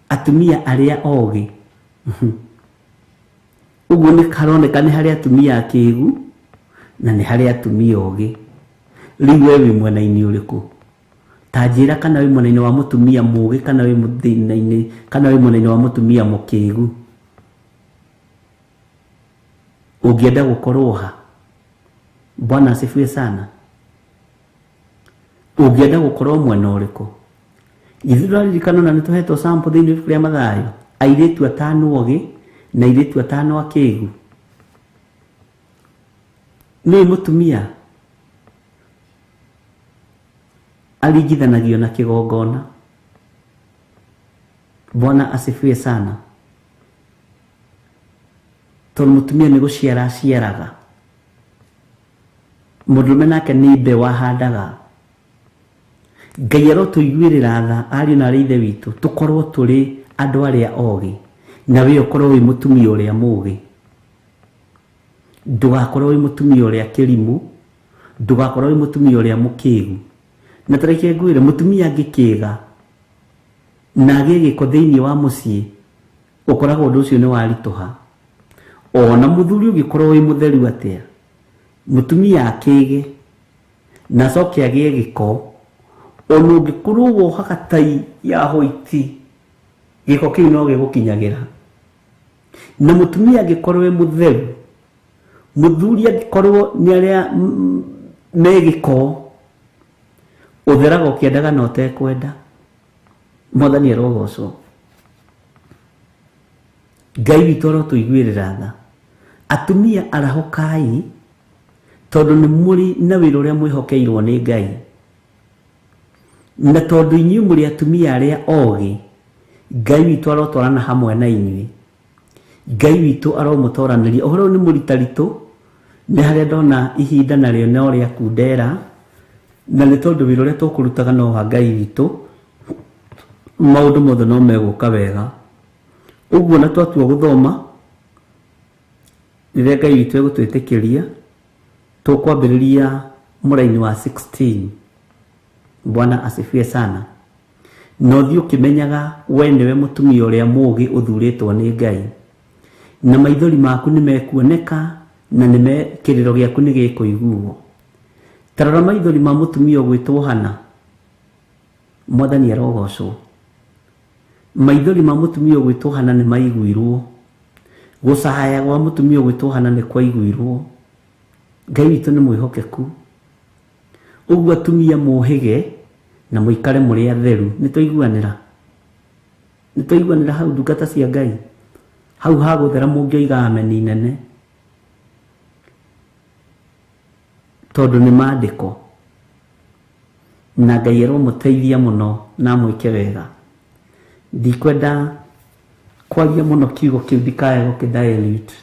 atumia arĩa ogĩ ũguo nĩ karoneka nĩ harĩ atumia akĩĩgu na nĩ harĩ atumia ogĩ rĩu we wĩ mwena-inĩ ũrĩkũ ta njĩra kana wĩ mwena-inĩ wa mũtumia mũgĩ kana wĩ mwena-inĩ wa mũtumia mũkĩĩgu ũngĩenda gũkorwo ha Bwana asifiwe sana ũngĩenda gũkorwo mwena ũrĩkũ ithuĩ tũraririkana na nĩtũhetwo sample thĩinĩ wa ibuku rĩa Mathayo airĩtu 5 ogĩ na airĩtu 5 akĩĩgu nĩ mũtumia aringithanagio na kĩgongona Bwana asifiwe sana tondũ mũtumia nĩ gũciara aciaraga mũndũrũme nake nĩ mbe wahandaga. Ngai arotũiguĩrĩra tha ariũ na arĩ ithe witũ tũkorwo tũrĩ andũ arĩa ogĩ, na we ũkorwo wĩ mũtumia ũrĩa mũgĩ. Ndũgakorwo wĩ mũtumia ũrĩa kĩrimũ, ndũgakorwo wĩ mũtumia ũrĩa mũkĩgu. Na tareke ngwĩre mũtumia angĩkĩga na agĩe gĩko thĩinĩ wa mũciĩ, ũkoragwo ũndũ ũcio nĩ waritũha. Ona mũthuri ũngĩkorwo wĩ mũtheru atĩa, mũtumia akĩge na acoke agĩe gĩko, ona ũngĩkorwo wohaga tai ya hoiti, gĩko kĩu no gĩgũkinyagĩra. Na mũtumia angĩkorwo wĩ mũtheru, mũthuri angĩkorwo nĩ arĩa me gĩko, ũtheraga ũkĩendaga na ũtekwenda. Mwathani arogocwo. Ngai witũ arotũiguĩrĩra tha. Atumia arahũkai tondũ nĩ mũrĩ na wĩra ũrĩa mwĩhokeirwo nĩ Ngai. Na tondũ inyuĩ mũrĩ atumia arĩa ogĩ, Ngai witũ arotwarana hamwe na inyuĩ. Ngai witũ aromũtoranĩria. Ũhoro nĩ mũritaritũ, nĩ harĩa ndona ihinda narĩo no rĩa kundera, na nĩ tondũ wĩra ũrĩa tũkũrutaga no wa Ngai witũ, maũndũ mothe no megũka wega. Ũguo na twatua gũthoma, rĩrĩa Ngai witũ egũtwĩtĩkĩria, tũkwambĩrĩria mũraini wa 16. Bwana asifiwe sana. No thiĩ ũkĩmenyaga we nĩwe mũtumia ũrĩa mũgĩ ũthurĩtwo nĩ Ngai, na maithori maku nĩ mekuoneka, na kĩrĩro gĩaku nĩ gĩkũiguo. Tarora maithori ma mũtumia ũgwĩtwo Hana. Mwathani arogocwo. Maithori ma mũtumia ũgwĩtwo Hana nĩ maiguirwo. Gũcahaya gwa mũtumia ũgwĩtwo Hana nĩ kwaiguirwo. Ngai witũ nĩ mwĩhokeku. Ũguo atumia mũhĩge na mũikare mũrĩ atheru. Nĩtũiguanĩra. Nĩtũiguanĩra hau ndungata cia Ngai. Hau hagũthera mũngĩoiga ameni nene. Tondũ nĩ maandĩko. Na Ngai aromũteithia mũno na mwĩke wega. Ndikwenda kwaria mũno kiugo kĩu ndikae gũkĩdilute,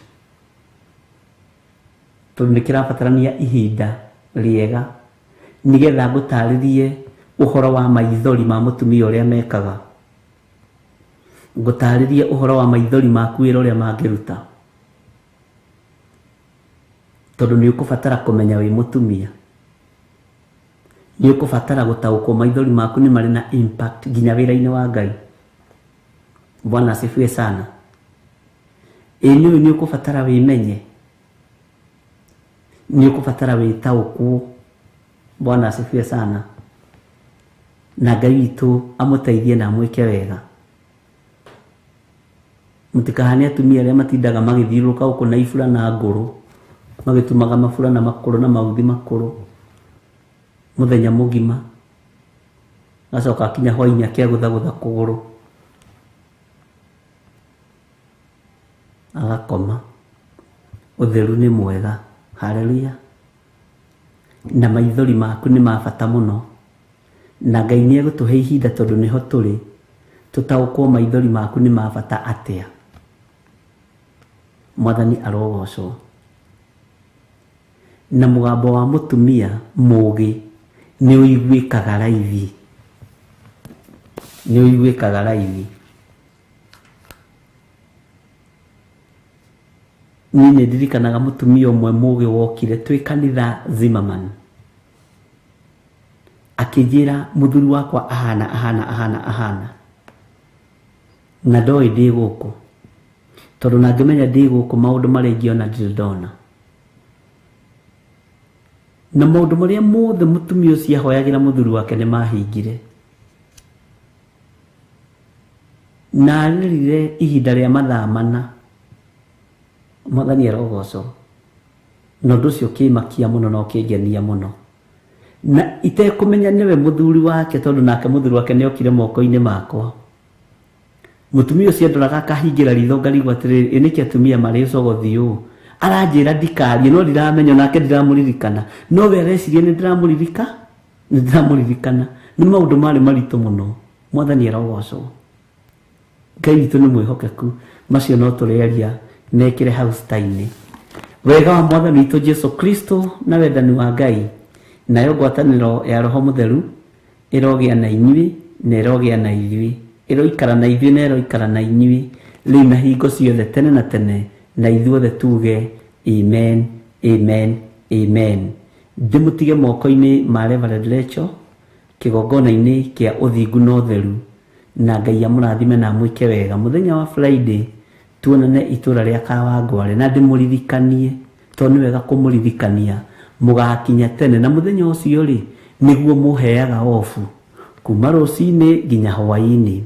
tondũ nĩkĩrabatarania ihinda rĩega nĩgetha ngũtarĩrie ũhoro wa maithori ma mũtumia ũrĩa mekaga. Ngũtarĩrie ũhoro wa maithori maku wĩra ũrĩa mangĩruta, tondũ nĩ ũkũbatara kũmenya wĩ mũtumia. Nĩ ũkũbatara gũtaũkwo maithori maku nĩ marĩ na impact nginya wĩra-inĩ wa Ngai. Bwana asifiwe sana. Nĩũĩ nĩ ũkũbatara wĩmenye, nĩ ũkũbatara wĩtaũkwo. Bwana asifiwe sana. Na Ngai witũ amũteithie na mwĩke wega. Mũtikahane atumia arĩa matindaga magĩthiũrũrũka gũkũ na ibura na ngũrũ, magĩtumaga mabura na makũrũ na mauthi makũrũ mũthenya mũgima, gacoka akinya hwainĩ akĩagũthagũtha kũgũrũ agakoma. Ũtheru nĩ mwega. Haleluya. Na maithori maku nĩ ma bata mũno, na Ngai nĩ egũtũhe ihinda tondũ nĩho tũrĩ tũtaũkwo maithori maku nĩ ma bata atĩa. Mwathani arogocwo. Na mũgambo wa mũtumia mũgĩ nĩ ũiguĩkaga raithi, nĩ ũiguĩkaga raithi. Niĩ nĩ ndirikanaga mũtumia ũmwe mũgĩ wokire twĩ kanitha Zimmerman, akĩnjĩra mũthuri wakwa ahana, na ndoĩ ndĩ gũkũ, tondũ na ngĩmenya ndĩ gũkũ maũndũ marĩa ingĩona ndirĩ ndona. Na maũndũ marĩa mothe mũtumia ũcio ahoyagĩra mũthuri wake nĩ mahingire. Na arĩrire ihinda rĩa mathaa 4. Mwathani arogocwo. Na ũndũ ũcio ũkĩmakia mũno na ũkĩngenia mũno. Na itekũmenya nĩwe mũthuri wake, tondũ nake mũthuri wake nĩ okire moko-inĩ makwa. Mũtumia ũcio ndoraga akahingĩra ritho ngarigwo atĩrĩrĩ, nĩkĩ atumia marĩ ũcogothi ũũ? Aranjĩra ndikarie, no ndiramenya nake ndiramũririkana. No we areciria nĩ ndiramũririkana. Nĩ maũndũ marĩ maritũ mũno. Mwathani arogocwo. Ngai witũ nĩ mwĩhokeku. Macio no tũrĩaria mekĩre house-inĩ. wega wa mwathani witũ Jesu Kristo na wendani wa Ngai nayo ngwatanĩro ya Roho Mũtheru ĩrogĩa na inyuĩ na ĩrogĩa na ithuĩ, ĩroikara na ithuĩ na ĩroikara na inyuĩ rĩu na hingo ciothe tene na tene, na ithuothe tuge amen, amen, amen. Ndĩmũtige moko-inĩ ma Reverend Rachel kĩgongona-inĩ kĩa ũthingu na ũtheru, na Ngai amũrathime na mwĩke wega mũthenya wa Friday. Tuonane itũra rĩa Kawangware, na ndĩmũririkanie tondũ nĩ wega kũmũririkania mũgakinya tene, na mũthenya ũcio rĩ nĩguo mũheaga ofu kuma rũcinĩ nginya hwaĩ-inĩ.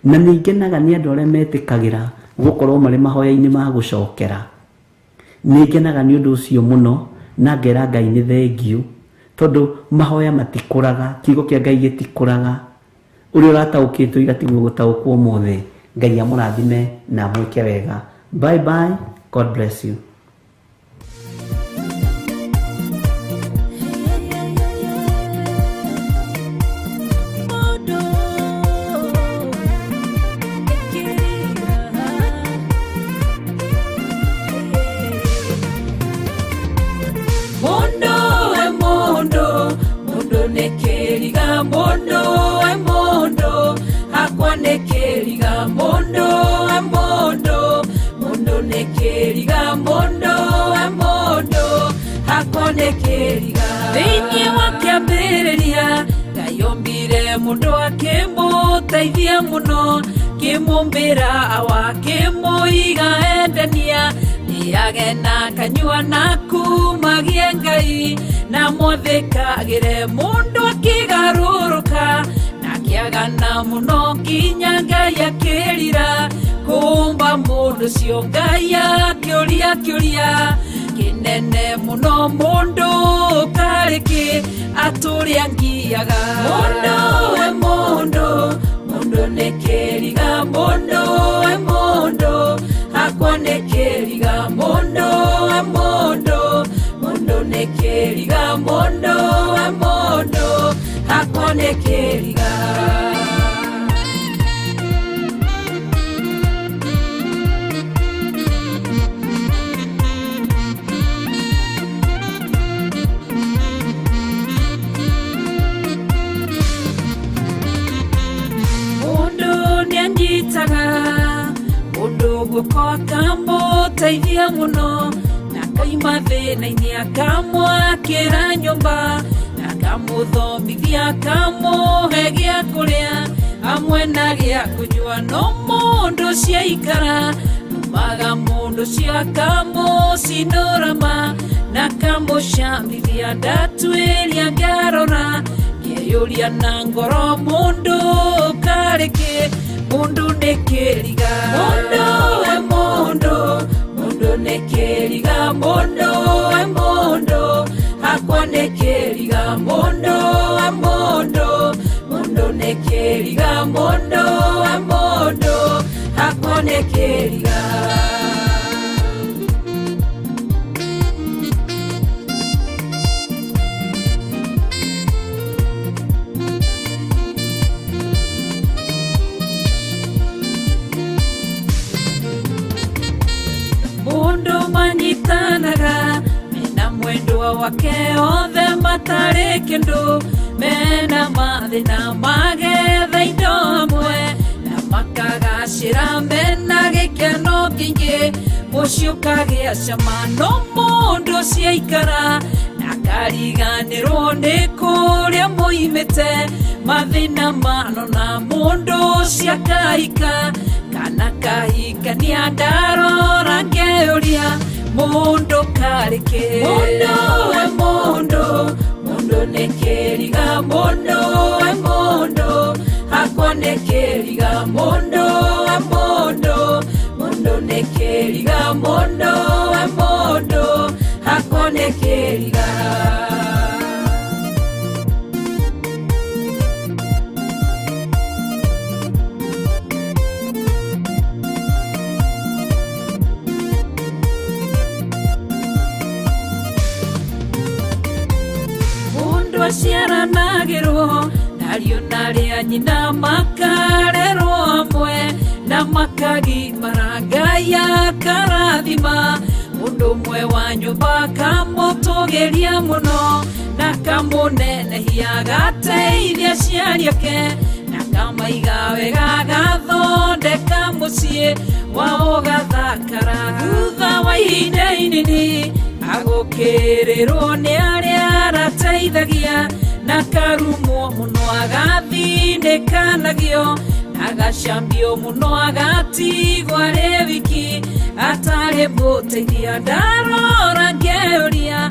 Na nĩngenaga nĩ andũ arĩa metĩkagĩra gũkorwo marĩ mahoya-inĩ ma gũcokera. Nĩngenaga nĩ ũndũ ũcio mũno, na ngera Ngai nĩ thengiũ tondũ mahoya matikũraga, kiugo kĩa Ngai gĩtikũraga. Ũrĩa ũrataũkĩtwo igatigwo gũtaũkwo ũmũthĩ. Ngai amũrathime na mwĩke wega. Bye bye. God bless you. Thĩinĩ wa kĩambĩrĩria Ngai ombire mũndũ akĩmũteithia mũno, kĩmũmbĩra wakĩmũiga endania, nĩage na kanyua na kumagie Ngai, na mwathĩkagĩre mũndũ akĩgarũrũka, na akĩagana mũno nginya Ngai akĩrira kumba mũndũ ũcio. Ngai akĩũria kinene muno mundu kariki aturi angiaga mundu nekeriga mundu hakwa nekeriga mundu nekeriga mundu hakwa nekeriga. Mundu gukoka mũteithia mũno, na kaima thĩna-inĩ akamwakĩra nyũmba, na akamũthomithia akamũhe gĩa kũrĩa hamwe na gĩa kũnyua. No mũndũ ũcio aikara numaga mũndũ ũcio akamũcinũra ma, na akamũcambithia ndatuĩria ngarora, ngeyũria na ngoro mũndũ karĩkĩ mundu nekeriga mundu nekeriga mundu hakwa nekeriga mundu nekeriga mundu hakwa nekeriga. Manyitanaga mena mwendwa wake othe matarĩ kĩndũ, mena mathĩna magetha indo hamwe, na makagacĩra mena gĩkeno kĩingĩ, mũciĩ ũkagĩa cama. No mũndũ ũcio aikara na akariganĩrwo nĩ kũrĩa moimĩte, mathĩna manona mũndũ ũcio akahika, kana kahikania ndarora ngeyũria mundu karĩkĩ mundu nekeriga mundu hakwa nekeriga mundu nekeriga mundu hakwa nekeriga. Ciaranagĩrwo nario narĩa nyina makarerwo hamwe, na makagimara Ngai akarathima mundu mwe wa nyumba kamutugiria muno na kamunenehia gateithia ciari ake na kamaiga wega gathondeka muciĩ wao gathakara thutha wa ihinda inini agũkĩrĩrwo nĩ arĩa arateithagia na karumwo muno agathinĩkanagio agacambio muno agatigwo arĩ wiki atarĩ mũteithia ndarora ngĩũria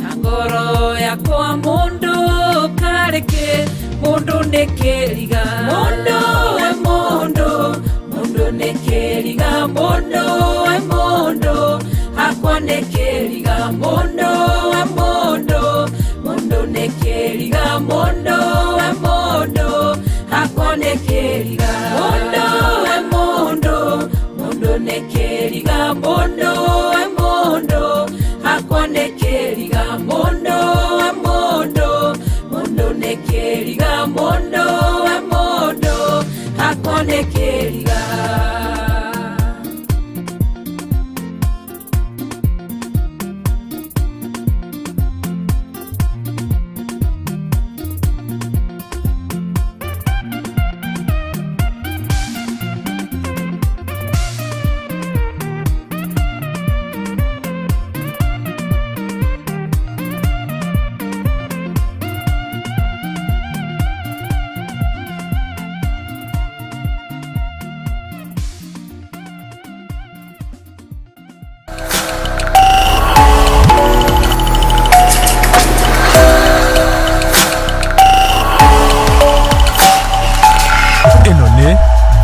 na ngoro yakwa mũndũ karĩkĩ mũndũ nĩ kĩriga mũndũ we mũndũ mũndũ nĩ kĩriga mũndũ we mũndũ hakwa nĩ kĩriga mũndũ we mũndũ mũndũ nĩ kĩriga mũndũ we mũndũ hakwa nĩ kĩriga mũndũ we mũndũ mũndũ nĩ kĩriga mũndũ we mũndũ hakwa nĩ kĩriga mũndũ we mũndũ mũndũ nĩ kĩriga mũndũ we mũndũ hakwa nĩ kĩriga.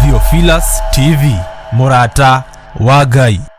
Theophilus TV, Murata wa Ngai.